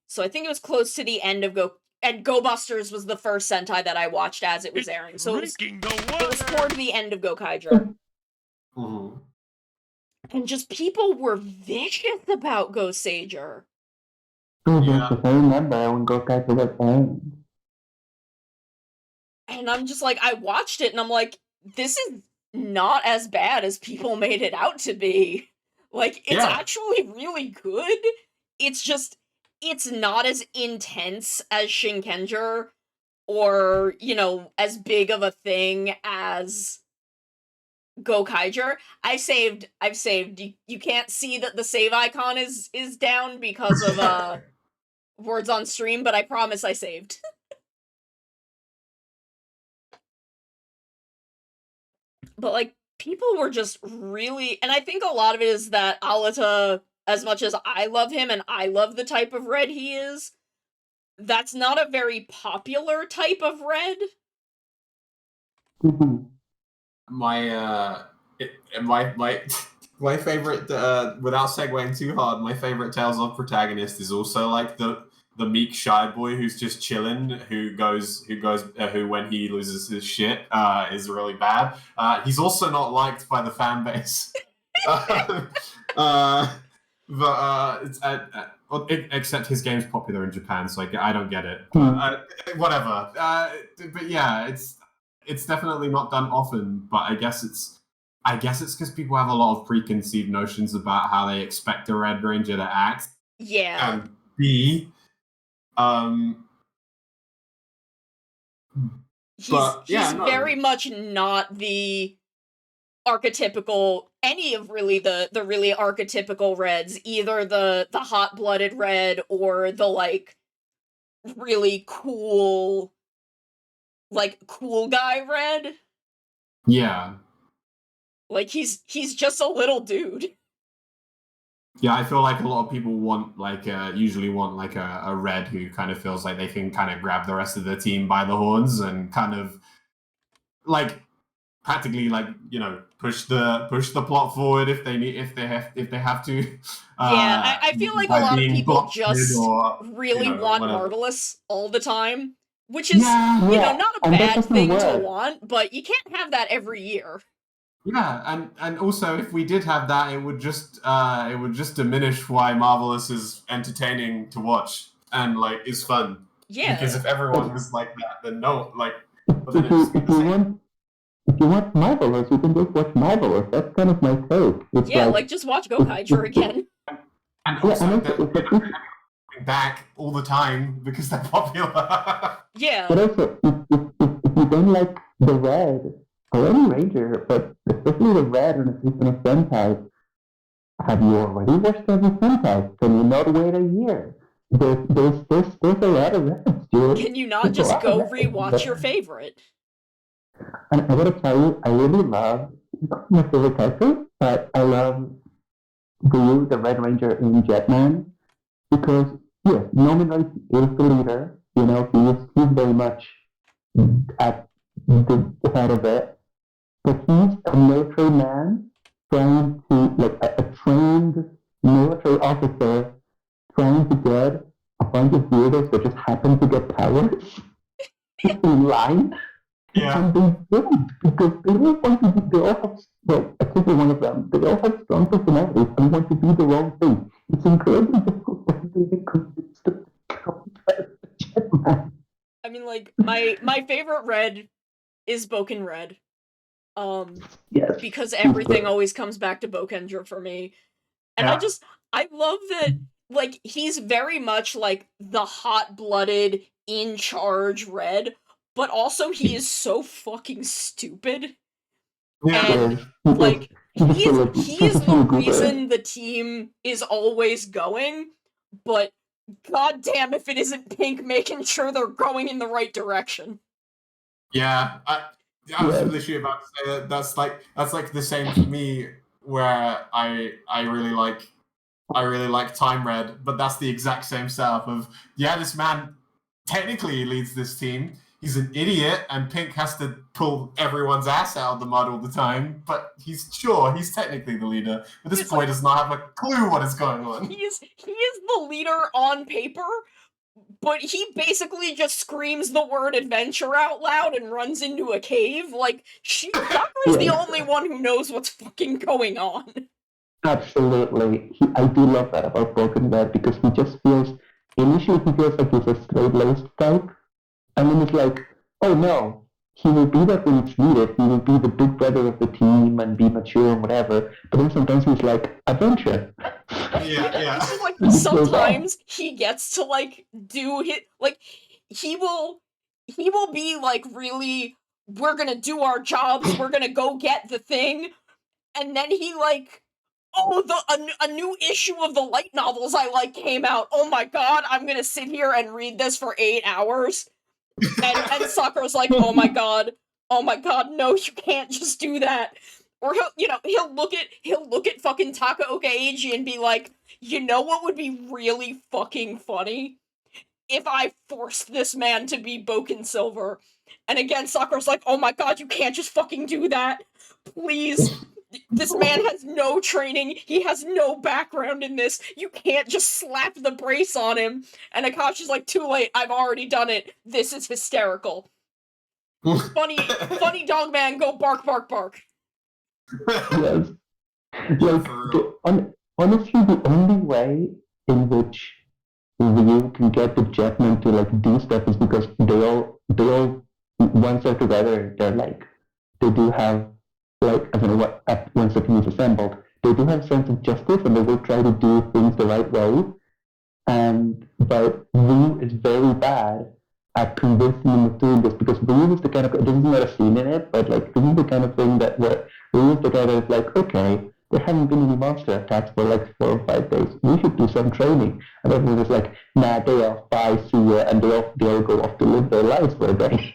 S1: So I think it was close to the end of and Go Busters was the first Sentai that I watched as it was airing. So it was toward the end of Gokaiger. And just people were vicious about Ghost Sager.
S7: Yeah. I remember when Gokaiger was airing.
S1: And I'm just like, I watched it and I'm like, this is not as bad as people made it out to be. Like, it's actually really good. It's just, it's not as intense as Shinkenger or, as big of a thing as Gokaiger. I've saved. You can't see that the save icon is down because of words on stream, but I promise I saved. But like, people were just really, and I think a lot of it is that Alita, as much as I love him and I love the type of red he is, that's not a very popular type of red.
S6: My my favorite, without segueing too hard, my favorite Tales of protagonist is also like the meek shy boy who's just chilling, who when he loses his shit is really bad. He's also not liked by the fan base. Except his game's popular in Japan, so I don't get it. But whatever. But yeah, it's definitely not done often. But I guess it's because people have a lot of preconceived notions about how they expect a Red Ranger to act.
S1: Yeah.
S6: And B,
S1: he's very much not the archetypical, any of really the really archetypical reds, either the hot-blooded red or the like really cool guy red.
S6: Yeah.
S1: Like, he's just a little dude.
S6: Yeah, I feel like a lot of people usually want like a red who kind of feels like they can kind of grab the rest of the team by the horns and kind of like practically like push the plot forward if they have to.
S1: Yeah, I feel like a
S6: By
S1: lot of
S6: being
S1: people
S6: blockhead
S1: just
S6: or
S1: really want
S6: whatever.
S1: Marvelous all the time, which is,
S7: Yeah,
S1: not a
S7: and that
S1: bad
S7: doesn't
S1: thing to
S7: work.
S1: want, but you can't have that every year.
S6: Yeah, and also if we did have that, it would just diminish why Marvelous is entertaining to watch and like is fun. Because
S1: Yeah.
S6: if everyone was like that, then no, like, but then
S7: If
S6: it's
S7: you
S6: the
S7: if you
S6: same.
S7: want if you want Marvelous, you can just watch Marvelous. That's kind of my take. It's
S1: Yeah,
S7: like
S1: like just watch Gokaiger again.
S6: And
S7: yeah, and
S6: also
S7: also
S6: they're
S7: it's like if,
S6: coming back all the time because they're popular.
S1: Yeah.
S7: but also if you don't like the Red or any Ranger, but especially the Red and a season of Sentai, have you already watched every Sentai? Can you not wait a year? There's a lot of Reds, dude.
S1: Can you not
S7: There's a
S1: just
S7: lot of
S1: go
S7: Reds.
S1: rewatch your favorite?
S7: And I gotta tell you, I really love, not my favorite character, but I love Ryu, the Red Ranger in Jetman, because, yes, nominally he is the leader, he's very much at the head of it, but he's a military man trying to, like, a trained military officer trying to get a bunch of weirdos that just happen to get powers in line.
S6: Yeah.
S7: And they don't, because they don't want to be, they all have, well, except for one of them, they all have strong personalities and want to be the wrong thing. It's incredibly difficult for them to be convinced to become Jetman.
S1: I mean, like, my favorite Red is Boken Red.
S7: Yes,
S1: Because
S7: he's
S1: everything
S7: good.
S1: always comes back to Bokenger for me. And
S6: Yeah.
S1: I love that, like, he's very much like the hot-blooded, in charge Red, but also he is so fucking stupid.
S6: Yeah.
S1: And
S7: Yes,
S1: like
S7: he's full of,
S1: he is the
S7: full of goober.
S1: reason the team is always going, but god damn if it isn't Pink making sure they're going in the right direction.
S6: Yeah. I was
S7: Yes,
S6: literally about to say that that's like the same for me where I really like Time Red, but that's the exact same setup of this man technically leads this team. He's an idiot, and Pink has to pull everyone's ass out of the mud all the time. But he's technically the leader. But this
S1: It's
S6: boy
S1: like
S6: does not have a clue what is going on.
S1: he is the leader on paper, but he basically just screams the word adventure out loud and runs into a cave. Like, Sakura's the
S7: yes,
S1: only one who knows what's fucking going on.
S7: absolutely. I do love that about Broken Red because he just feels, initially he feels like he's a straight-laced type, and then it's like, oh no, he will be that when it's needed. He will be the big brother of the team and be mature and whatever. But then sometimes he's like, adventure.
S6: Yeah.
S1: So, like,
S7: He just goes off.
S1: sometimes he gets to, like, do hit, like, he will be, like, really, we're gonna do our jobs, we're gonna go get the thing, and then he, like, oh, a new issue of the light novels I like came out. Oh my god, I'm gonna sit here and read this for 8 hours. And Sakura's like, oh my god, no, you can't just do that. Or he'll look at fucking Takaoka Eiji and be like, you know what would be really fucking funny? If I forced this man to be Boken Silver. And again, Sakura's like, oh my god, you can't just fucking do that. Please. This man has no training. He has no background in this. You can't just slap the brace on him. And Akashi's like, too late. I've already done it. This is hysterical. Funny dog man, go bark, bark, bark.
S7: Yes.
S6: Yeah,
S7: Like,
S6: for real.
S7: honestly, the only way in which Ryu can get the Jetman to like do stuff is because they all once they're together, they're like they do have like I don't know what once the team is assembled, they do have a sense of justice and they will try to do things the right way. And but Ryu is very bad at convincing him of doing this because Ryu is the kind of this is not a scene in it, but like this is the kind of thing that where Ryu is the guy that is like, okay, there haven't been any monster attacks for like 4 or 5 days. We should do some training. And everyone is like, nah, day off, bye, see ya, and they all go off to live their lives for a day.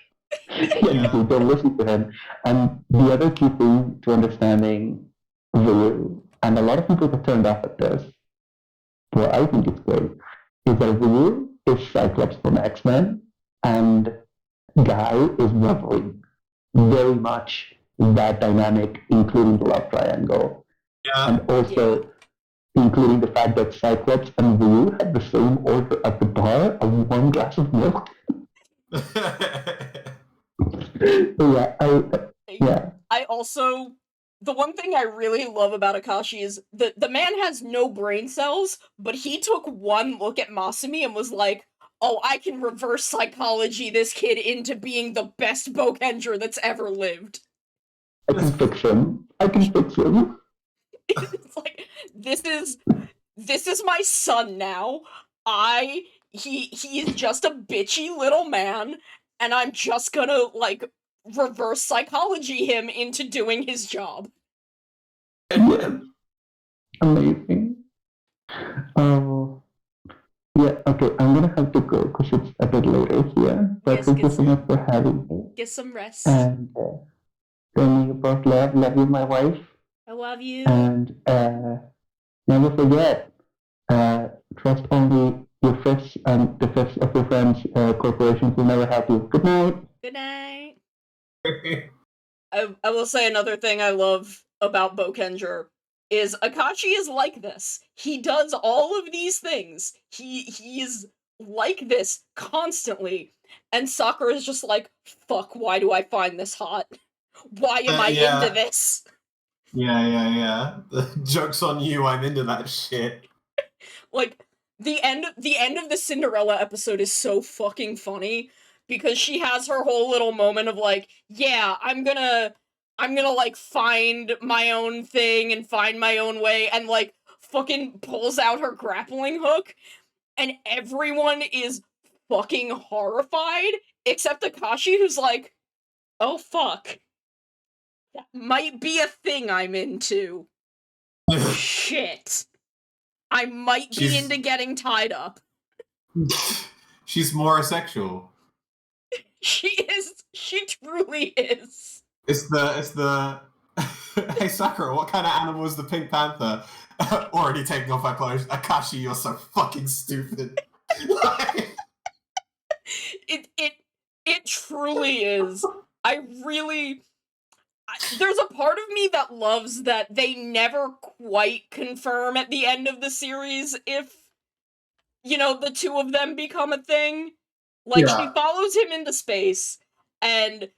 S7: And they don't listen to him. And the other key thing to understanding Ryu, and a lot of people get turned off at this, well, I think it's great, is that Ryu is Cyclops from X-Men, and Guy is Wolverine. very much that dynamic, including the love triangle,
S6: Yeah.
S7: and also including the fact that Cyclops and Wu had the same order at the bar of one glass of milk. Yeah,
S1: I also, the one thing I really love about Akashi is the man has no brain cells, but he took one look at Masumi and was like, oh, I can reverse psychology this kid into being the best Bokenger that's ever lived.
S7: I can fix him.
S1: It's like, this is my son now. He is just a bitchy little man, and I'm just gonna, like, reverse psychology him into doing his job.
S7: Yes. Amazing. Yeah, okay, I'm gonna have to go because it's a bit later here. But
S1: Yes,
S7: thank you so much for having me.
S1: Get some rest.
S7: And sending you both love. Love you, my wife.
S1: I love you.
S7: And never forget, trust only your fists and the fists of your friends. Corporations will never help you. Good night.
S1: Good night. I will say another thing I love about Bokenger is Akashi is like this. He does all of these things. He's like this constantly. And Sakura is just like, fuck, why do I find this hot? Why am I into this?
S6: Yeah. The joke's on you, I'm into that shit.
S1: Like, the end of the Cinderella episode is so fucking funny because she has her whole little moment of like, yeah, I'm gonna like find my own thing and find my own way, and like fucking pulls out her grappling hook, and everyone is fucking horrified except Akashi, who's like, oh fuck, that might be a thing I'm into. Shit. I might be into getting tied up.
S6: She's more asexual.
S1: She truly is.
S6: It's the hey Sakura, what kind of animal is the Pink Panther? Already taking off her clothes. Akashi, you're so fucking stupid.
S1: It truly is. There's a part of me that loves that they never quite confirm at the end of the series if, you know, the two of them become a thing. Like, she follows him into space, and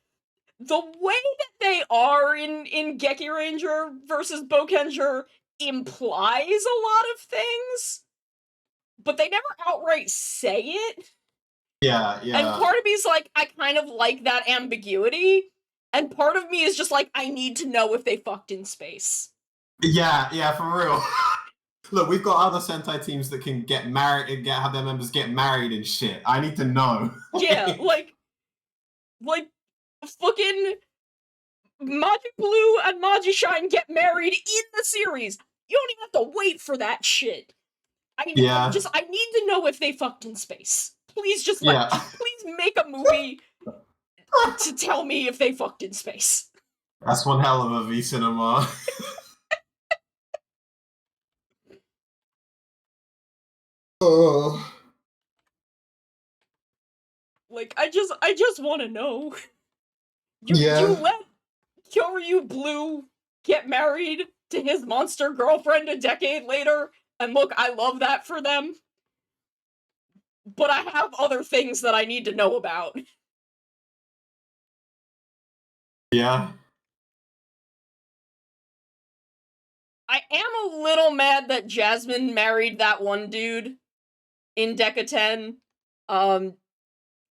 S1: the way that they are in Geki Ranger versus Bokenger implies a lot of things, but they never outright say it.
S6: Yeah.
S1: And part of me is like, I kind of like that ambiguity, and part of me is just like, I need to know if they fucked in space.
S6: Yeah, for real. Look, we've got other Sentai teams that can get married and have their members get married and shit. I need to know.
S1: Yeah, like fucking Maji Blue and Maji Shine get married in the series. You don't even have to wait for that shit. I need to know if they fucked in space. Please please make a movie to tell me if they fucked in space.
S6: That's one hell of a V cinema. Oh.
S1: Like, I just want to know. You let Kyoryu Blue get married to his monster girlfriend a decade later, and look, I love that for them. But I have other things that I need to know about.
S6: Yeah.
S1: I am a little mad that Jasmine married that one dude in Deca 10.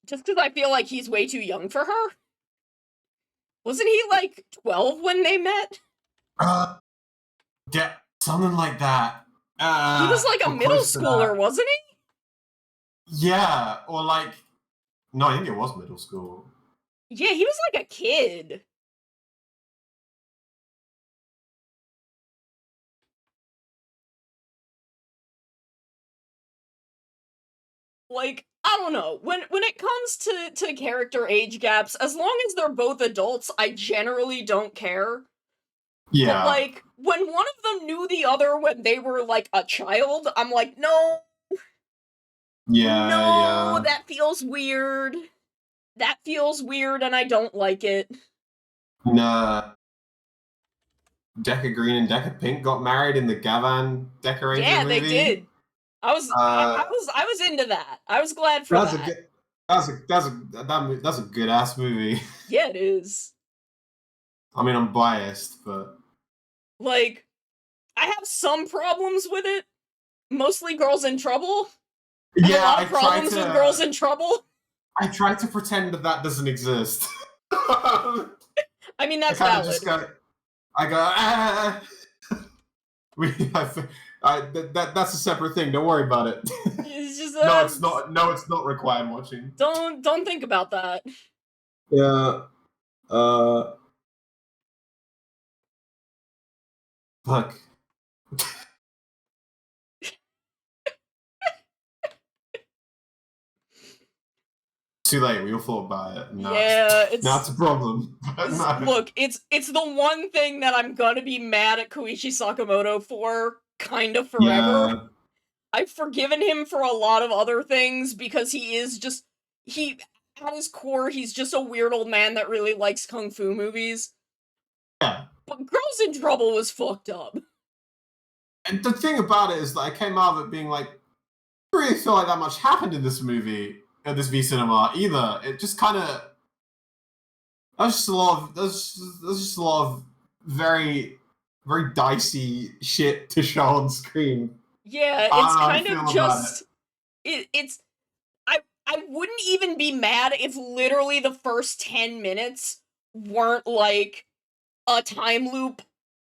S1: Just because I feel like he's way too young for her. Wasn't he like 12 when they met?
S6: Yeah, something like that.
S1: He was like a middle schooler, wasn't
S6: he? Yeah, or like... No, I think it was middle school.
S1: Yeah, he was like a kid. Like, I don't know. When it comes to character age gaps, as long as they're both adults, I generally don't care.
S6: Yeah.
S1: But, like, when one of them knew the other when they were, like, a child, I'm like, no.
S6: Yeah,
S1: that feels weird. That feels weird, and I don't like it.
S6: Nah, Deca Green and Deca Pink got married in the Gavan Deca Ranger
S1: Yeah,
S6: movie.
S1: they did. I was into that. I was glad for
S6: That's a
S1: that.
S6: good. That's a good ass movie.
S1: Yeah, it is.
S6: I mean, I'm biased, but
S1: Like, I have some problems with it. Mostly Girls in Trouble. I have a
S6: yeah,
S1: lot of problems with Girls in Trouble.
S6: I try to pretend that doesn't exist.
S1: I mean,
S6: I
S1: that's
S6: kind of
S1: valid.
S6: just go. I go. Ah. That's a separate thing. Don't worry about it.
S1: It's just
S6: No, it's not. No, it's not required watching.
S1: Don't think about that.
S6: Yeah. Fuck. Too late. We all thought about it.
S1: Yeah,
S6: Now it's a problem. No.
S1: Look, it's the one thing that I'm gonna be mad at Koichi Sakamoto for kind of forever.
S6: Yeah.
S1: I've forgiven him for a lot of other things because he is just at his core he's just a weird old man that really likes kung fu movies.
S6: Yeah.
S1: But Girls in Trouble was fucked up.
S6: And the thing about it is that I came out of it being like, I don't really feel like that much happened in this movie, in this V cinema either. It just kind of, there's just a lot of very, very dicey shit to show on screen.
S1: Yeah, it's kind of just it's I wouldn't even be mad if literally the first 10 minutes weren't like a time loop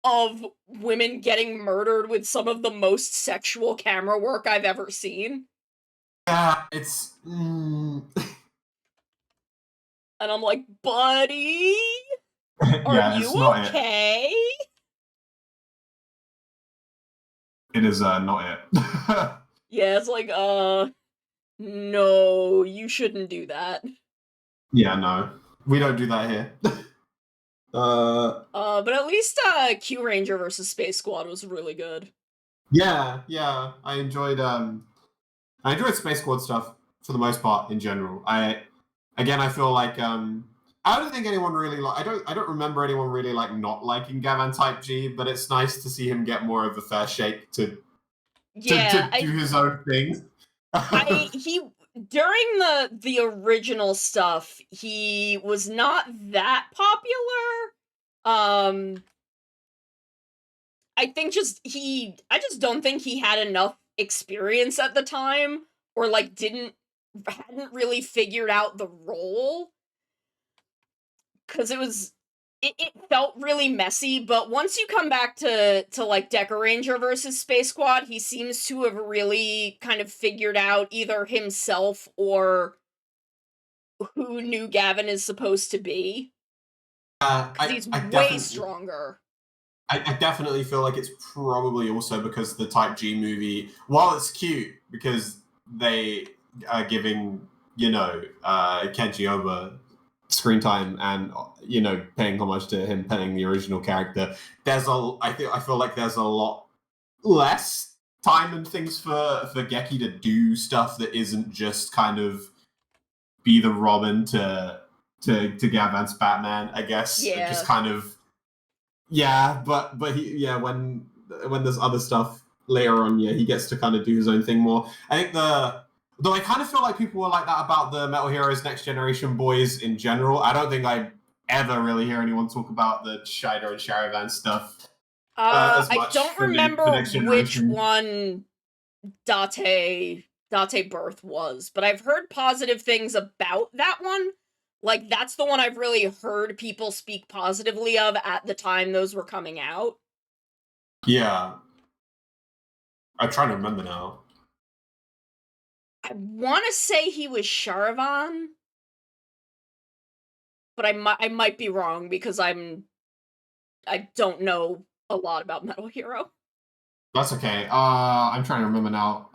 S1: of women getting murdered with some of the most sexual camera work I've ever seen.
S6: Yeah, it's.
S1: And I'm like, buddy, are
S6: yeah,
S1: you
S6: it's not
S1: okay?
S6: It is not it.
S1: Yeah, it's like, no, you shouldn't do that.
S6: Yeah, no. We don't do that here.
S1: But at least, Q Ranger versus Space Squad was really good.
S6: Yeah, I enjoyed Space Squad stuff for the most part in general. I feel like I don't think anyone really I don't remember anyone really like not liking Gavan Type G, but it's nice to see him get more of a fair shake to do his own thing.
S1: During the original stuff, he was not that popular. I just don't think he had enough experience at the time, or like hadn't really figured out the role. Cause it felt really messy, but once you come back to like Deca Ranger versus Space Squad, he seems to have really kind of figured out either himself or who New Gavin is supposed to be. Because he's way stronger.
S6: I definitely feel like it's probably also because the Type G movie, while it's cute because they are giving, Kenji Oba screen time and paying homage to him playing the original character, I feel like there's a lot less time and things for Geki to do stuff that isn't just kind of be the Robin to Gavan's Batman, I guess.
S1: Yeah.
S6: Just kind of but when there's other stuff later on, he gets to kind of do his own thing more. I think though I kind of feel like people were like that about the Metal Heroes Next Generation boys in general. I don't think I ever really hear anyone talk about the Shido and Sharivan stuff.
S1: I don't remember which one Date Birth was, but I've heard positive things about that one. Like, that's the one I've really heard people speak positively of at the time those were coming out.
S6: Yeah. I'm trying to remember now.
S1: I want to say he was Sharavan, but I might be wrong because I don't know a lot about Metal Hero.
S6: That's okay. I'm trying to remember now.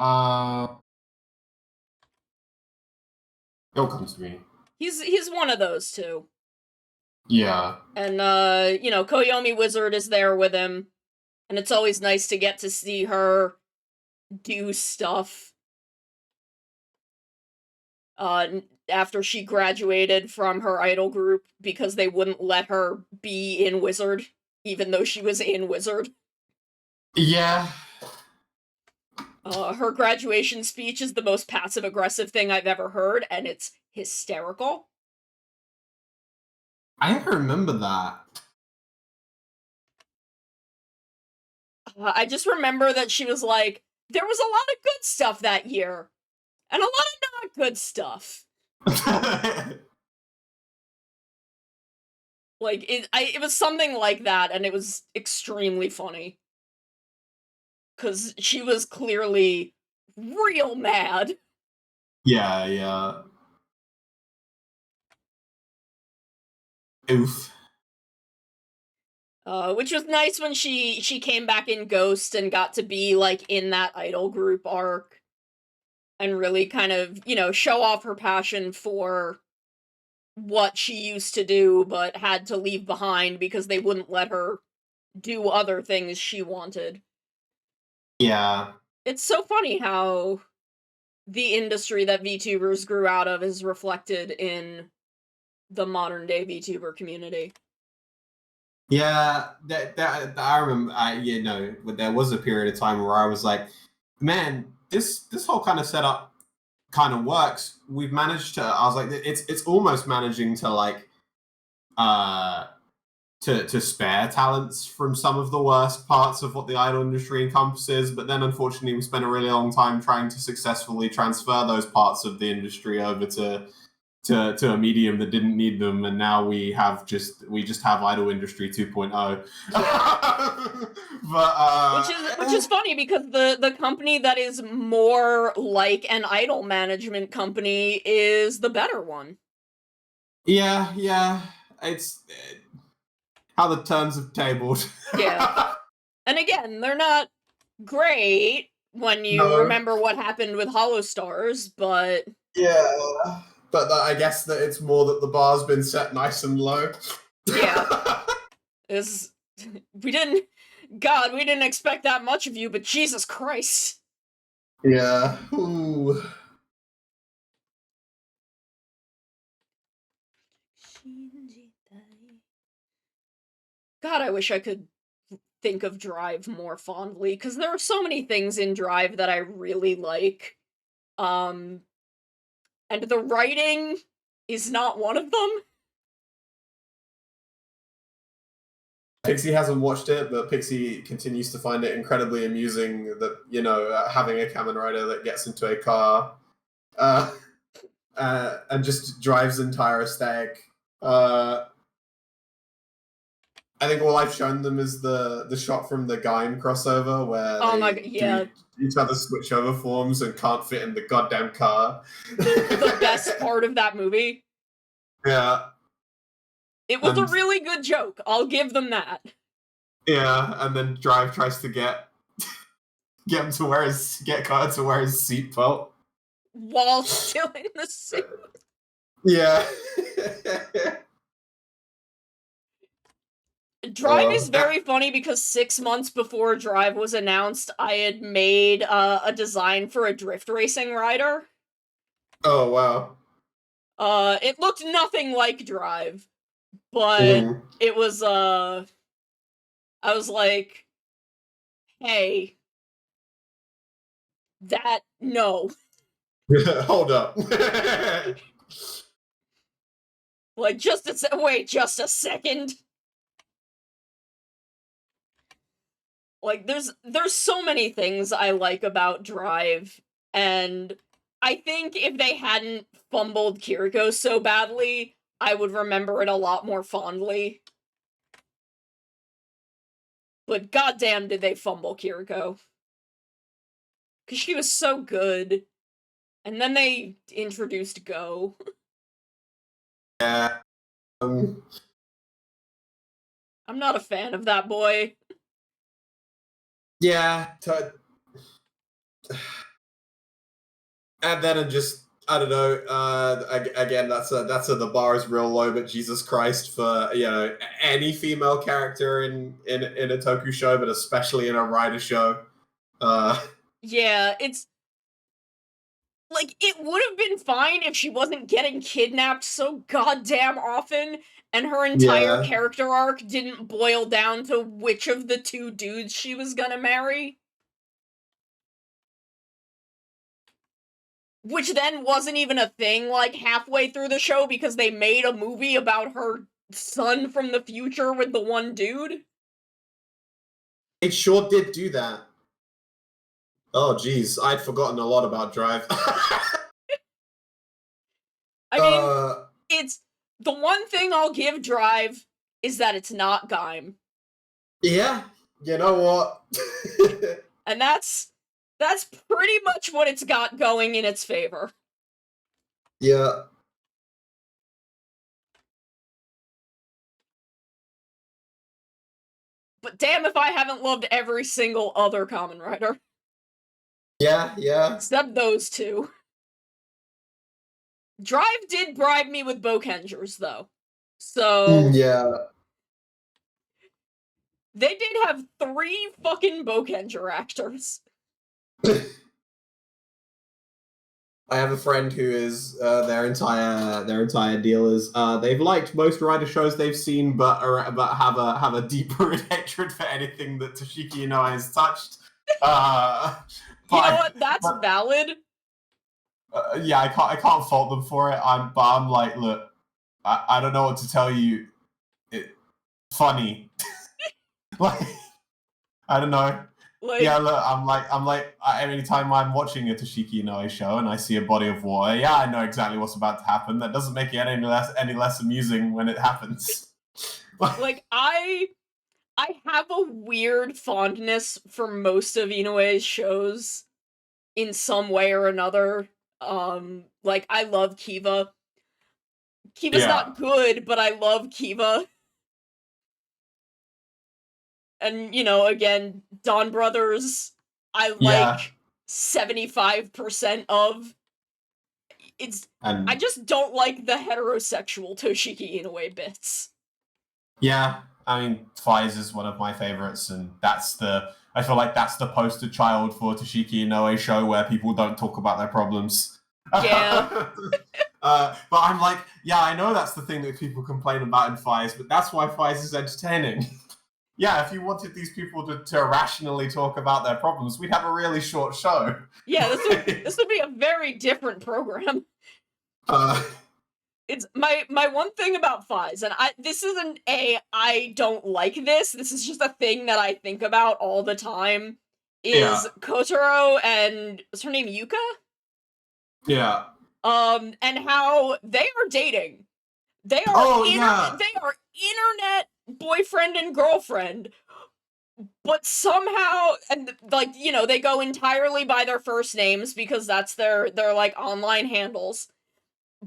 S6: It'll come to me.
S1: He's one of those two.
S6: Yeah.
S1: And Koyomi Wizard is there with him, and it's always nice to get to see her do stuff. after she graduated from her idol group because they wouldn't let her be in Wizard, even though she was in Wizard.
S6: Yeah.
S1: Her graduation speech is the most passive-aggressive thing I've ever heard, and it's hysterical.
S6: I don't remember that.
S1: I just remember that she was like, there was a lot of good stuff that year, and a lot of not good stuff. Like, it was something like that, and it was extremely funny. Because she was clearly real mad.
S6: Yeah, yeah. Oof.
S1: Which was nice when she came back in Ghost and got to be, like, in that idol group arc. And really kind of, you know, show off her passion for what she used to do, but had to leave behind because they wouldn't let her do other things she wanted.
S6: Yeah.
S1: It's so funny how the industry that VTubers grew out of is reflected in the modern day VTuber community.
S6: Yeah, that I remember. You know, there was a period of time where I was like, man, this whole kind of setup kind of works. We've managed to. I was like, it's almost managing to like, to spare talents from some of the worst parts of what the idol industry encompasses. But then, unfortunately, we spent a really long time trying to successfully transfer those parts of the industry over to a medium that didn't need them, and now we just have idol industry 2.0. But
S1: which is funny because the company that is more like an idol management company is the better one.
S6: Yeah, it's how the turns have tabled.
S1: Yeah. And again, they're not great when you remember what happened with Hollow Stars, but
S6: yeah. But I guess that it's more that the bar's been set nice and low.
S1: yeah. We didn't expect that much of you, but Jesus Christ.
S6: Yeah. Ooh.
S1: God, I wish I could think of Drive more fondly, because there are so many things in Drive that I really like. And the writing is not one of them.
S6: Pixie hasn't watched it, but Pixie continues to find it incredibly amusing that, you know, having a Kamen Rider that gets into a car and just drives entire aesthetic. I think all I've shown them is the shot from the Gaim crossover where do each other's switchover forms and can't fit in the goddamn car.
S1: The best part of that movie.
S6: Yeah.
S1: It was a really good joke. I'll give them that.
S6: Yeah, and then Drive tries to get him to get Carter to wear his seatbelt
S1: while still in the suit.
S6: Yeah.
S1: Drive is very funny because 6 months before Drive was announced, I had made a design for a drift racing rider.
S6: Oh, wow.
S1: It looked nothing like Drive, but it was, I was like, hey, no.
S6: Hold up.
S1: Like, wait just a second. Like, there's so many things I like about Drive, and I think if they hadn't fumbled Kiriko so badly, I would remember it a lot more fondly. But goddamn did they fumble Kiriko. Because she was so good. And then they introduced Go.
S6: Yeah.
S1: I'm not a fan of that boy.
S6: Yeah. And then I don't know. Again, the bar is real low, but Jesus Christ, for any female character in a Toku show, but especially in a Rider show.
S1: Yeah, it's like, it would have been fine if she wasn't getting kidnapped so goddamn often, and her entire
S6: Yeah.
S1: character arc didn't boil down to which of the two dudes she was gonna marry. Which then wasn't even a thing, like, halfway through the show because they made a movie about her son from the future with the one dude.
S6: It sure did do that. Oh, jeez. I'd forgotten a lot about Drive.
S1: I mean, it's... The one thing I'll give Drive is that it's not Gaim.
S6: Yeah, you know what?
S1: And that's pretty much what it's got going in its favor.
S6: Yeah.
S1: But damn if I haven't loved every single other Kamen Rider.
S6: Yeah.
S1: Except those two. Drive did bribe me with Bokengers, though. So...
S6: Yeah.
S1: They did have 3 fucking Bokenger actors.
S6: I have a friend who is their entire deal is they've liked most rider shows they've seen, but have a deeper hatred for anything that Toshiki Inoue has touched.
S1: You know what? That's valid.
S6: Yeah, I can't fault them for it. I'm like, look, I don't know what to tell you. Funny, like, I don't know.
S1: Like,
S6: yeah, look, I'm like, every time I'm watching a Toshiki Inoue show and I see a body of water, yeah, I know exactly what's about to happen. That doesn't make it any less amusing when it happens.
S1: like, I have a weird fondness for most of Inoue's shows in some way or another. Like, I love Kiva. Kiva's not good, but I love Kiva. And, you know, again, Dawn Brothers, I like 75% of. I just don't like the heterosexual Toshiki Inoue bits.
S6: Yeah, I mean, Faiz is one of my favorites, and I feel like that's the poster child for Toshiki Inoue show where people don't talk about their problems.
S1: Yeah.
S6: But I'm like, yeah, I know that's the thing that people complain about in Faiz, but that's why Faiz is entertaining. Yeah, if you wanted these people to rationally talk about their problems, we'd have a really short show.
S1: Yeah, this would be a very different program. It's my one thing about Faiz, and this isn't I don't like this. This is just a thing that I think about all the time. Is Kotaro and what's her name, Yuka?
S6: Yeah.
S1: And how they are dating. They are they are internet boyfriend and girlfriend, but somehow, and like, you know, they go entirely by their first names because that's their like online handles.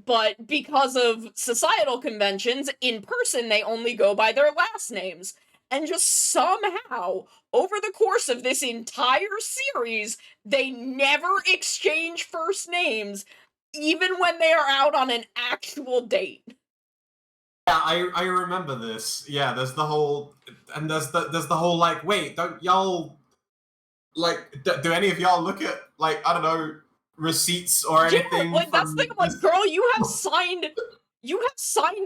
S1: But because of societal conventions, in person they only go by their last names. And just somehow, over the course of this entire series, they never exchange first names, even when they are out on an actual date.
S6: Yeah, I remember this. Yeah, there's the whole like, wait, don't y'all like do any of y'all look at, like, I don't know, receipts or anything?
S1: Yeah, like, that's the thing. I'm like, girl, you have signed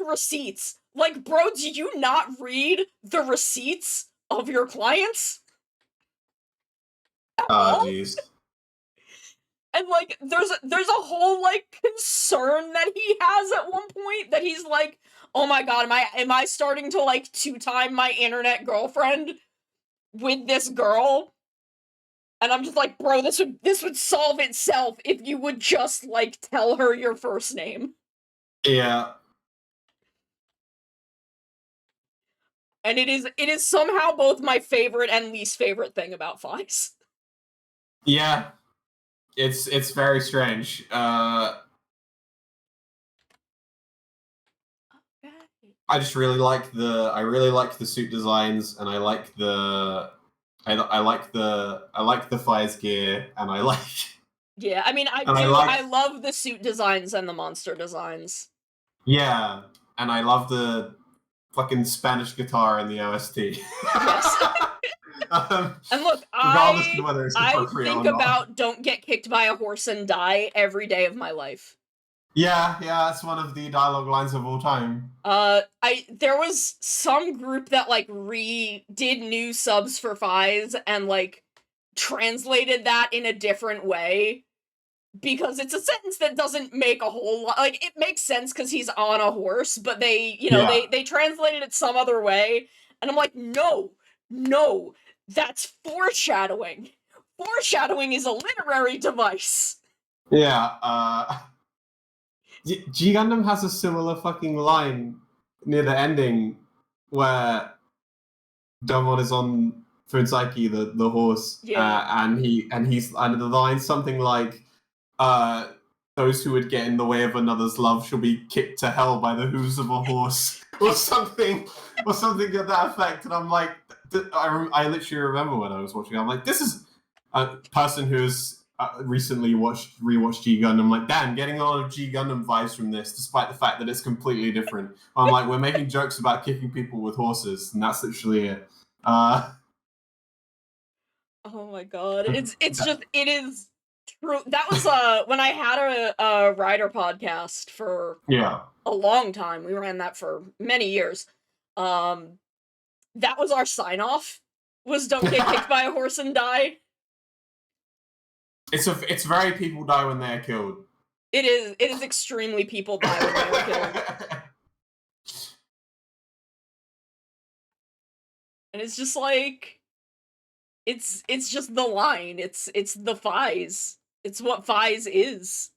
S1: receipts. Like, bro, do you not read the receipts of your clients?
S6: Oh, jeez.
S1: And, like, there's a whole, like, concern that he has at one point, that he's like, oh my god, am I starting to, like, two-time my internet girlfriend with this girl? And I'm just like, bro, this would solve itself if you would just, like, tell her your first name.
S6: Yeah.
S1: And it is somehow both my favorite and least favorite thing about Faiz.
S6: Yeah. It's very strange. I just really like the suit designs, and I like the Faiz gear, and I like.
S1: Yeah, I mean, I love the suit designs and the monster designs.
S6: Yeah, and I love the fucking Spanish guitar in the OST.
S1: Yes. And look,
S6: regardless of whether it's
S1: I
S6: appropriate or
S1: think
S6: not.
S1: about don't get kicked by a horse and die every day of my life.
S6: Yeah, that's one of the dialogue lines of all time.
S1: There was some group that like did new subs for Fies and like translated that in a different way because it's a sentence that doesn't make a whole lot, like, it makes sense because he's on a horse, but they, they translated it some other way, and I'm like, no, that's foreshadowing. Foreshadowing is a literary device.
S6: Yeah, G Gundam has a similar fucking line near the ending where Domon is on Funsaki, the horse,
S1: Yeah.
S6: and he's the line something like, "Those who would get in the way of another's love shall be kicked to hell by the hooves of a horse," or something to that effect. And I'm like, I literally remember when I was watching. I'm like, this is a person who's recently rewatched G Gundam. Like, damn, getting a lot of G Gundam vibes from this, despite the fact that it's completely different. I'm like, we're making jokes about kicking people with horses, and that's literally it.
S1: Oh my god, it is true. That was when I had a writer podcast for a long time. We ran that for many years. That was our sign off. Was don't get kicked by a horse and die.
S6: It's very people die when they're killed.
S1: It is extremely people die when they're killed. And it's just like it's just the line. It's the Fies. It's what Fies is.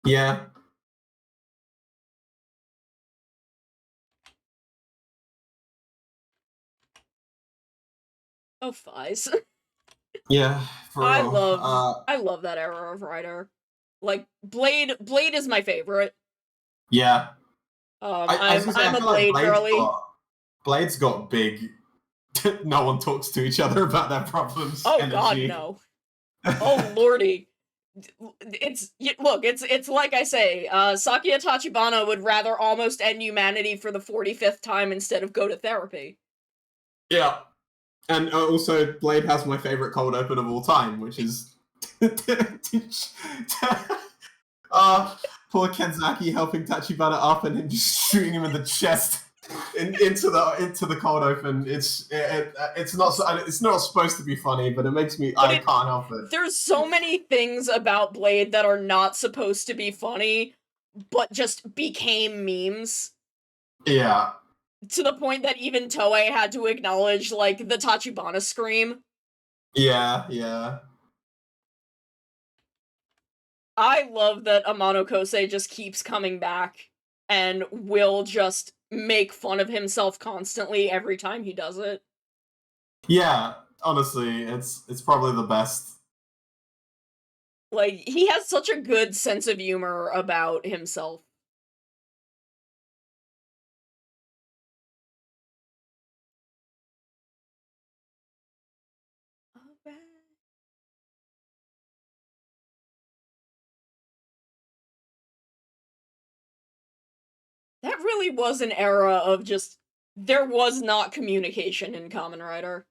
S6: Yeah.
S1: Oh, Fies.
S6: Yeah, for
S1: I
S6: real.
S1: love that era of writer. Like Blade is my favorite.
S6: Yeah.
S1: I'm a Blade girly.
S6: Blade's got big. No one talks to each other about their problems.
S1: Oh
S6: energy.
S1: god, no. Oh lordy. It's like I say, Sakia Tachibana would rather almost end humanity for the 45th time instead of go to therapy.
S6: Yeah. And also, Blade has my favorite cold open of all time, which is poor Kenzaki helping Tachibana up and him just shooting him in the chest into the cold open. It's not supposed to be funny, but it makes me I can't help it.
S1: There's so many things about Blade that are not supposed to be funny, but just became memes.
S6: Yeah.
S1: To the point that even Toei had to acknowledge, like, the Tachibana scream.
S6: Yeah.
S1: I love that Amano Kosei just keeps coming back and will just make fun of himself constantly every time he does it.
S6: Yeah, honestly, it's probably the best.
S1: Like, he has such a good sense of humor about himself. That really was an era of just, there was not communication in Kamen Rider.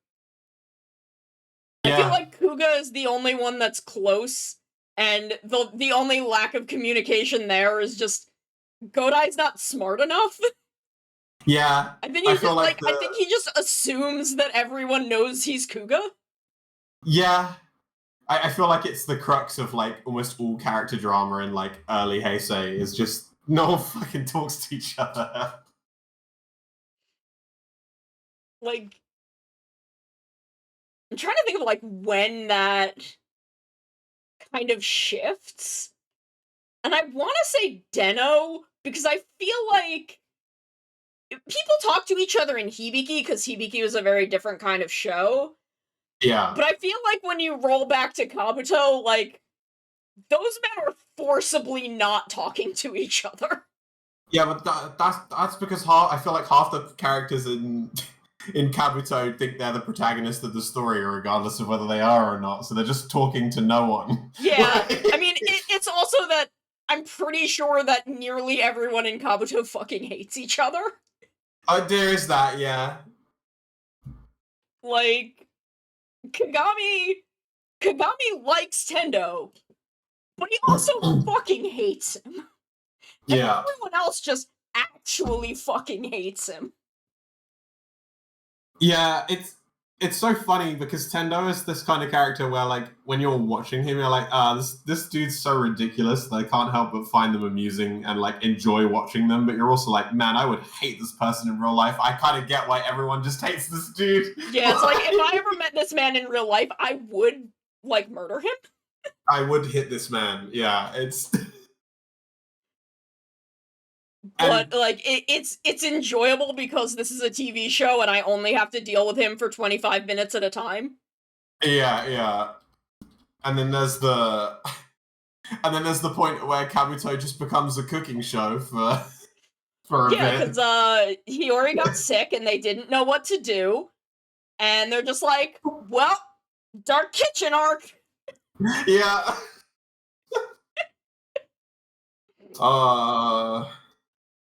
S1: Yeah. I feel like Kuga is the only one that's close, and the only lack of communication there is just, Godai's not smart enough.
S6: Yeah.
S1: I think he just assumes that everyone knows he's Kuga.
S6: Yeah. I feel like it's the crux of, like, almost all character drama in, like, early Heisei, is just no one fucking talks to each other.
S1: Like, I'm trying to think of, like, when that kind of shifts. And I want to say Den-O, because I feel like people talk to each other in Hibiki, because Hibiki was a very different kind of show.
S6: Yeah.
S1: But I feel like when you roll back to Kabuto, like, those men are forcibly not talking to each other.
S6: Yeah, but that's because I feel like half the characters in Kabuto think they're the protagonist of the story, regardless of whether they are or not. So they're just talking to no one.
S1: Yeah, I mean, it's also that I'm pretty sure that nearly everyone in Kabuto fucking hates each other.
S6: There is that, yeah.
S1: Like, Kagami likes Tendo, but he also fucking hates him. And
S6: Yeah.
S1: everyone else just actually fucking hates him.
S6: Yeah, it's so funny because Tendo is this kind of character where, like, when you're watching him, you're like, this dude's so ridiculous that I can't help but find them amusing and, like, enjoy watching them. But you're also like, man, I would hate this person in real life. I kind of get why everyone just hates this dude.
S1: Yeah, it's like, if I ever met this man in real life, I would, like, murder him.
S6: I would hit this man. Yeah, it's.
S1: But, like, it's enjoyable because this is a TV show and I only have to deal with him for 25 minutes at a time.
S6: Yeah. And then there's the point where Kabuto just becomes a cooking show for a bit.
S1: Yeah, because Hiyori got sick and they didn't know what to do. And they're just like, well, Dark Kitchen arc.
S6: Yeah.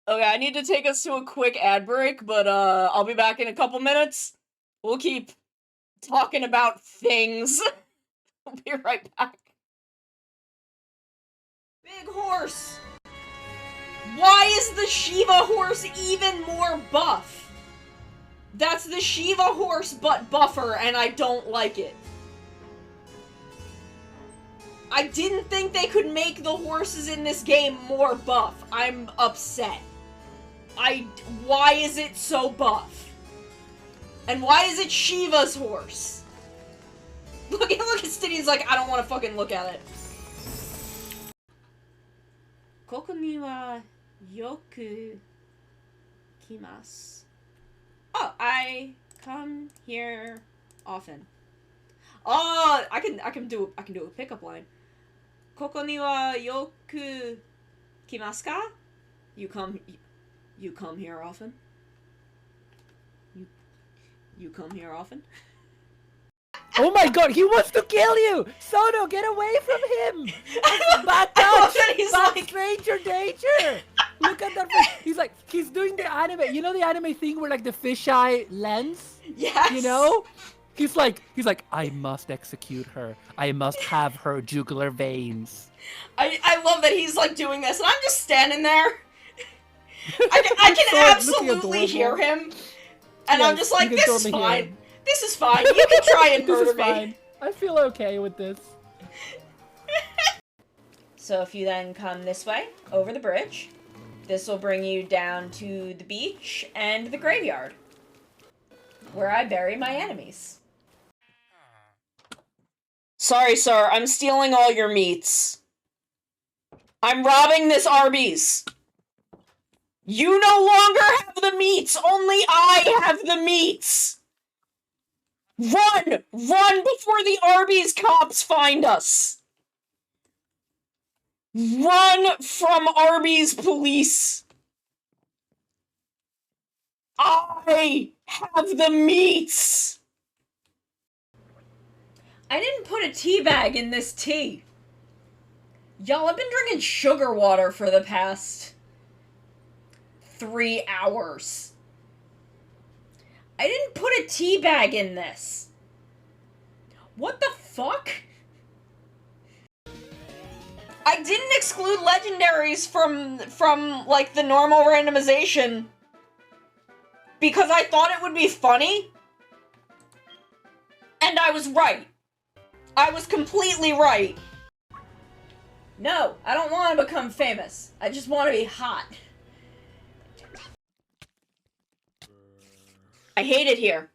S1: Okay, I need to take us to a quick ad break, but I'll be back in a couple minutes. We'll keep talking about things. We'll be right back. Big horse! Why is the Shiva horse even more buff? That's the Shiva horse but buffer, and I don't like it. I didn't think they could make the horses in this game more buff. I'm upset. Why is it so buff? And why is it Shiva's horse? Look at Stiddy's like, I don't want to fucking look at it. Koko ni wa yoku kimasu. Oh, I come here often. Oh, I can do a pickup line. Koko ni wa yoku kimasu ka? You come here often? You come here often?
S4: Oh my god, he wants to kill you! Sono, get away from him! Bad touch!
S1: He's
S4: Bad
S1: like,
S4: stranger danger! Look at that face. He's doing the anime. You know the anime thing where, like, the fisheye lens?
S1: yes!
S4: You know? He's like, I must execute her. I must have her jugular veins.
S1: I love that he's like doing this, and I'm just standing there. I can absolutely hear him, and I'm just like, this is fine. This is fine. You can try and murder me.
S4: Fine. I feel okay with this.
S1: So if you then come this way, over the bridge, this will bring you down to the beach and the graveyard, where I bury my enemies. Sorry, sir, I'm stealing all your meats. I'm robbing this Arby's. You no longer have the meats, only I have the meats! Run! Run before the Arby's cops find us! Run from Arby's police! I have the meats! I didn't put a tea bag in this tea. Y'all, I've been drinking sugar water for the past 3 hours. I didn't put a tea bag in this. What the fuck? I didn't exclude legendaries from like the normal randomization because I thought it would be funny. And I was right. I was completely right. No, I don't want to become famous. I just want to be hot. I hate it here.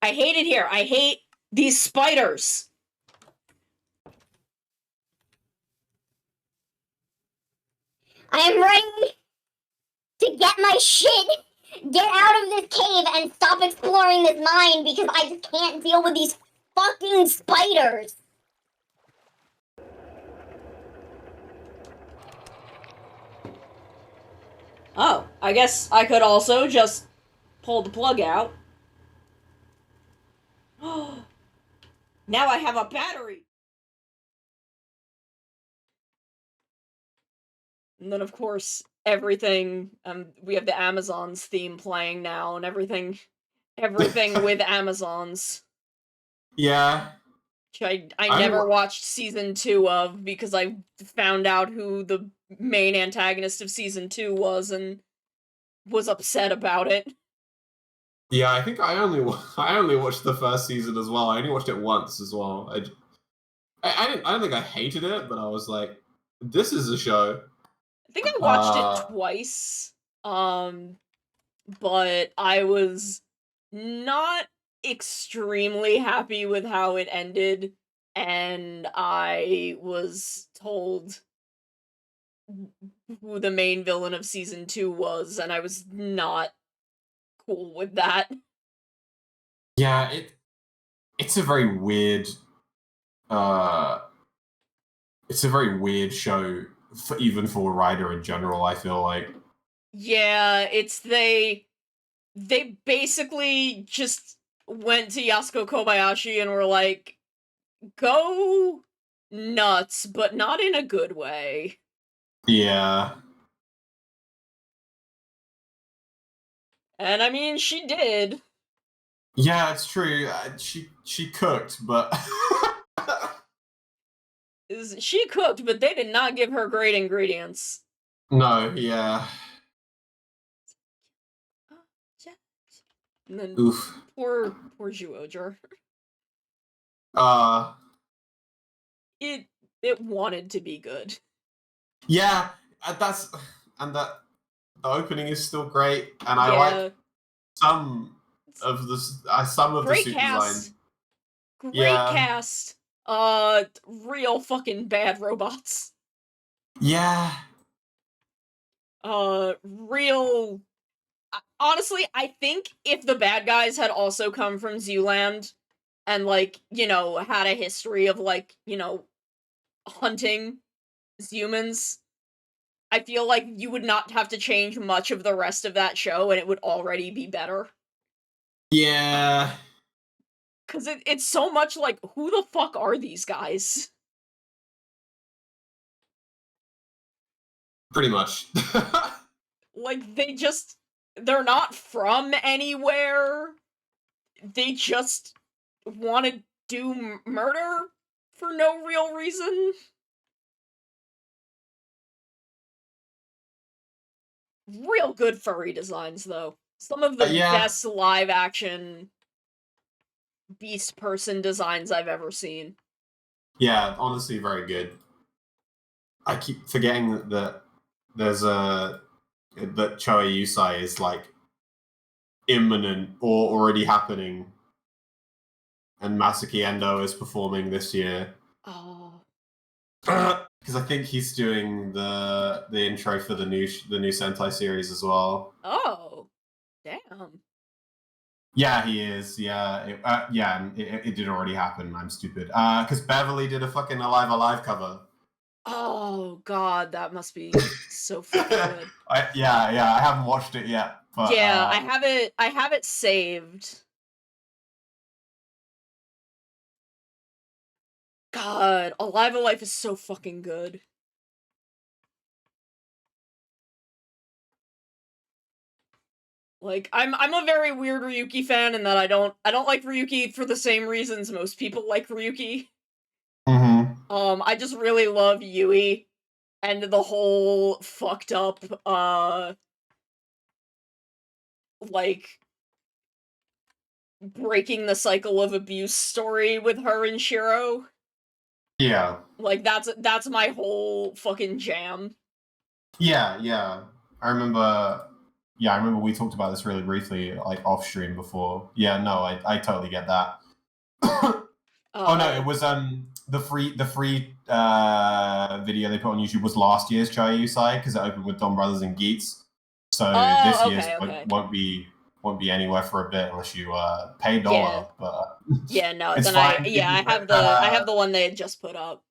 S1: I hate it here. I hate these spiders.
S5: I am ready to get my shit, get out of this cave, and stop exploring this mine because I just can't deal with these fucking spiders.
S1: Oh, I guess I could also just pull the plug out. Now I have a battery! And then, of course, everything, we have the Amazons theme playing now, and everything with Amazons.
S6: Yeah.
S1: Which I
S6: I
S1: never
S6: wa-
S1: watched season 2 of because I found out who the main antagonist of season 2 was and was upset about it.
S6: Yeah, I think I only watched the first season as well. I only watched it once as well. I don't think I hated it, but I was like, this is a show.
S1: I think I watched it twice. But I was not extremely happy with how it ended, and I was told who the main villain of season 2 was, and I was not cool with that.
S6: Yeah, it's a very weird uh it's a very weird show even for a writer in general, I feel like.
S1: Yeah, it's they basically just went to Yasuko Kobayashi and were like, "Go nuts, but not in a good way."
S6: Yeah.
S1: And I mean, she did.
S6: Yeah, it's true. She cooked, but
S1: She cooked, but they did not give her great ingredients.
S6: no, yeah.
S1: And then
S6: Oof.
S1: poor Zhuoger.
S6: Uh
S1: It wanted to be good.
S6: yeah, that's and that the opening is still great, and I
S1: Yeah.
S6: like some of the
S1: Great
S6: suit
S1: cast.
S6: design.
S1: Great
S6: Yeah.
S1: cast. Real fucking bad robots.
S6: Yeah.
S1: Real. Honestly, I think if the bad guys had also come from Zooland and, like, you know, had a history of, like, you know, hunting humans, I feel like you would not have to change much of the rest of that show and it would already be better.
S6: Yeah.
S1: Because it's so much like, who the fuck are these guys?
S6: Pretty much.
S1: Like, they're not from anywhere. They just want to do murder for no real reason. Real good furry designs, though. Some of the
S6: Yeah.
S1: best live action beast person designs I've ever seen.
S6: Yeah, honestly, very good. I keep forgetting that there's a that Choei Yusai is like imminent or already happening, and Masaki Endo is performing this year.
S1: Oh.
S6: Because I think he's doing the intro for the new Sentai series as well.
S1: Oh. Damn.
S6: Yeah, he is. Yeah, and it did already happen. I'm stupid. Because Beverly did a fucking Alive cover.
S1: Oh god, that must be so fucking good.
S6: Yeah, I haven't watched it yet. But,
S1: Yeah, I have it saved. God, Alive Alive is so fucking good. Like, I'm a very weird Ryuki fan in that I don't like Ryuki for the same reasons most people like Ryuki. I just really love Yui and the whole fucked up like breaking the cycle of abuse story with her and Shiro.
S6: Yeah.
S1: Like, that's my whole fucking jam.
S6: Yeah. I remember we talked about this really briefly, like off stream before. Yeah, no, I totally get that. Oh no, it was the free video they put on YouTube was last year's Choei Yusai because it opened with Don Brothers and Geats. So this year's won't be anywhere for a bit unless you pay $1.
S1: Yeah.
S6: But
S1: yeah, no,
S6: it's
S1: then
S6: fine.
S1: I have the one they had just put up.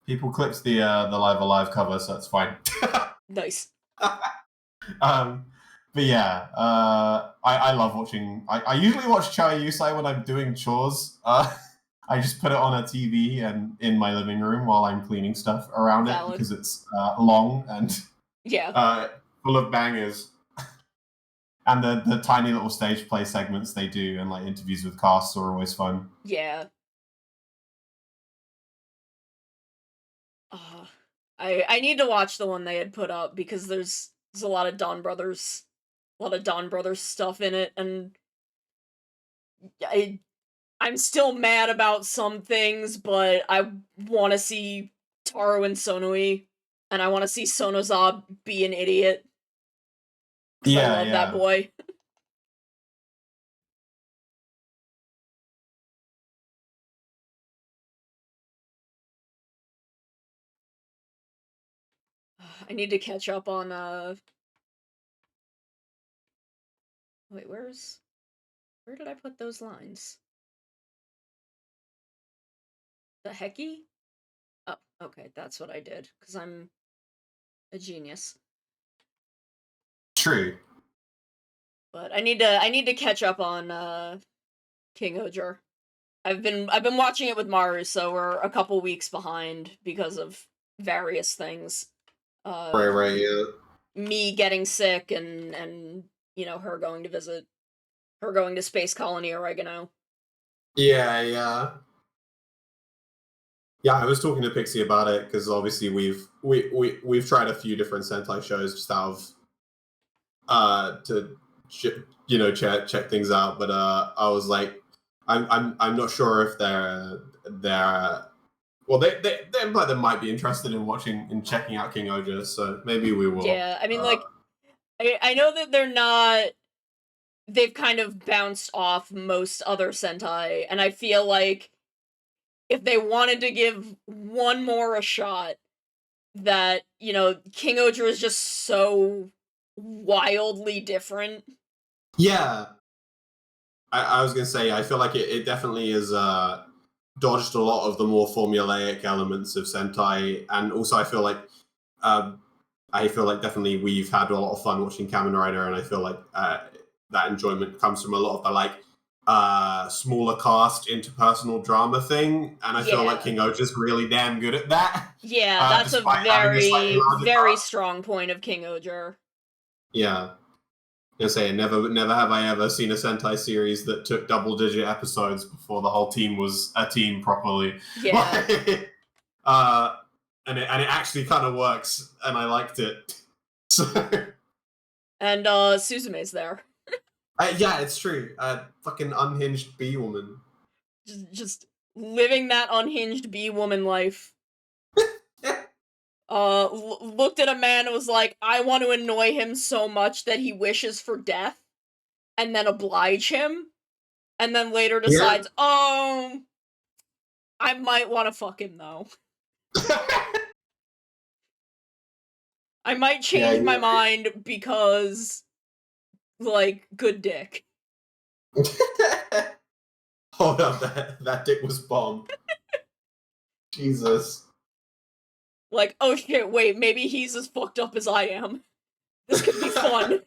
S6: People clipped the Live Alive cover, so it's fine.
S1: Nice.
S6: But yeah, I love watching. I usually watch Choei Yusai when I'm doing chores. I just put it on a TV and in my living room while I'm cleaning stuff around it because it's long and full of bangers. And the tiny little stage play segments they do and like interviews with casts are always fun.
S1: Yeah. I need to watch the one they had put up because there's a lot of Don Brothers stuff in it, and I'm still mad about some things, but I want to see Taro and Sonoi, and I want to see Sonoza be an idiot. Because I love that boy. I need to catch up on, wait, where did I put those lines? The hecky? Oh, okay, that's what I did, because I'm a genius.
S6: True.
S1: But I need to catch up on, King Oger. I've been watching it with Maru, so we're a couple weeks behind because of various things.
S6: Right, yeah.
S1: Me getting sick and you know, her going to Space Colony Oregano.
S6: Yeah. Yeah, I was talking to Pixie about it because obviously we've tried a few different Sentai shows just out of to check things out, but I was like, I'm not sure if they're well they imply they might be interested in watching and checking out King Oja, so maybe we will.
S1: Yeah, I mean, like, I know that they're not. They've kind of bounced off most other Sentai, and I feel like if they wanted to give one more a shot, that, you know, King Oger is just so wildly different.
S6: Yeah. I was gonna say, I feel like it definitely is dodged a lot of the more formulaic elements of Sentai, and also I feel like definitely we've had a lot of fun watching Kamen Rider, and I feel like that enjoyment comes from a lot of the like smaller cast interpersonal drama thing, and I feel like King Oja's really damn good at that.
S1: Yeah, that's a very strong point of King Oger.
S6: Yeah. I say, never have I ever seen a Sentai series that took double-digit episodes before the whole team was a team properly.
S1: Yeah.
S6: And it actually kind of works, and I liked it. So.
S1: And Suzume's there.
S6: Yeah, it's true. Fucking unhinged bee woman.
S1: Just living that unhinged bee woman life. Looked at a man and was like, I want to annoy him so much that he wishes for death, and then oblige him, and then later decides, oh, I might want to fuck him, though. I might change my mind because, like, good dick.
S6: Hold up, that dick was bomb. Jesus.
S1: Like, oh shit, wait, maybe he's as fucked up as I am. This could be fun.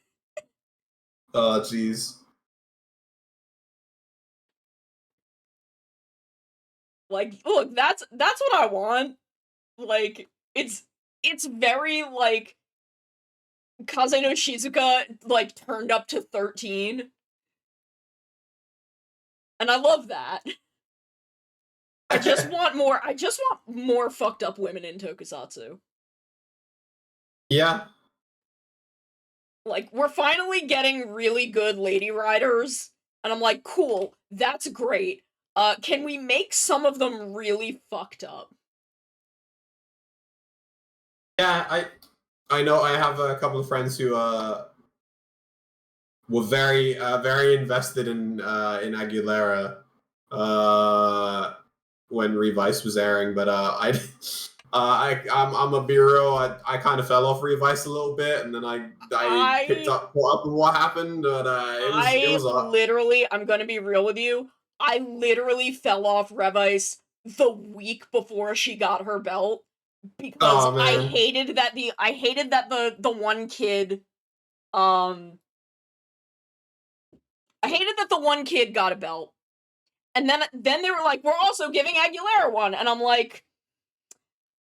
S6: Oh, jeez.
S1: Like, look, that's what I want. Like, it's very, like, Kaze no Shizuka, like, turned up to 13. And I love that. I just want more fucked up women in tokusatsu.
S6: Yeah.
S1: Like, we're finally getting really good lady riders, and I'm like, cool, that's great. Can we make some of them really fucked up?
S6: Yeah, I know I have a couple of friends who were very invested in Aguilera when Revice was airing, but I'm a bureau. I kind of fell off Revice a little bit, and then I caught up with what happened. But it was
S1: literally, I'm gonna be real with you. I literally fell off Revice the week before she got her belt because I hated that the one kid, I hated that the one kid got a belt, and then they were like, we're also giving Aguilera one, and I'm like,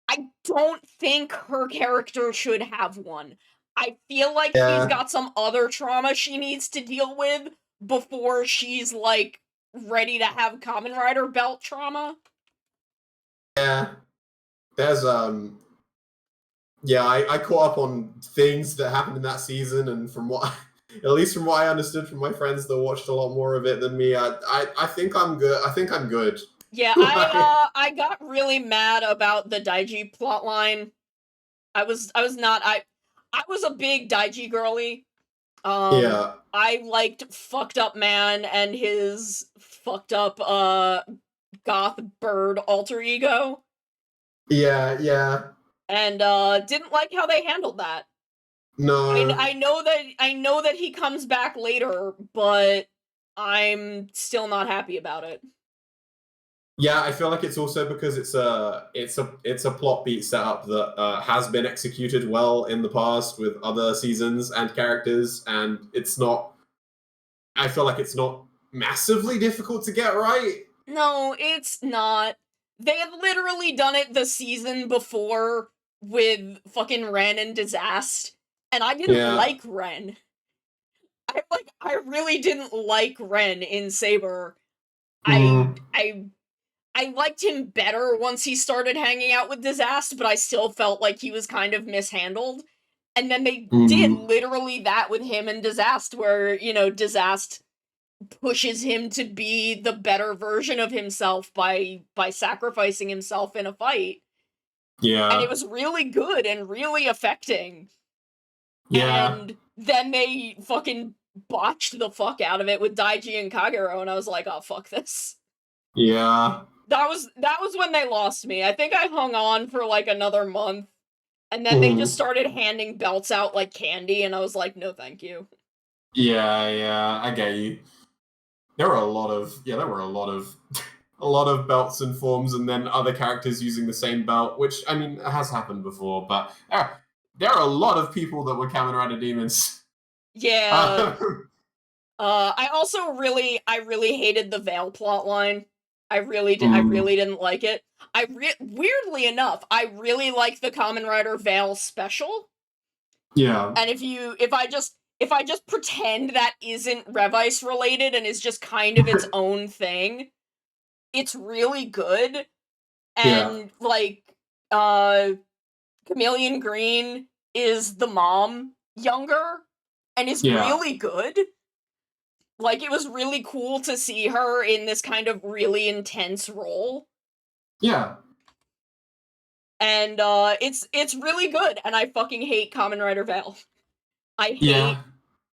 S1: I don't think her character should have one. I feel like she's got some other trauma she needs to deal with before she's, like, ready to have Kamen Rider belt trauma.
S6: Yeah. there's yeah, I caught up on things that happened in that season, and from what at least from what I understood from my friends that watched a lot more of it than me, I think I'm good. I think I'm good.
S1: Yeah, I got really mad about the Daiji plotline. I was not I was a big Daiji girly.
S6: Yeah.
S1: I liked fucked up man and his fucked up goth bird alter ego,
S6: Yeah, yeah.
S1: and didn't like how they handled that.
S6: No.
S1: I know that he comes back later, but I'm still not happy about it.
S6: Yeah, I feel like it's also because it's a plot beat setup that has been executed well in the past with other seasons and characters, and it's not. I feel like it's not massively difficult to get right.
S1: No, it's not. They had literally done it the season before with fucking Ren and Disaster, and I didn't
S6: Yeah.
S1: like Ren. I really didn't like Ren in Saber. I
S6: Mm,
S1: I liked him better once he started hanging out with Disaster, but I still felt like he was kind of mishandled. And then they did
S6: mm,
S1: literally that with him and Disaster, where, you know, Disaster pushes him to be the better version of himself by sacrificing himself in a fight. And it
S6: yeah.
S1: was really good and really affecting.
S6: Yeah.
S1: And then they fucking botched the fuck out of it with Daiji and Kagero, and I was like, oh fuck this.
S6: Yeah.
S1: That was when they lost me. I think I hung on for like another month, and then they just
S6: Mm.
S1: started handing belts out like candy, and I was like, no thank you.
S6: Yeah, yeah, I get you. There were a lot of a lot of belts and forms, and then other characters using the same belt, which I mean has happened before. But there are a lot of people that were Kamen Rider demons.
S1: Yeah. I also I really hated the Veil plotline. I really didn't like it. Weirdly enough, I really like the Kamen Rider Veil special.
S6: Yeah.
S1: And if I just pretend that isn't Revice related and is just kind of its own thing, it's really good.
S6: Yeah.
S1: And like Chameleon Green is the mom younger and is
S6: Yeah.
S1: really good. Like, it was really cool to see her in this kind of really intense role.
S6: Yeah.
S1: And it's really good, and I fucking hate Kamen Rider Veil. I hate
S6: Yeah.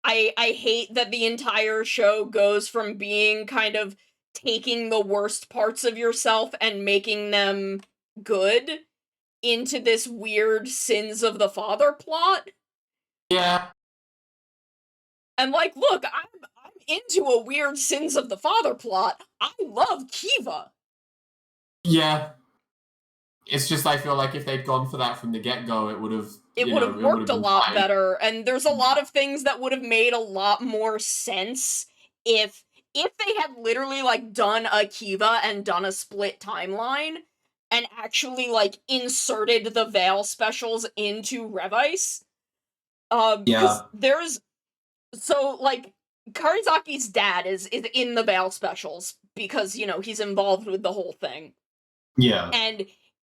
S1: I hate that the entire show goes from being kind of taking the worst parts of yourself and making them good into this weird sins of the father plot.
S6: Yeah.
S1: And like, look, I'm into a weird sins of the father plot. I love Kiva.
S6: Yeah. It's just I feel like if they'd gone for that from the get go, it would have
S1: Worked a
S6: been
S1: lot
S6: fine.
S1: better, and there's a lot of things that would have made a lot more sense if they had literally like done a Kiva and done a split timeline and actually like inserted the Veil specials into Revice. Because
S6: Yeah.
S1: there's so like Karizaki's dad is in the Veil specials because, you know, he's involved with the whole thing.
S6: Yeah.
S1: And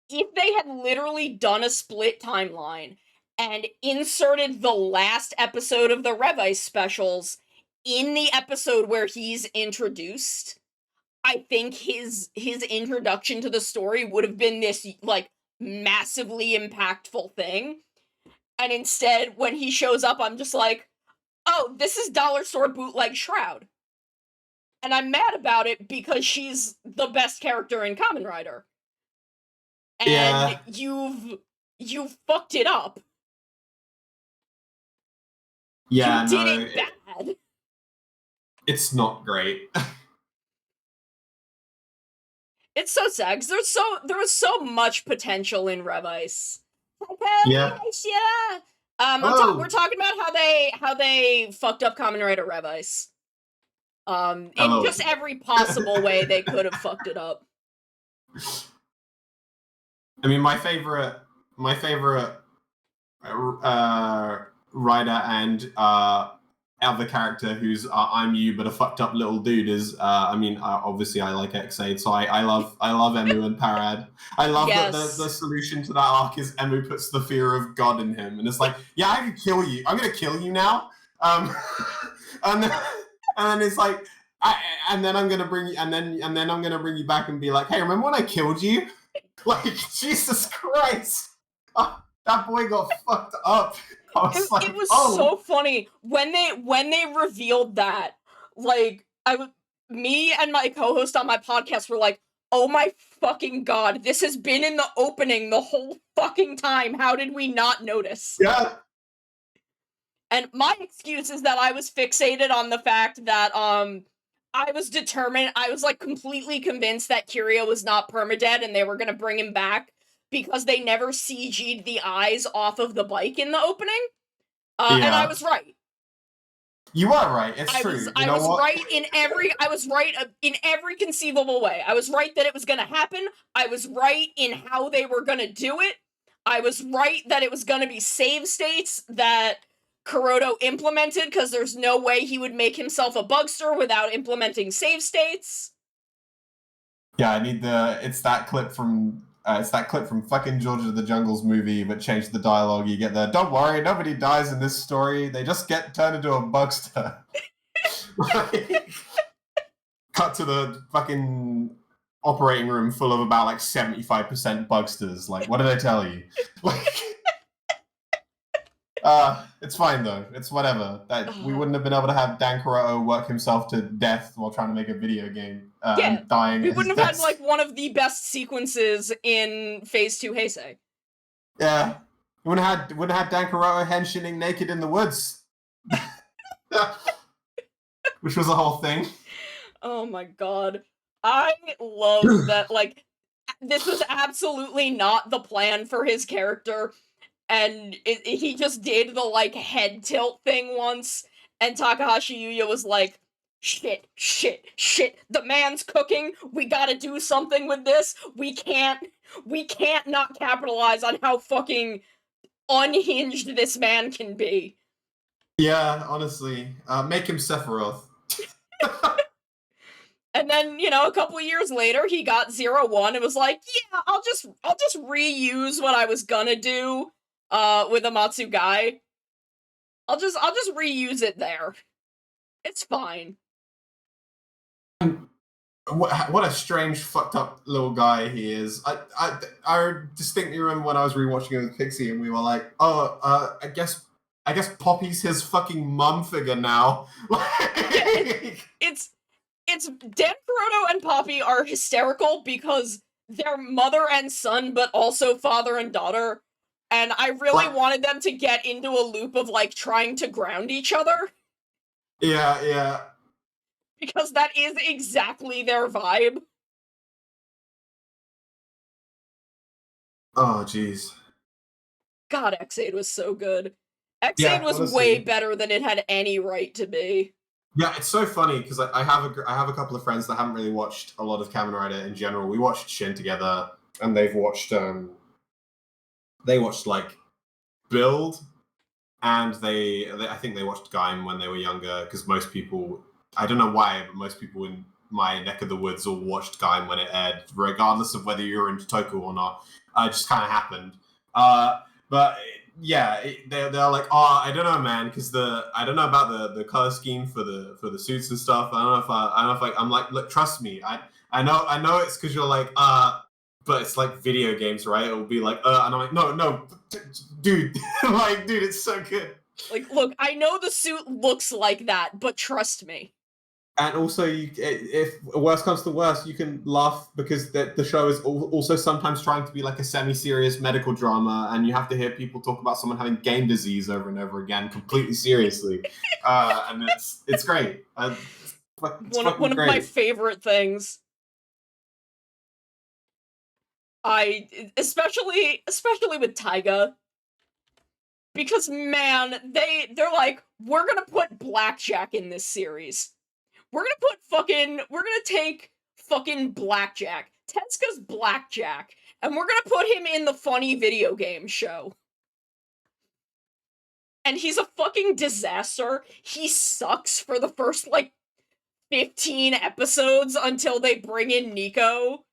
S1: if they had literally done a split timeline and inserted the last episode of the Revice specials in the episode where he's introduced, I think his introduction to the story would have been this like massively impactful thing. And instead, when he shows up, I'm just like, oh, this is Dollar Store bootleg Shroud. And I'm mad about it because she's the best character in Kamen Rider. And
S6: Yeah.
S1: you've fucked it up.
S6: Yeah.
S1: You
S6: No.
S1: did it bad.
S6: It's not great.
S1: It's so sad because there was so much potential in Revice.
S6: Yeah.
S1: We're talking about how they fucked up Kamen Rider Revice. In
S6: Hello.
S1: just every possible way they could have fucked it up.
S6: I mean, my favorite writer and other character who's I'm you but a fucked up little dude is obviously I like Xaid, so I love Emu and Parad. I love that the
S1: Yes.
S6: solution to that arc is Emu puts the fear of God in him and it's like, yeah, I can kill you. I'm gonna kill you now. And then it's like and then I'm gonna bring you and then I'm gonna bring you back and be like, hey, remember when I killed you? Like, Jesus Christ. That boy got fucked up.
S1: It was so funny when they revealed that. Like, me and my co-host on my podcast were like, "Oh my fucking god, this has been in the opening the whole fucking time. How did we not notice?"
S6: Yeah.
S1: And my excuse is that I was fixated on the fact that I was determined, I was like completely convinced that Kiryu was not permadead and they were gonna bring him back because they never CG'd the eyes off of the bike in the opening. And I was right.
S6: You are right. It's true.
S1: I was right in every conceivable way. I was right that it was gonna happen. I was right in how they were gonna do it. I was right that it was gonna be save states that Kuroto implemented, because there's no way he would make himself a bugster without implementing save states.
S6: Yeah, I need it's that clip from fucking George of the Jungle's movie, but change the dialogue. You get there. Don't worry, nobody dies in this story. They just get turned into a bugster. Cut to the fucking operating room full of about like 75% bugsters. Like, what did I tell you? Like, it's fine though. It's whatever. We wouldn't have been able to have Dan Kuroto work himself to death while trying to make a video game. And dying.
S1: We wouldn't have had like one of the best sequences in Phase 2 Heisei.
S6: Yeah. We wouldn't have had Dan Kuroto henshining naked in the woods. Which was a whole thing.
S1: Oh my god. I love that, like, this was absolutely not the plan for his character, and he just did the, like, head tilt thing once, and Takahashi Yuya was like, shit, the man's cooking, we gotta do something with this, we can't not capitalize on how fucking unhinged this man can be.
S6: Yeah, honestly. Make him Sephiroth.
S1: And then, you know, a couple years later, he got 0-1 and was like, yeah, I'll just reuse what I was gonna do, with Amatsugai. I'll just reuse it there. It's fine.
S6: What a strange, fucked up little guy he is. I distinctly remember when I was rewatching it with Pixie and we were like, oh, I guess Poppy's his fucking mum figure now.
S1: It's Dan Kuroto and Poppy are hysterical because they're mother and son, but also father and daughter. And I really wanted them to get into a loop of, like, trying to ground each other.
S6: Yeah.
S1: Because that is exactly their vibe.
S6: Oh, jeez.
S1: God, Xaid was so good. Xaid was way better than it had any right to be.
S6: Yeah, it's so funny because I have a couple of friends that haven't really watched a lot of Kamen Rider in general. We watched Shin together, and they've watched like Build, and I think they watched Gaim when they were younger because most people, I don't know why, but most people in my neck of the woods all watched Gaim when it aired, regardless of whether you were into Toku or not. It just kind of happened. But yeah, they're like, oh, I don't know, man, because I don't know about the color scheme for the suits and stuff. I don't know if I'm like, look, trust me, I know it's because you're like, but it's like video games, right? It'll be like, and I'm like, no, dude, like, dude, it's so good.
S1: Like, look, I know the suit looks like that, but trust me.
S6: And also, if worst comes to worst, you can laugh because the show is also sometimes trying to be like a semi-serious medical drama, and you have to hear people talk about someone having game disease over and over again, completely seriously, and it's great.
S1: One of my favorite things. Especially with Taiga, because man, they're like, we're gonna put Blackjack in this series. We're gonna take fucking Blackjack, Tetsuka's Blackjack, and we're gonna put him in the funny video game show. and he's a fucking disaster. He sucks for the first, like, 15 episodes until they bring in Nico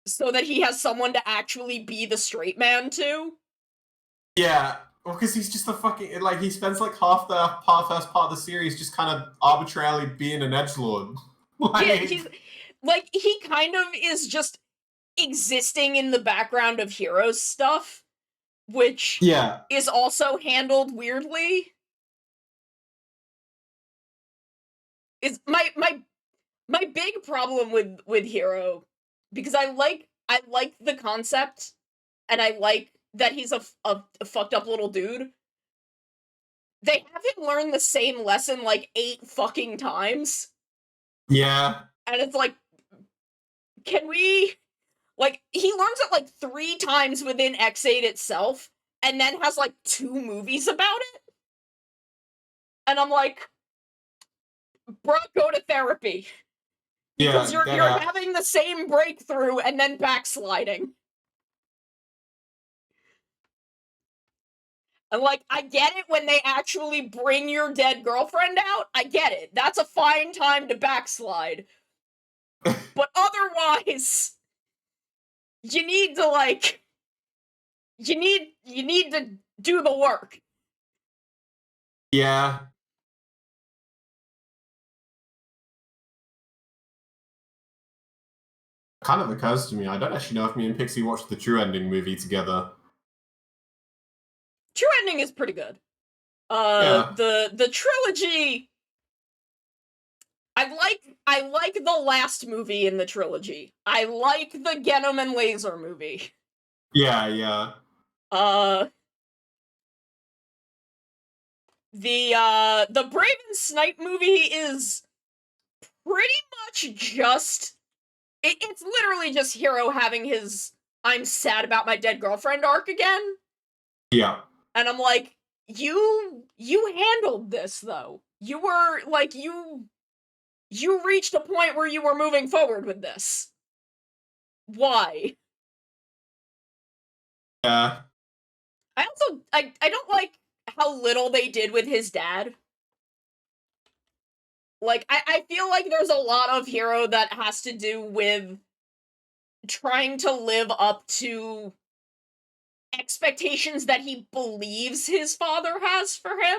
S1: so that he has someone to actually be the straight man to.
S6: Yeah, well, because he's just a fucking, like, he spends like half the first part of the series just kind of arbitrarily being an edgelord.
S1: Yeah, he's like, he kind of is just existing in the background of Hero's stuff, which
S6: yeah,
S1: is also handled weirdly. Is my big problem with Hero, because I like the concept, and I like that he's a fucked up little dude. They have him learn the same lesson like 8 fucking times,
S6: yeah,
S1: and it's like, can we, like, he learns it like 3 times within X8 itself, and then has like 2 movies about it. And I'm like, bro, go to therapy. Because
S6: yeah.
S1: you're having the same breakthrough and then backsliding. And, like, I get it when they actually bring your dead girlfriend out. I get it. That's a fine time to backslide. But otherwise, you need to, like, you need to do the work.
S6: Yeah. Kind of occurs to me, I don't actually know if me and Pixie watched the True Ending movie together.
S1: True Ending is pretty good.
S6: Yeah.
S1: The trilogy, I like the last movie in the trilogy. I like the Genom and Laser movie.
S6: Yeah, yeah.
S1: The Brave and Snipe movie is pretty much just, it's literally just Hero having his I'm sad about my dead girlfriend arc again.
S6: Yeah.
S1: And I'm like, you handled this though. You were like, you reached a point where you were moving forward with this. Why?
S6: Yeah.
S1: I also I don't like how little they did with his dad. Like, I feel like there's a lot of Hero that has to do with trying to live up to expectations that he believes his father has for him.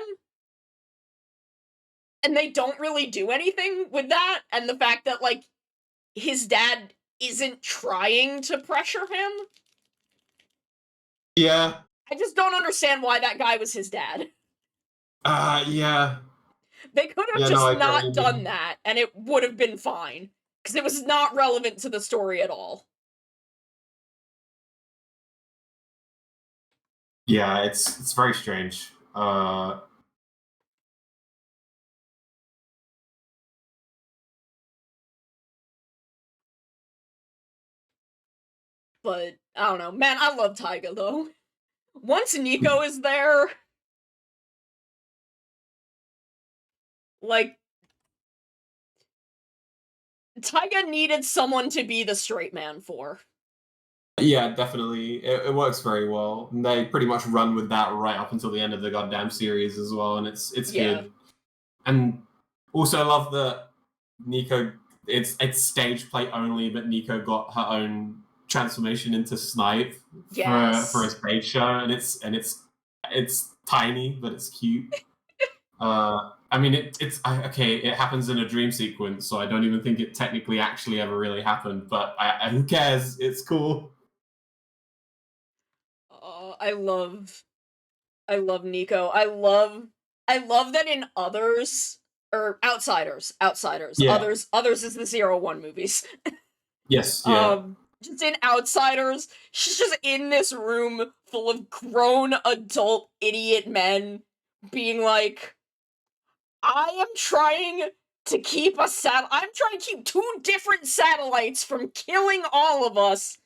S1: And they don't really do anything with that, and the fact that, like, his dad isn't trying to pressure him.
S6: Yeah.
S1: I just don't understand why that guy was his dad.
S6: Yeah.
S1: They could have
S6: Yeah,
S1: just
S6: no, I get what
S1: not
S6: you
S1: done
S6: mean.
S1: that, and it would have been fine. Because it was not relevant to the story at all.
S6: Yeah, it's very strange.
S1: But, I don't know. Man, I love Taiga, though. Once Nico is there, like, Taiga needed someone to be the straight man for.
S6: Yeah, definitely. It works very well. And they pretty much run with that right up until the end of the goddamn series as well, and it's
S1: Yeah.
S6: good. And also I love that Nico, it's stage play only, but Nico got her own transformation into Snipe for a stage show, and it's tiny, but it's cute. I mean, okay. It happens in a dream sequence, so I don't even think it technically actually ever really happened. But who cares? It's cool.
S1: I love Nico. I love that in Others, or Outsiders,
S6: Yeah.
S1: Others is the 01 movies.
S6: Yes. Yeah.
S1: Just in Outsiders, she's just in this room full of grown adult idiot men being like, I'm trying to keep two different satellites from killing all of us.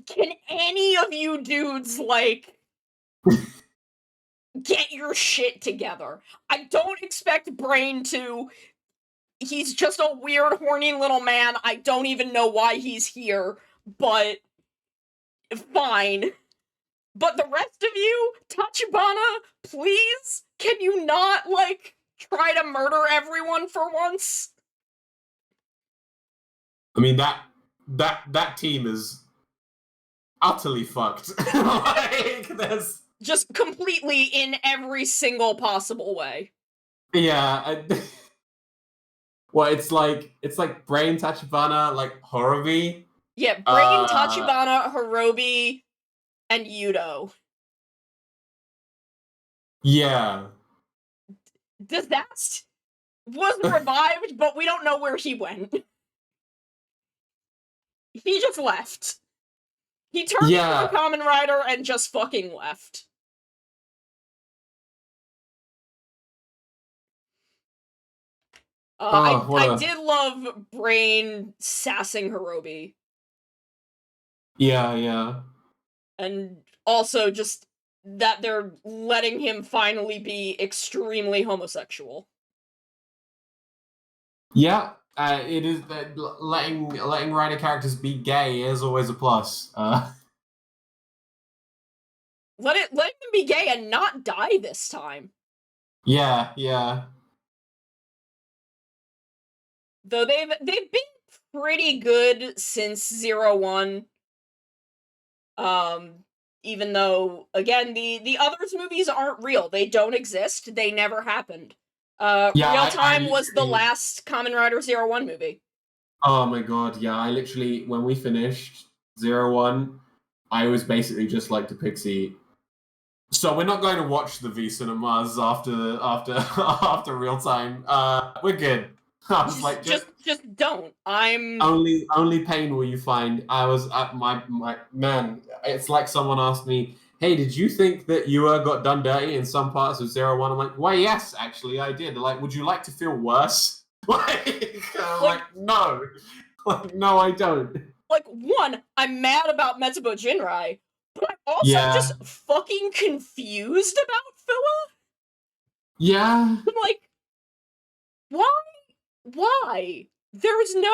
S1: Can any of you dudes, like, get your shit together? I don't expect Brain to. He's just a weird, horny little man. I don't even know why he's here, but fine. But the rest of you, Tachibana, please, can you not, like, try to murder everyone for once?
S6: I mean, that team is utterly fucked. Like, there's...
S1: Just completely in every single possible way.
S6: Yeah. Well, it's like Brain, Tachibana, like Horobi.
S1: Yeah, Brain, Tachibana, Hirobi, and Yudo.
S6: Yeah.
S1: Disaster was revived, but we don't know where he went. He just left. He turned into a Kamen Rider and just fucking left. I did love Brain sassing Hirobi.
S6: Yeah.
S1: And also just that they're letting him finally be extremely homosexual.
S6: Yeah, it is that letting writer characters be gay is always a plus.
S1: Let him be gay and not die this time.
S6: Yeah.
S1: Though they've been pretty good since 01. Even though, again, the others movies aren't real. They don't exist. They never happened. Real Time was the last Kamen Rider 01 movie.
S6: Oh my god, yeah, I literally, when we finished 01, I was basically just like to Pixie. So we're not going to watch the V Cinemas after Real Time. We're good. I was like,
S1: just don't. I'm
S6: only pain will you find. I was at my man. It's like someone asked me, "Hey, did you think that you got done dirty in some parts of 01?" I'm like, "Why, yes, actually, I did." They're like, "Would you like to feel worse?" Like, no, like, no, I don't.
S1: Like, one, I'm mad about Metsubo Jinrai, but I'm also just fucking confused about Fua.
S6: Yeah.
S1: I'm like, why? There's no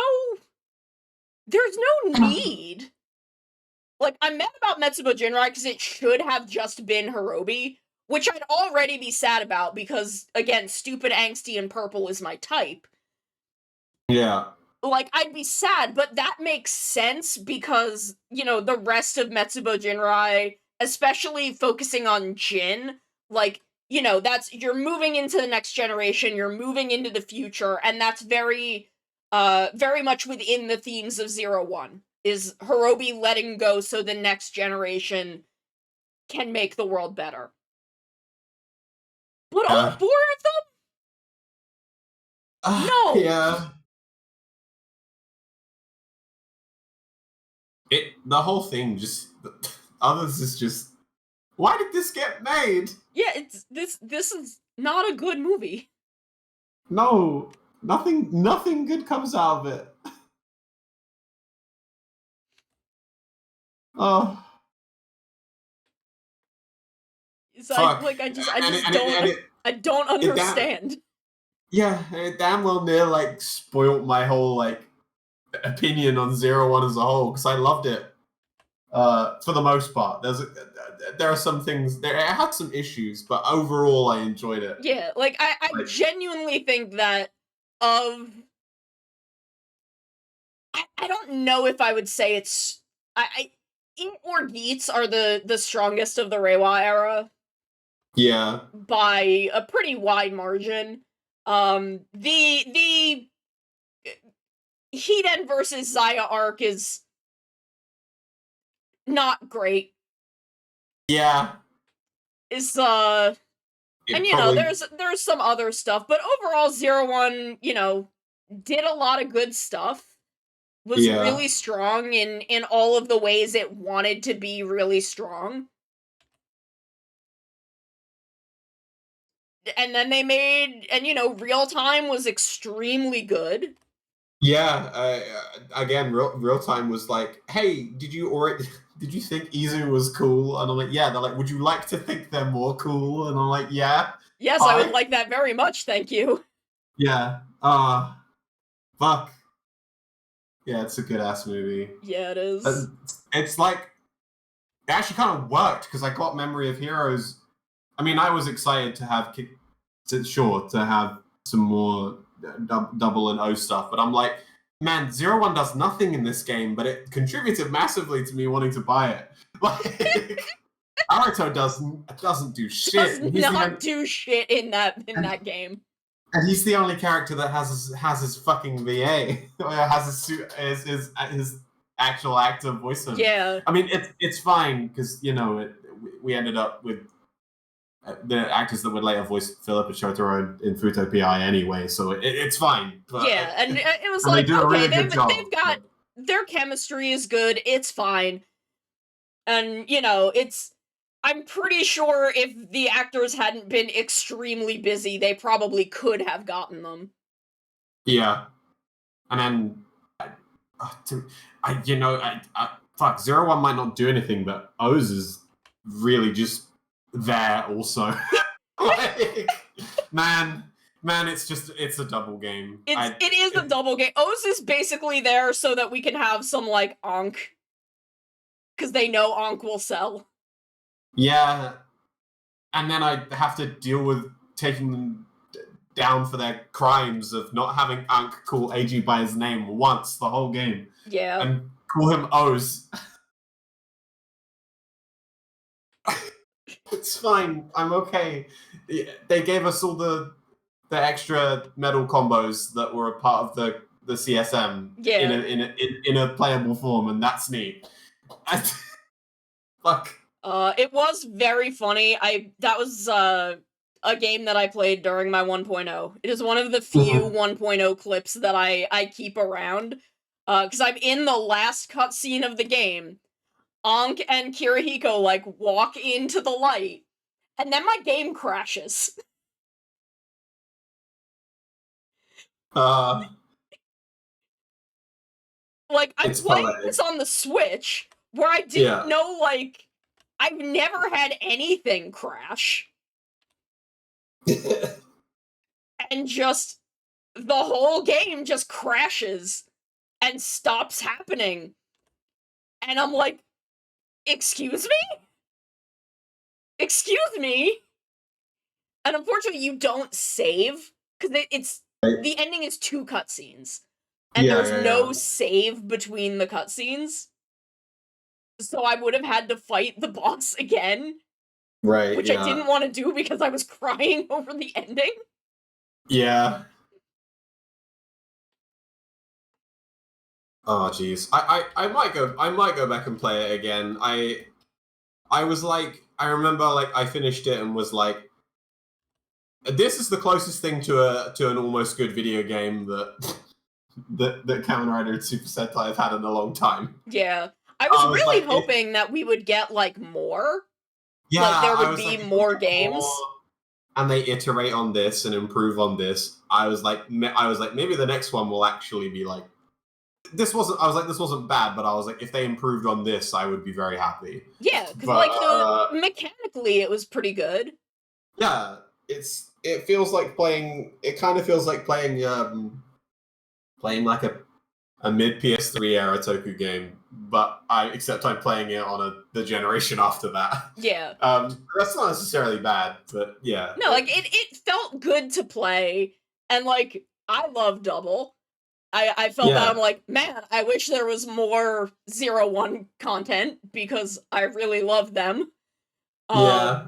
S1: need. Like, I'm mad about Metsubo Jinrai because it should have just been Hirobi, which I'd already be sad about because, again, stupid, angsty, and purple is my type.
S6: Yeah.
S1: Like, I'd be sad, but that makes sense because, you know, the rest of Metsubo Jinrai, especially focusing on Jin, like, you know, you're moving into the next generation, you're moving into the future, and that's very much within the themes of 01, is Hirobi letting go so the next generation can make the world better. But all four of them? No!
S6: Yeah. The whole thing just... Others is just... Why did this get made?
S1: Yeah, this is not a good movie.
S6: No, nothing good comes out of it. Oh.
S1: It's like I don't understand.
S6: It damn well near like spoilt my whole like opinion on 01 as a whole because I loved it. For the most part, there are some things it had some issues, but overall I enjoyed it.
S1: Yeah, like I genuinely think that I don't know if I would say it's It or Geats are the strongest of the Reiwa era.
S6: Yeah.
S1: By a pretty wide margin. The Hiden versus Zaya arc is not great.
S6: Yeah.
S1: And you know, there's some other stuff, but overall 01, you know, did a lot of good stuff. Was really strong in all of the ways it wanted to be really strong. And then they made, and you know, Real Time was extremely good.
S6: Yeah, again, real Time was like, hey, did you think Izu was cool? And I'm like, yeah. They're like, would you like to think they're more cool? And I'm like, yeah.
S1: Yes, I would like that very much, thank you.
S6: Yeah. Fuck. Yeah, it's a good ass movie.
S1: Yeah, it is.
S6: It's like actually kind of worked because I got Memory of Heroes. I mean, I was excited to have to have some more double and O stuff, but I'm like, man, 01 does nothing in this game, but it contributed massively to me wanting to buy it. Like, Naruto doesn't do shit.
S1: Does
S6: and
S1: not do shit in that game.
S6: And he's the only character that has his fucking VA, or has his actual actor voice him.
S1: Yeah.
S6: I mean, it's fine because we ended up with the actors that would later voice Philip and Shotaro in Futo PI anyway, so it's fine. But
S1: yeah, and it was
S6: and
S1: like,
S6: they do a
S1: okay,
S6: really good job,
S1: they've got their chemistry is good, it's fine. And, I'm pretty sure if the actors hadn't been extremely busy, they probably could have gotten them.
S6: Yeah. And then, fuck, 01 might not do anything, but O's is really just there also. Like, man, it's a double game.
S1: It is a double game. O's is basically there so that we can have some, like, Ankh. Because they know Ankh will sell.
S6: Yeah. And then I have to deal with taking them down for their crimes of not having Ankh call AG by his name once the whole game.
S1: Yeah.
S6: And call him O's. It's fine. I'm okay. They gave us all the extra metal combos that were a part of the CSM in a playable form, and that's neat. Fuck.
S1: It was very funny. That was a game that I played during my 1.0. It is one of the few 1.0 clips that I keep around. Because I'm in the last cutscene of the game. Ankh and Kirihiko, like, walk into the light, and then my game crashes. Like, I'm playing this on the Switch, where I didn't know, like, I've never had anything crash. And just, the whole game just crashes and stops happening. And I'm like, excuse me? Excuse me? And unfortunately, you don't save, because the ending is 2 cutscenes. And there's no save between the cutscenes. So I would have had to fight the boss again.
S6: Right,
S1: which I didn't want to do because I was crying over the ending.
S6: Yeah. Oh jeez. I might go back and play it again. I was like, I remember like I finished it and was like, this is the closest thing to an almost good video game that Kamen Rider and Super Sentai have had in a long time.
S1: Yeah. I was really hoping that we would get like more.
S6: Yeah,
S1: like there would be more games.
S6: And they iterate on this and improve on this. I was like, maybe the next one will actually be like, this wasn't bad, but I was like, if they improved on this, I would be very happy.
S1: Yeah, because mechanically it was pretty good.
S6: Yeah, it feels like playing. It kind of feels like playing like a mid PS3 era Toku game, but except I'm playing it on the generation after that.
S1: Yeah.
S6: That's not necessarily bad, but yeah.
S1: No, like it felt good to play, and like I love Double. I felt that I'm like, man, I wish there was more 01 content because I really love them.
S6: Yeah.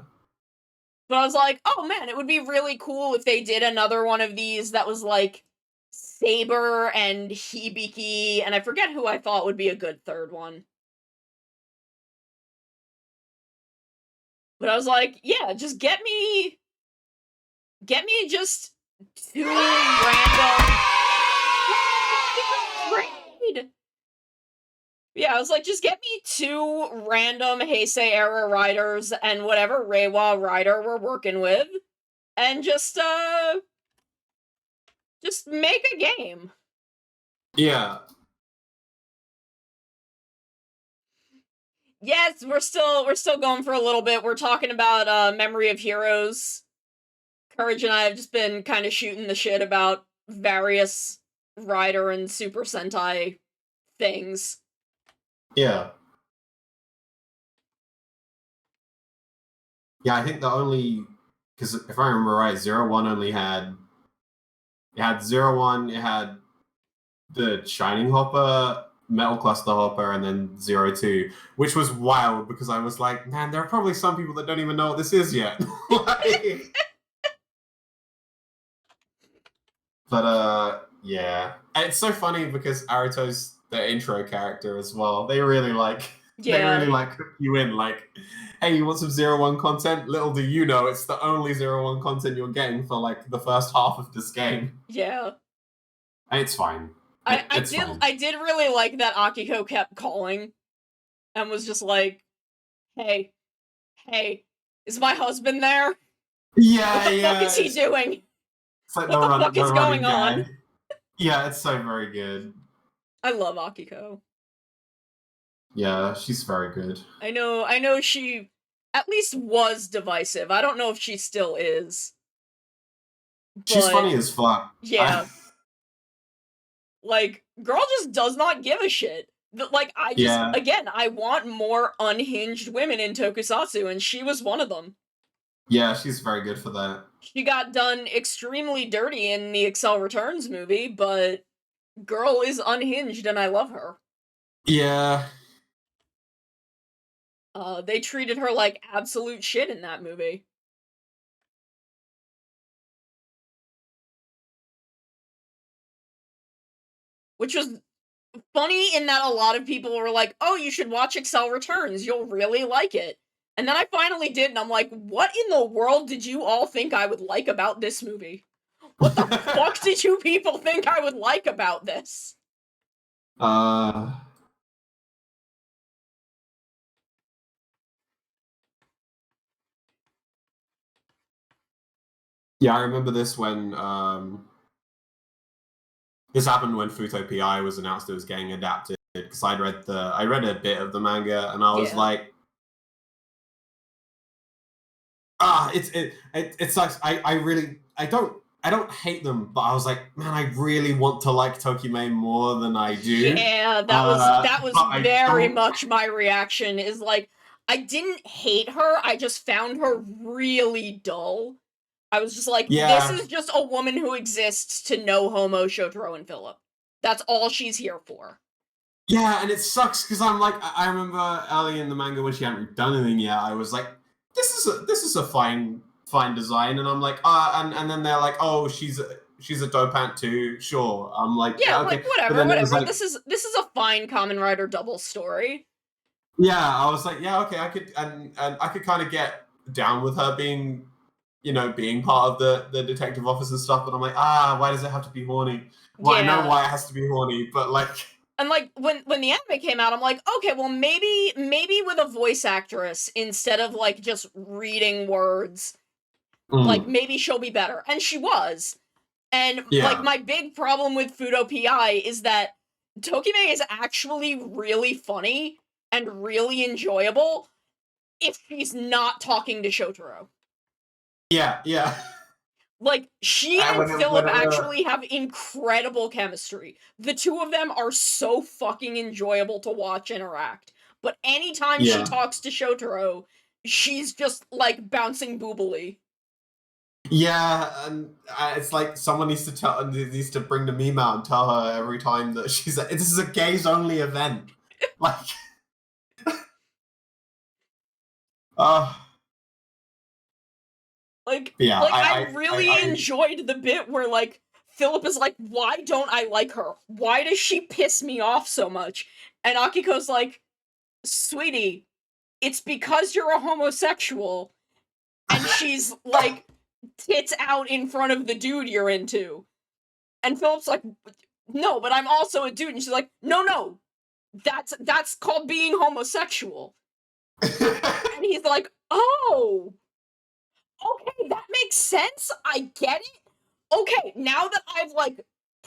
S1: But I was like, oh man, it would be really cool if they did another one of these that was like Saber and Hibiki, and I forget who I thought would be a good third one. But I was like, yeah, just get me just 2 random Yeah, I was like, just get me 2 random Heisei era riders and whatever Reiwa rider we're working with, and just make a game.
S6: Yeah.
S1: Yes, we're still going for a little bit. We're talking about Memory of Heroes. Courage and I have just been kind of shooting the shit about various Rider and Super Sentai things.
S6: Yeah. Yeah, I think the only, because if I remember right, 01 only had, it had 01, it had the Shining Hopper, Metal Cluster Hopper, and then 02, which was wild because I was like, man, there are probably some people that don't even know what this is yet. Like, but yeah. And it's so funny because Aruto's the intro character as well. They really like
S1: Yeah.
S6: hook you in, like, hey, you want some 01 content? Little do you know, it's the only 01 content you're getting for like the first half of this game.
S1: Yeah.
S6: And it's fine.
S1: I
S6: It's
S1: did
S6: fine.
S1: I did really like that Akiko kept calling and was just like, hey, is my husband there?
S6: Yeah,
S1: What the
S6: yeah.
S1: fuck is he doing?
S6: It's like
S1: What the fuck is
S6: running
S1: going on?
S6: gag. Yeah, it's so very good.
S1: I love Akiko.
S6: Yeah, she's very good.
S1: I know she at least was divisive. I don't know if she still is.
S6: She's
S1: But
S6: funny as fuck.
S1: yeah. Like, girl just does not give a shit. Like, I just,
S6: Yeah.
S1: again, I want more unhinged women in tokusatsu, and she was one of them.
S6: Yeah, she's very good for that.
S1: She got done extremely dirty in the Excel Returns movie, but girl is unhinged, and I love her.
S6: Yeah.
S1: They treated her like absolute shit in that movie. Which was funny in that a lot of people were like, oh, you should watch Excel Returns, you'll really like it. And then I finally did, and I'm like, what in the world did you all think I would like about this movie? What the fuck did you people think I would like about this?
S6: Yeah, I remember this when this happened when Futo PI was announced it was getting adapted, because I read a bit of the manga and I was
S1: Yeah.
S6: like, it sucks. I don't hate them, but I was like, man, I really want to like Tokimei more than I do.
S1: Yeah, that was very much my reaction, is like, I didn't hate her, I just found her really dull. I was just like,
S6: Yeah.
S1: this is just a woman who exists to know Homo, Shotaro, and Philip. That's all she's here for.
S6: Yeah, and it sucks because I'm like, I remember early in the manga when she hadn't done anything yet, I was like, this is a fine design, and I'm like, and then they're like, oh, she's a dopant too, sure. I'm like,
S1: Yeah,
S6: okay.
S1: like, whatever. Like, this is a fine Kamen Rider double story.
S6: Yeah, I was like, yeah, okay, I could, and I could kind of get down with her being, being part of the detective office and stuff, but I'm like, why does it have to be horny? Well, I know why it has to be horny, but like.
S1: And like, when the anime came out, I'm like, okay, well, maybe with a voice actress instead of like just reading words, like, maybe she'll be better. And she was. And like, my big problem with Fudo PI is that Tokimei is actually really funny and really enjoyable if she's not talking to Shotaro.
S6: Yeah.
S1: Like, she and Philip actually have incredible chemistry. The two of them are so fucking enjoyable to watch interact. But anytime she talks to Shotaro, she's just, like, bouncing boobily.
S6: Yeah, and it's like someone needs to bring the meme out and tell her every time that she's like, this is a gays only event. Like,
S1: I really enjoyed the bit where, like, Philip is like, why don't I like her? Why does she piss me off so much? And Akiko's like, sweetie, it's because you're a homosexual. And she's, like, tits out in front of the dude you're into. And Philip's like, no, but I'm also a dude. And she's like, no, that's called being homosexual. And he's like, oh, okay, that makes sense. I get it. Okay, now that I've, like,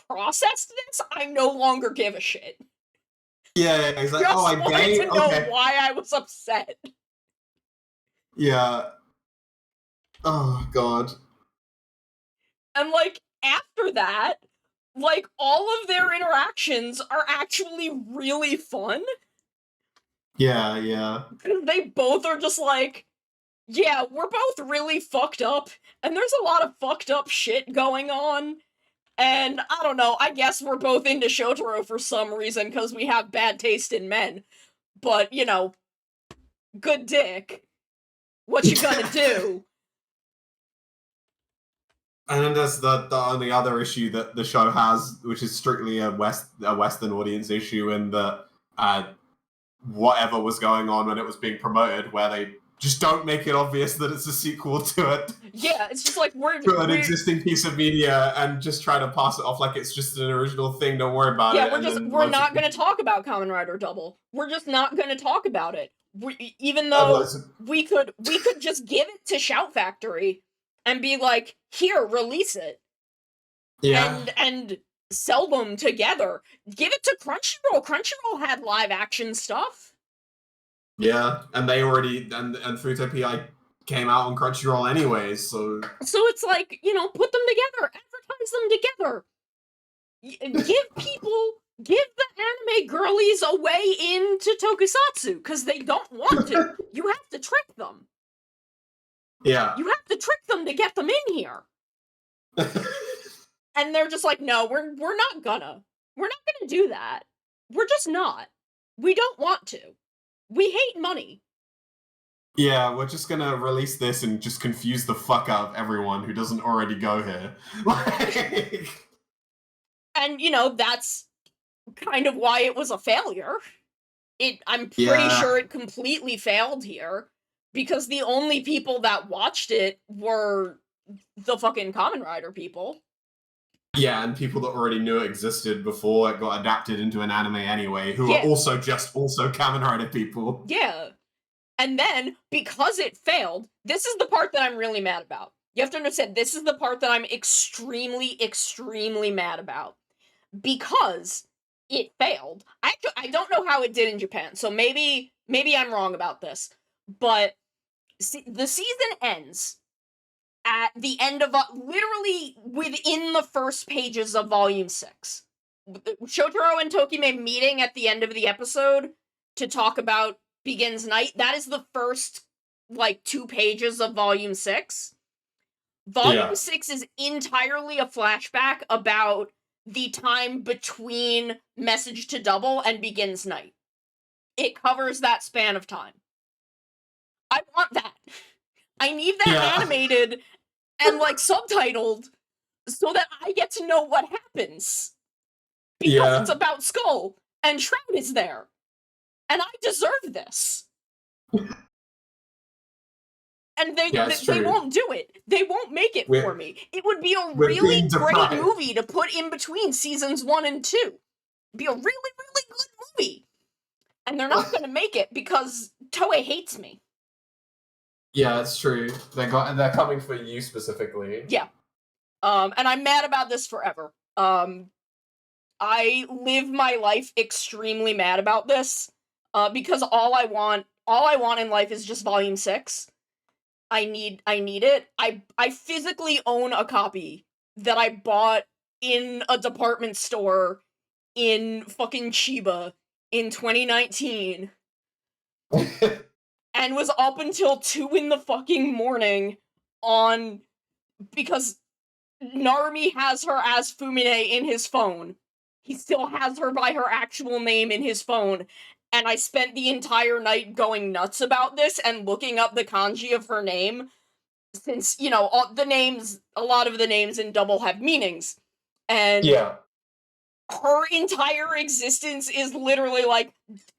S1: processed this, I no longer give a shit.
S6: Yeah, he's like,
S1: Just
S6: oh, I'm gay?
S1: wanted to know why I was upset.
S6: Yeah. Oh, God.
S1: And, like, after that, like, all of their interactions are actually really fun.
S6: Yeah.
S1: They both are just like, Yeah, we're both really fucked up, and there's a lot of fucked up shit going on. And I don't know, I guess we're both into Shotaro for some reason because we have bad taste in men. But, you know, good dick. What you gonna do?
S6: And then there's the only other issue that the show has, which is strictly a Western audience issue, in that whatever was going on when it was being promoted, where they just don't make it obvious that it's a sequel to it.
S1: Yeah, it's just like
S6: to an existing piece of media, and just try to pass it off like it's just an original thing. Don't worry about it.
S1: Yeah, we're not going to talk about Kamen Rider Double. We're just not going to talk about it. Even though we could just give it to Shout Factory and be like, here, release it.
S6: Yeah.
S1: And sell them together. Give it to Crunchyroll. Crunchyroll had live action stuff.
S6: Yeah, and they already and Futopia came out on Crunchyroll anyways, so
S1: it's like, you know, put them together, advertise them together. Give the anime girlies a way into Tokusatsu, because they don't want to. You have to trick them.
S6: Yeah.
S1: You have to trick them to get them in here. And they're just like, no, we're not gonna do that. We're just not. We don't want to. We hate money.
S6: Yeah, we're just gonna release this and just confuse the fuck out of everyone who doesn't already go here.
S1: And, you know, that's kind of why it was a failure. I'm pretty sure it completely failed here, because the only people that watched it were the fucking Kamen Rider people.
S6: Yeah, and people that already knew it existed before it got adapted into an anime anyway, who are also Kamen Rider people.
S1: Yeah. And then, because it failed, this is the part that I'm really mad about. You have to understand, this is the part that I'm extremely, extremely mad about. Because it failed. I don't know how it did in Japan, so maybe I'm wrong about this. But the season ends at the end of, literally within the first pages of Volume 6. Shotaro and Tokime meeting at the end of the episode to talk about Begins Night. That is the first, 2 pages of Volume 6. Volume 6 is entirely a flashback about the time between Message to Double and Begins Night. It covers that span of time. I want that. I need that animated and, subtitled so that I get to know what happens. Because it's about Skull, and Shroud is there. And I deserve this. And they won't do it. They won't make it for me. It would be a really great movie to put in between seasons 1 and 2. It'd be a really, really good movie. And they're not gonna make it because Toei hates me.
S6: Yeah, it's true. They're coming for you specifically.
S1: Yeah. And I'm mad about this forever. I live my life extremely mad about this. Because all I want in life is just Volume 6. I need it. I physically own a copy that I bought in a department store in fucking Chiba in 2019. And was up until 2 in the fucking morning because Narumi has her as Fumine in his phone. He still has her by her actual name in his phone. And I spent the entire night going nuts about this and looking up the kanji of her name, since, you know, a lot of the names in Double have meanings. And her entire existence is literally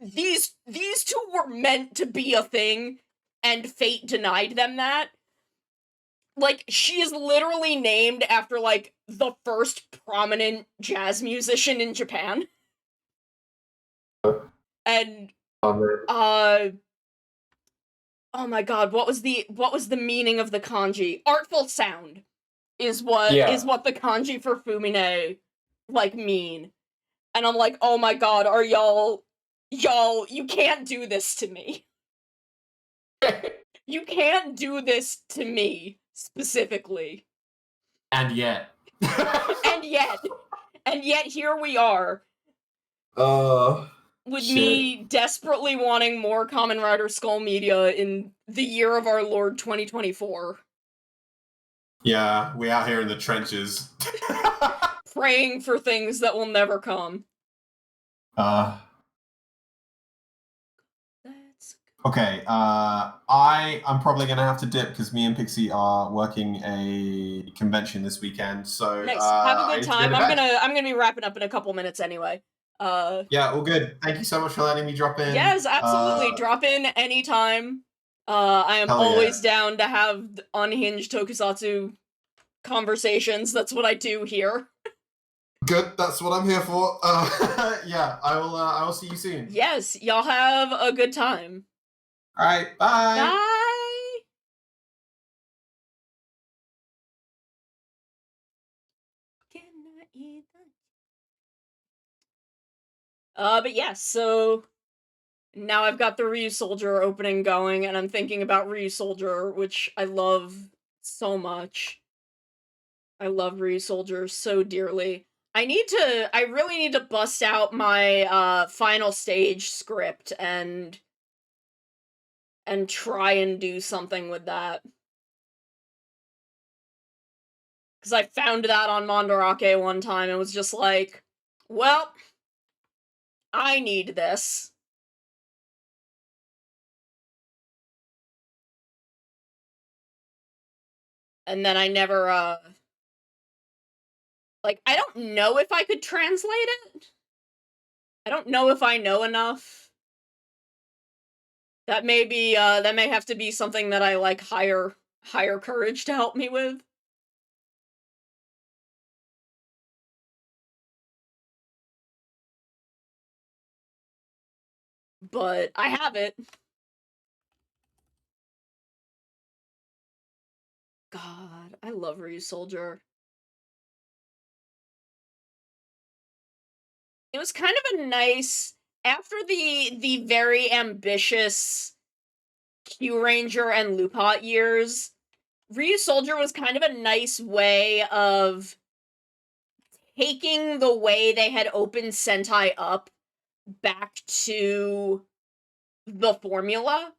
S1: these two were meant to be a thing, and fate denied them that. She is literally named after, the first prominent jazz musician in Japan. And oh my god, what was the meaning of the kanji? Artful sound is what the kanji for Fumine mean. And I'm like, oh my god, are y'all, you can't do this to me. You can't do this to me, specifically.
S6: And yet.
S1: And yet here we are. with
S6: Shit.
S1: me desperately wanting more Kamen Rider Skull media in the year of our Lord 2024.
S6: Yeah, we out here in the trenches.
S1: Praying for things that will never come. That's
S6: Okay, I'm probably gonna have to dip because me and Pixie are working a convention this weekend. So
S1: nice. Have a
S6: I
S1: good
S6: need to
S1: time.
S6: go to bed.
S1: I'm gonna be wrapping up in a couple minutes anyway.
S6: Yeah, all good. Thank you so much for letting me drop in.
S1: Yes, absolutely. Drop in anytime. I am
S6: Hell
S1: always
S6: yeah.
S1: down to have unhinged tokusatsu conversations. That's what I do here.
S6: Good. That's what I'm here for. Yeah, I will see you soon.
S1: Yes, y'all have a good time.
S6: All right. Bye.
S1: Bye. Can I eat that? But yes, so now I've got the Ryu Soldier opening going, and I'm thinking about Ryu Soldier, which I love so much. I love Ryu Soldier so dearly. I really need to bust out my final stage script and try and do something with that. Because I found that on Mandarake one time and was just like, well, I need this. And then I never, like, I don't know if I could translate it. I don't know if I know enough. That may be, that may have to be something that I, like, hire courage to help me with. But I have it. God, I love Ryu Soldier. It was kind of a nice, after the very ambitious Q Ranger and Lupot years, Ryu Soldier was kind of a nice way of taking the way they had opened Sentai up back to the formula.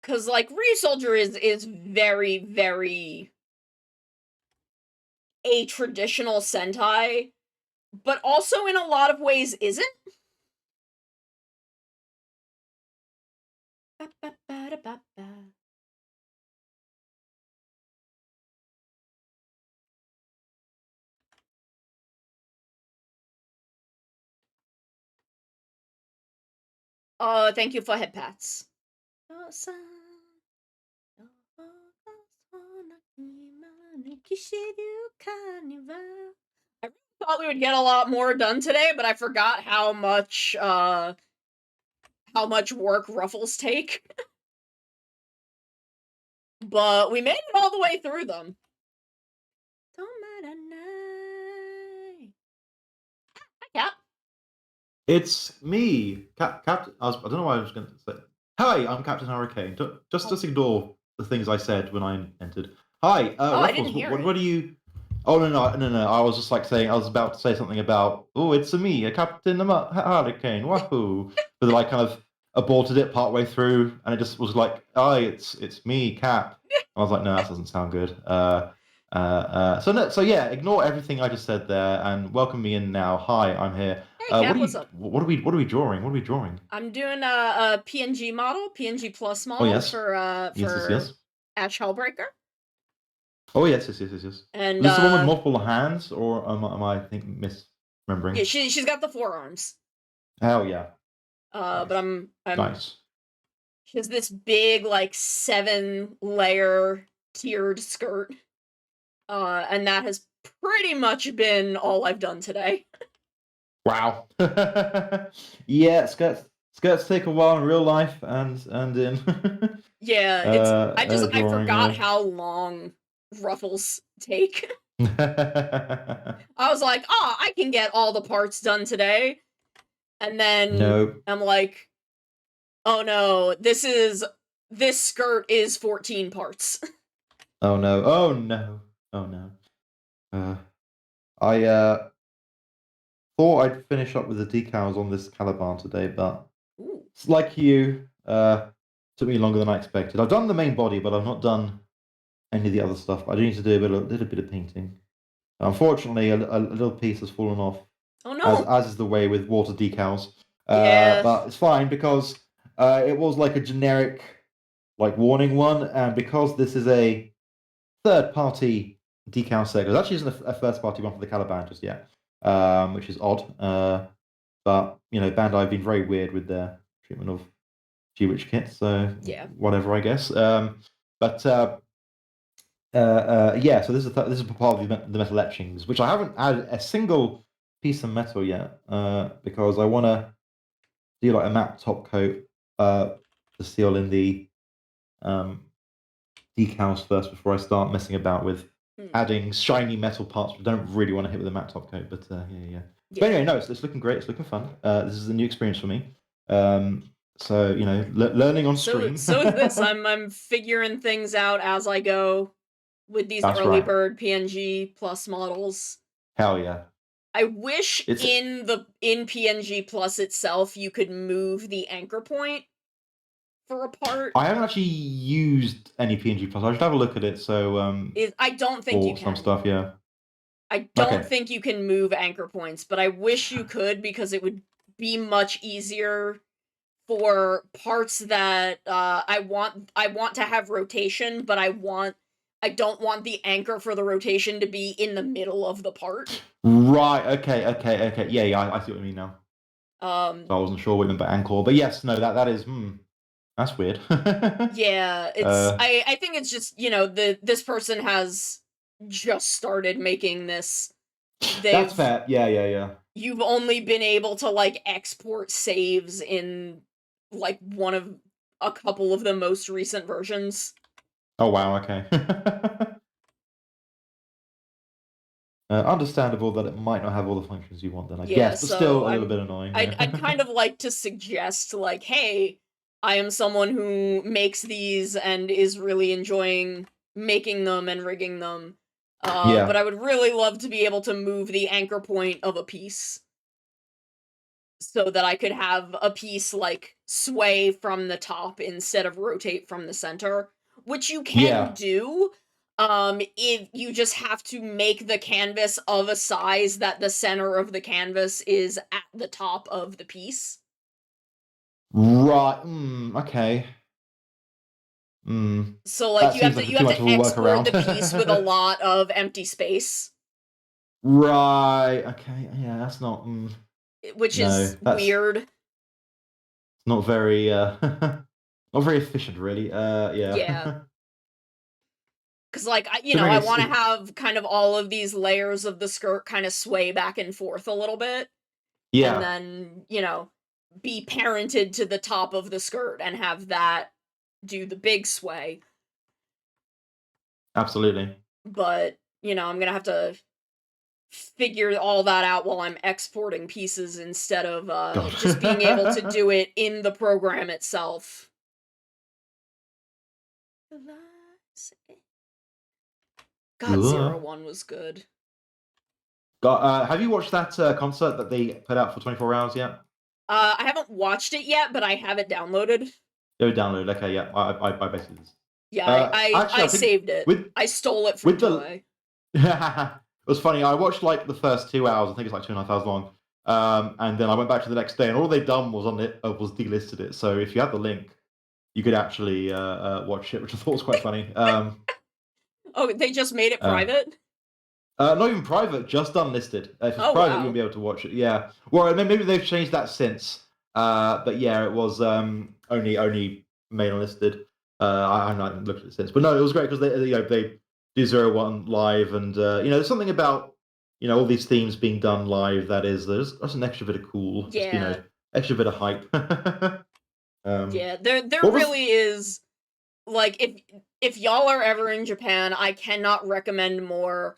S1: Cause like Ryu Soldier is very, very a traditional Sentai, but also in a lot of ways isn't. Thank you for head pats. I really thought we would get a lot more done today, but I forgot how much work ruffles take. But we made it all the way through them. Hi, Cap.
S8: It's me, Captain. I don't know why I was going to say. Hi, I'm Captain Hurricane. Just ignore the things I said when I entered. Hi,
S1: I
S8: Ruffles.
S1: didn't hear
S8: What do you? Oh no. I was just like saying. I was about to say something about. Oh, it's me, a Captain Hurricane. Wahoo! But then I kind of aborted it partway through, and it just was like, "Hi, it's me, Cap." I was like, "No, that doesn't sound good." So yeah, ignore everything I just said there, and welcome me in now. Hi, I'm here.
S1: Hey, Cap, what's up?
S8: What are we drawing? What are we drawing?
S1: I'm doing a PNG model, PNGplus model
S8: yes.
S1: for
S8: Yes.
S1: Ash Hellbreaker.
S8: Oh yes.
S1: And
S8: Is this the one with multiple hands, or am I misremembering?
S1: Yeah, she's got the forearms.
S8: Oh yeah.
S1: Nice. But I'm
S8: nice.
S1: She has this big, like, 7-layer tiered skirt. And that has pretty much been all I've done today.
S8: Wow. Yeah, skirts take a while in real life and in
S1: Yeah, it's I
S8: drawing,
S1: forgot how long ruffles take. I was like, I can get all the parts done today. And then I'm like, oh no, this skirt is 14 parts.
S8: Oh no! Oh no! Oh no! I thought I'd finish up with the decals on this Caliban today, but
S1: Ooh.
S8: it's like you. Took me longer than I expected. I've done the main body, but I've not done any of the other stuff. I do need to do a little bit of painting. Unfortunately, a little piece has fallen off,
S1: Oh no.
S8: as is the way with water decals.
S1: Yeah.
S8: But it's fine because it was like a generic, like warning one, and because this is a third-party decal set, because actually isn't a first-party one for the Caliban just yet, which is odd. But you know, Bandai have been very weird with their treatment of G-Witch kits, so
S1: Yeah.
S8: whatever, I guess. But yeah, so this is part of the metal etchings, which I haven't added a single piece of metal yet, because I want to do like a matte top coat to seal in the decals first before I start messing about with adding shiny metal parts. I don't really want to hit with a matte top coat, but yeah. But anyway, no, it's looking great. It's looking fun. This is a new experience for me. So you know, learning on stream.
S1: So is this. I'm figuring things out as I go with these
S8: That's
S1: early
S8: right.
S1: bird PNGplus models.
S8: Hell yeah.
S1: I wish
S8: It's-
S1: in PNGplus itself you could move the anchor point for a part.
S8: I haven't actually used any PNGplus. I should have a look at it. So
S1: I don't think you
S8: for
S1: can.
S8: some stuff, yeah.
S1: I don't
S8: Okay.
S1: think you can move anchor points, but I wish you could because it would be much easier for parts that I want to have rotation, but I don't want the anchor for the rotation to be in the middle of the part.
S8: Right. Okay. Yeah. I see what you mean now. So I
S1: Um,
S8: wasn't sure what you meant by anchor, but yes, no, that is that's weird.
S1: yeah, it's I think it's just, you know, this person has just started making this.
S8: That's fair. Yeah.
S1: You've only been able to like export saves in like one of a couple of the most recent versions.
S8: Oh wow. Okay. Understandable that it might not have all the functions you want then, I guess, but
S1: so
S8: still a little bit annoying. Yeah.
S1: I'd kind of like to suggest like, hey, I am someone who makes these and is really enjoying making them and rigging them.
S8: Yeah.
S1: But I would really love to be able to move the anchor point of a piece so that I could have a piece like sway from the top instead of rotate from the center, which you can do. If you just have to make the canvas of a size that the center of the canvas is at the top of the piece.
S8: Right. Okay.
S1: So like
S8: That
S1: you have
S8: seems
S1: to
S8: like too much of a
S1: export the
S8: workaround.
S1: piece with a lot of empty space,
S8: Right. Okay. Yeah, that's not.
S1: which
S8: No,
S1: is
S8: that's
S1: weird.
S8: not very. Not very efficient, really. Yeah.
S1: Yeah. Because, like, I
S8: To me,
S1: want to have kind of all of these layers of the skirt kind of sway back and forth a little bit. And
S8: Yeah.
S1: then, be parented to the top of the skirt and have that do the big sway.
S8: Absolutely.
S1: But, I'm going to have to figure all that out while I'm exporting pieces instead of
S8: God.
S1: just being able to do it in the program itself. God,
S8: Ugh.
S1: 01 was good.
S8: Have you watched that concert that they put out for 24 hours yet?
S1: I haven't watched it yet, but I have it downloaded.
S8: Go download. Okay, yeah. I basically this.
S1: Yeah,
S8: Actually,
S1: I saved it. I stole it from Joy.
S8: It was funny. I watched like the first 2 hours. I think it's like 2.5 hours long. And then I went back to the next day, and all they'd done was was delisted it. So if you had the link, you could actually watch it, which I thought was quite funny.
S1: Oh, they just made it private?
S8: Not even private, just unlisted. If it's private,
S1: wow.
S8: you wouldn't be able to watch it. Yeah. Well, maybe they've changed that since. But yeah, it was only main unlisted. I haven't looked at it since, but no, it was great because they do 01 live, and there's something about all these themes being done live there's an extra bit of cool,
S1: yeah,
S8: just, extra bit of hype.
S1: Yeah, there really is. Like, if y'all are ever in Japan, I cannot recommend more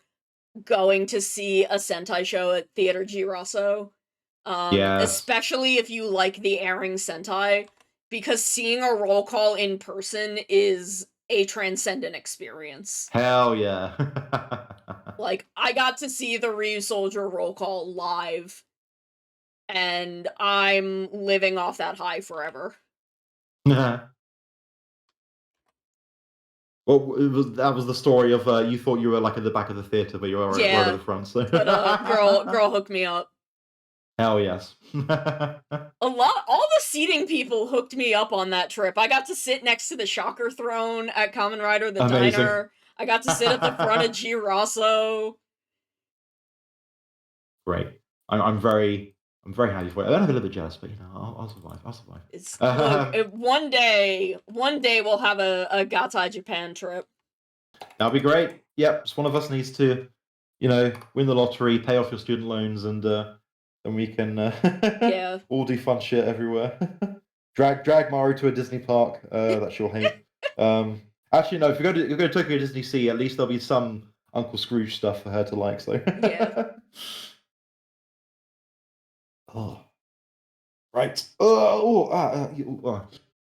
S1: going to see a Sentai show at Theater Girasso. Especially if you like the airing Sentai, because seeing a roll call in person is a transcendent experience.
S8: Hell yeah.
S1: Like, I got to see the Ryusoulger roll call live, and I'm living off that high forever.
S8: Well, that was the story of you thought you were like at the back of the theater, but you were right
S1: Yeah,
S8: at the front. So.
S1: but girl hooked me up.
S8: Hell yes.
S1: All the seating people hooked me up on that trip. I got to sit next to the Shocker Throne at Kamen Rider the
S8: Amazing.
S1: Diner. I got to sit at the front of G Rosso.
S8: Great. I'm very happy for it. I'm a little bit jealous, but you know, I'll survive. I'll survive.
S1: It's look, one day we'll have a Gatai Japan trip.
S8: That'll be great. Yep, just one of us needs to, you know, win the lottery, pay off your student loans, and then we can
S1: Yeah.
S8: all do fun shit everywhere. drag Maru to a Disney park that she'll hate. Actually, no. If you go to Tokyo Disney Sea, at least there'll be some Uncle Scrooge stuff for her to like. So
S1: Yeah.
S8: Oh, right.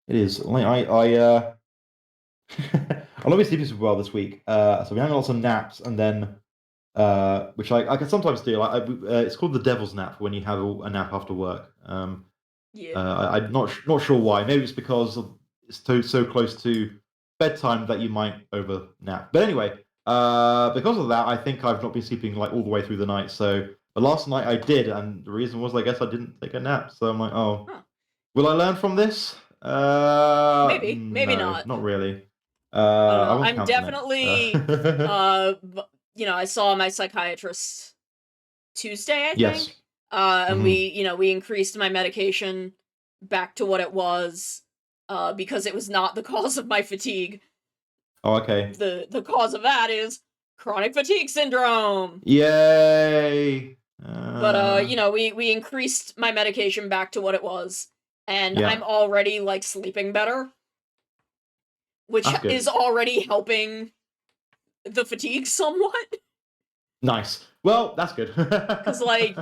S8: It is. Like, I'll not be sleeping super well this week. So we're having lots of naps, and then which I can sometimes do. It's called the devil's nap when you have a nap after work.
S1: Yeah.
S8: I'm not sure why. Maybe it's because it's so close to bedtime that you might over nap. But anyway, because of that, I think I've not been sleeping like all the way through the night. So but last night I did, and the reason was I guess I didn't take a nap. So I'm like, oh, will I learn from this?
S1: Maybe
S8: no,
S1: not.
S8: Not really.
S1: I'm definitely you know, I saw my psychiatrist Tuesday, I
S8: Yes.
S1: think. And we increased my medication back to what it was, because it was not the cause of my fatigue.
S8: Oh, okay.
S1: The cause of that is chronic fatigue syndrome.
S8: Yay!
S1: But you know, we increased my medication back to what it was, and
S8: Yeah.
S1: I'm already like sleeping better, which
S8: That's good.
S1: is already helping the fatigue somewhat.
S8: Nice. Well, that's good.
S1: Because like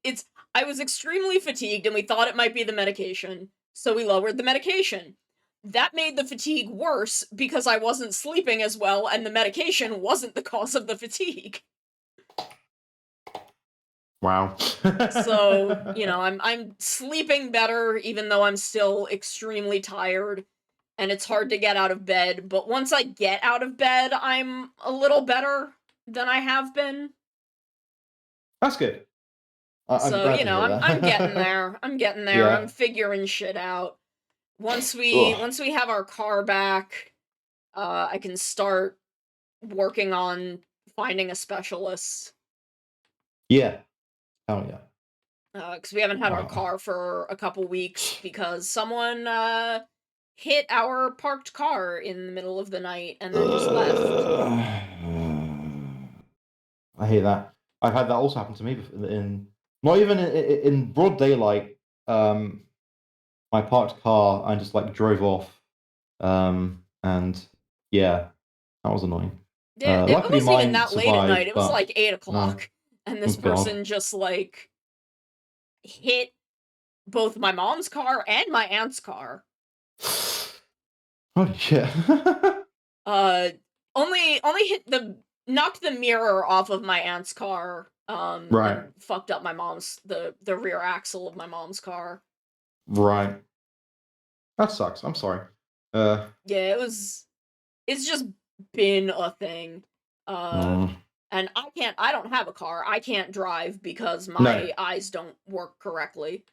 S1: it's I was extremely fatigued, and we thought it might be the medication, so we lowered the medication. That made the fatigue worse because I wasn't sleeping as well, and the medication wasn't the cause of the fatigue.
S8: Wow.
S1: So, you know, I'm sleeping better, even though I'm still extremely tired, and it's hard to get out of bed, but once I get out of bed, I'm a little better than I have been.
S8: That's good. I'm
S1: So,
S8: glad
S1: you
S8: to
S1: know,
S8: hear that.
S1: I'm getting there. I'm getting there.
S8: Yeah.
S1: I'm figuring shit out. Once we have our car back, I can start working on finding a specialist.
S8: Yeah. Oh yeah.
S1: Because we haven't had our car for a couple weeks because someone hit our parked car in the middle of the night and then just left.
S8: I hate that. I've had that also happen to me in not even in broad daylight. My parked car, I just like drove off, and yeah, that was annoying.
S1: Yeah, it
S8: luckily
S1: wasn't even
S8: mine
S1: that late at night.
S8: survived,
S1: It was
S8: but-
S1: like 8 o'clock, and this
S8: Oh, God.
S1: person just like hit both my mom's car and my aunt's car.
S8: Holy shit!
S1: Only knocked the mirror off of my aunt's car.
S8: Right.
S1: And fucked up my mom's the rear axle of my mom's car.
S8: Right. That sucks. I'm sorry.
S1: Yeah, it's just been a thing. And I don't have a car. I can't drive because my eyes don't work correctly.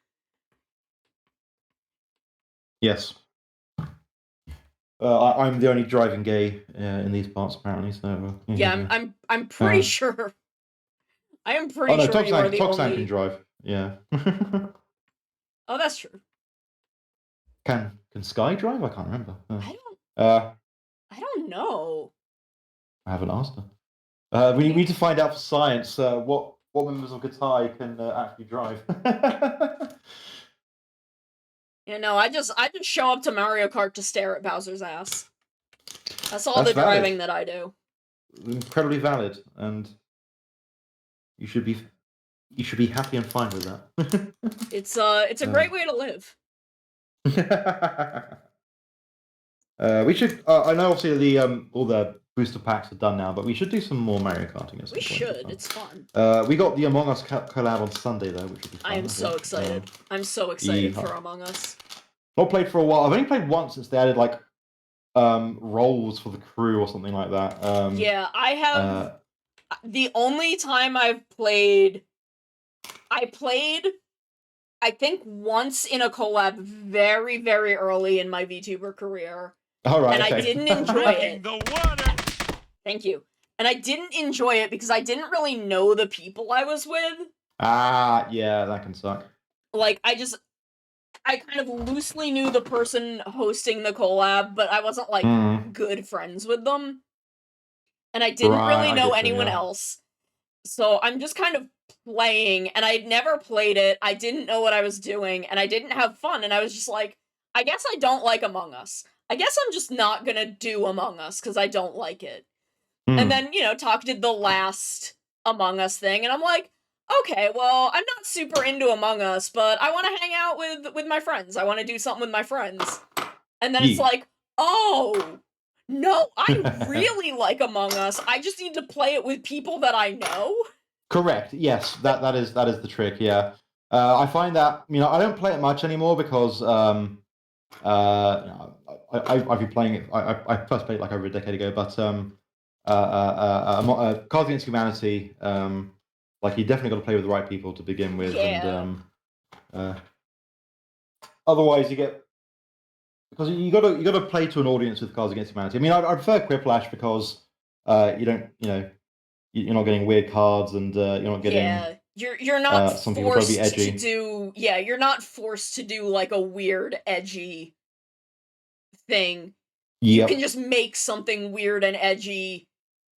S8: Yes. I'm the only driving gay in these parts, apparently. So
S1: Yeah, I'm pretty sure. I am pretty sure you are the
S8: Toxan
S1: only.
S8: can drive. Yeah.
S1: Oh, that's true.
S8: Can Sky drive? I can't remember.
S1: I don't know.
S8: I haven't asked her. We need to find out for science what members of Gatai can actually drive.
S1: You know, I just show up to Mario Kart to stare at Bowser's ass. That's all
S8: That's
S1: the
S8: valid.
S1: driving that I do.
S8: Incredibly valid, and you should be happy and fine with that.
S1: It's a great way to live.
S8: We should. I know obviously the all the booster packs are done now, but we should do some more Mario Karting at some
S1: We
S8: point.
S1: should. It's fun.
S8: We got the Among Us collab on Sunday though, which would be fun.
S1: I am so excited. I'm so excited for Among Us.
S8: Not played for a while. I've only played once since they added like roles for the crew or something like that.
S1: Yeah, I have. The only time I've played, I played, I think once in a collab very, very early in my VTuber career.
S8: All right,
S1: and
S8: okay.
S1: I didn't enjoy
S3: Drinking
S1: it.
S3: the water.
S1: Thank you. And I didn't enjoy it because I didn't really know the people I was with.
S8: Yeah, that can suck.
S1: Like, I kind of loosely knew the person hosting the collab, but I wasn't, like, good friends with them. And I didn't really know anyone else. So I'm just kind of playing, and I'd never played it, I didn't know what I was doing, and I didn't have fun, and I was just like, I guess I don't like Among Us. I guess I'm just not gonna do Among Us, because I don't like it. And then, you know, Talk did the last Among Us thing, and I'm like, okay, well, I'm not super into Among Us, but I want to hang out with my friends. I want to do something with my friends. And then it's like, oh, no, I really like Among Us. I just need to play it with people that I know.
S8: Correct. Yes, that is the trick. Yeah, I find that I don't play it much anymore because I've been playing it. I first played it like over a decade ago, but Cards Against Humanity, like you definitely got to play with the right people to begin with, and otherwise you get because you got to play to an audience with Cards Against Humanity. I mean, I prefer Quiplash because you're not getting weird cards and you're not getting
S1: you're not forced
S8: to
S1: do you're not forced to do like a weird edgy thing. You can just make something weird and edgy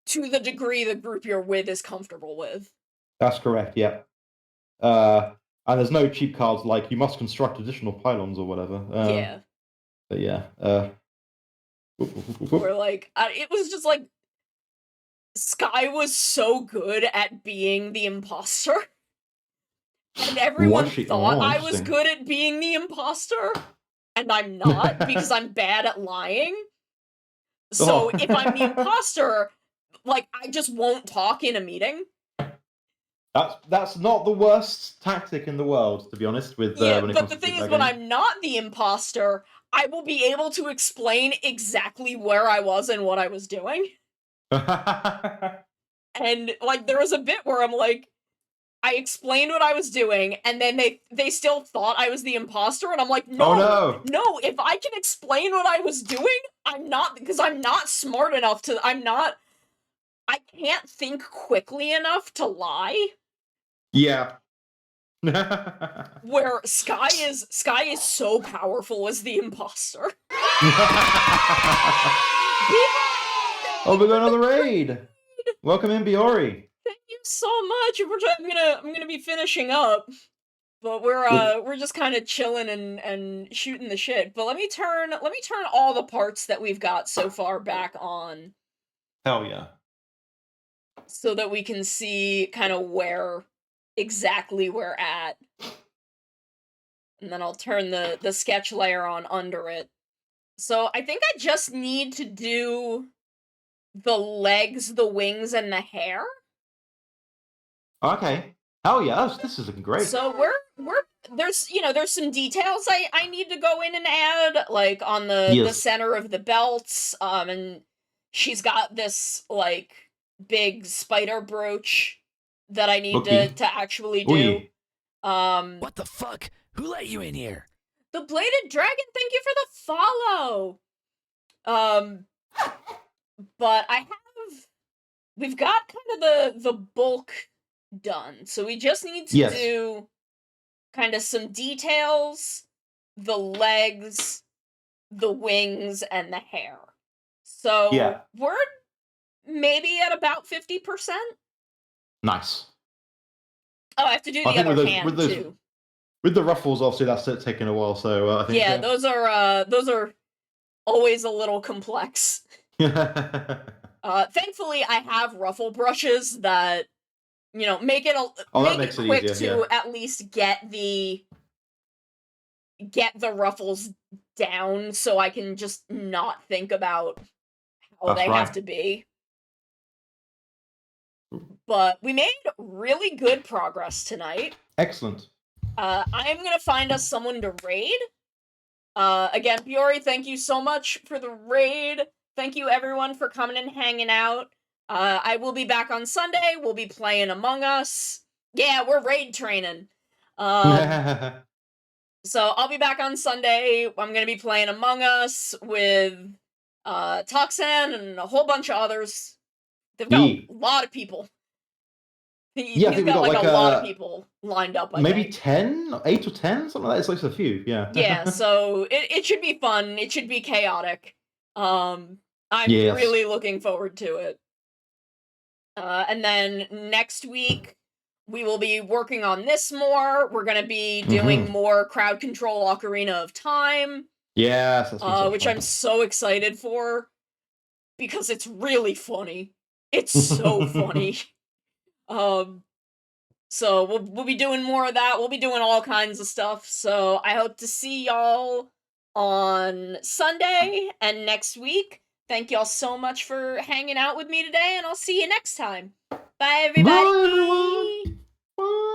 S1: to the degree the group you're with is comfortable with.
S8: That's correct, yeah. And there's no cheap cards like you must construct additional pylons or whatever. But yeah.
S1: Where like, it was just like, Sky was so good at being the imposter. And everyone thought I was good at being the imposter. And I'm not, because I'm bad at lying. So if I'm the imposter, like, I just won't talk in a meeting.
S8: That's not the worst tactic in the world, to be honest. With when it
S1: but
S8: comes
S1: the
S8: to
S1: thing is,
S8: that
S1: when
S8: game.
S1: I'm not the imposter, I will be able to explain exactly where I was and what I was doing. And like, there was a bit where I'm like, I explained what I was doing, and then they still thought I was the imposter, and I'm like, no, if I can explain what I was doing, I'm not, because I'm not smart enough to, I can't think quickly enough to lie.
S8: Yeah.
S1: Where Sky is so powerful as the imposter.
S8: Oh, we got another raid! Welcome in, Biori.
S1: Thank you so much. I'm gonna be finishing up, but we're just kind of chilling and shooting the shit. But let me turn all the parts that we've got so far back on.
S8: Hell yeah.
S1: So that we can see kind of where exactly we're at. And then I'll turn the sketch layer on under it. So I think I just need to do the legs, the wings, and the hair.
S8: Okay. Hell yeah, this is looking great.
S1: So there's some details I need to go in and add, like on the center of the belts, and she's got this like big spider brooch that I need to actually do.
S9: What the fuck? Who let you in here?
S1: The Bladed Dragon, thank you for the follow. But we've got kind of the bulk done. So we just need to do kind of some details, the legs, the wings, and the hair. So we're maybe at about 50%.
S8: Nice.
S1: Oh, I have to do the other hand too.
S8: With the ruffles, obviously that's taking a while. So I think
S1: those are always a little complex. Thankfully, I have ruffle brushes that make it quick to at least get the ruffles down so I can just not think about how
S8: That's
S1: they have
S8: right.
S1: to be. But we made really good progress tonight.
S8: Excellent.
S1: I'm gonna find us someone to raid. Again, Fiori, thank you so much for the raid. Thank you everyone for coming and hanging out. I will be back on Sunday. We'll be playing Among Us. Yeah, we're raid training. So I'll be back on Sunday. I'm gonna be playing Among Us with Toxan and a whole bunch of others. They've got a lot of people.
S8: Yeah, I
S1: He's
S8: think we
S1: got
S8: got
S1: like a lot of people lined up, I
S8: maybe
S1: think.
S8: 10, 8 or 10, something like that. It's like a few, yeah.
S1: Yeah, so it should be fun. It should be chaotic. I'm
S8: Yes.
S1: really looking forward to it. And then next week we will be working on this more. We're gonna be doing more crowd control Ocarina of Time.
S8: Yes, that's been so
S1: which
S8: fun.
S1: I'm so excited for because it's really funny. It's so funny. So we'll be doing more of that. We'll be doing all kinds of stuff. So I hope to see y'all on Sunday and next week. Thank y'all so much for hanging out with me today, and I'll see you next time. Bye, everybody.
S8: Bye, everyone. Bye.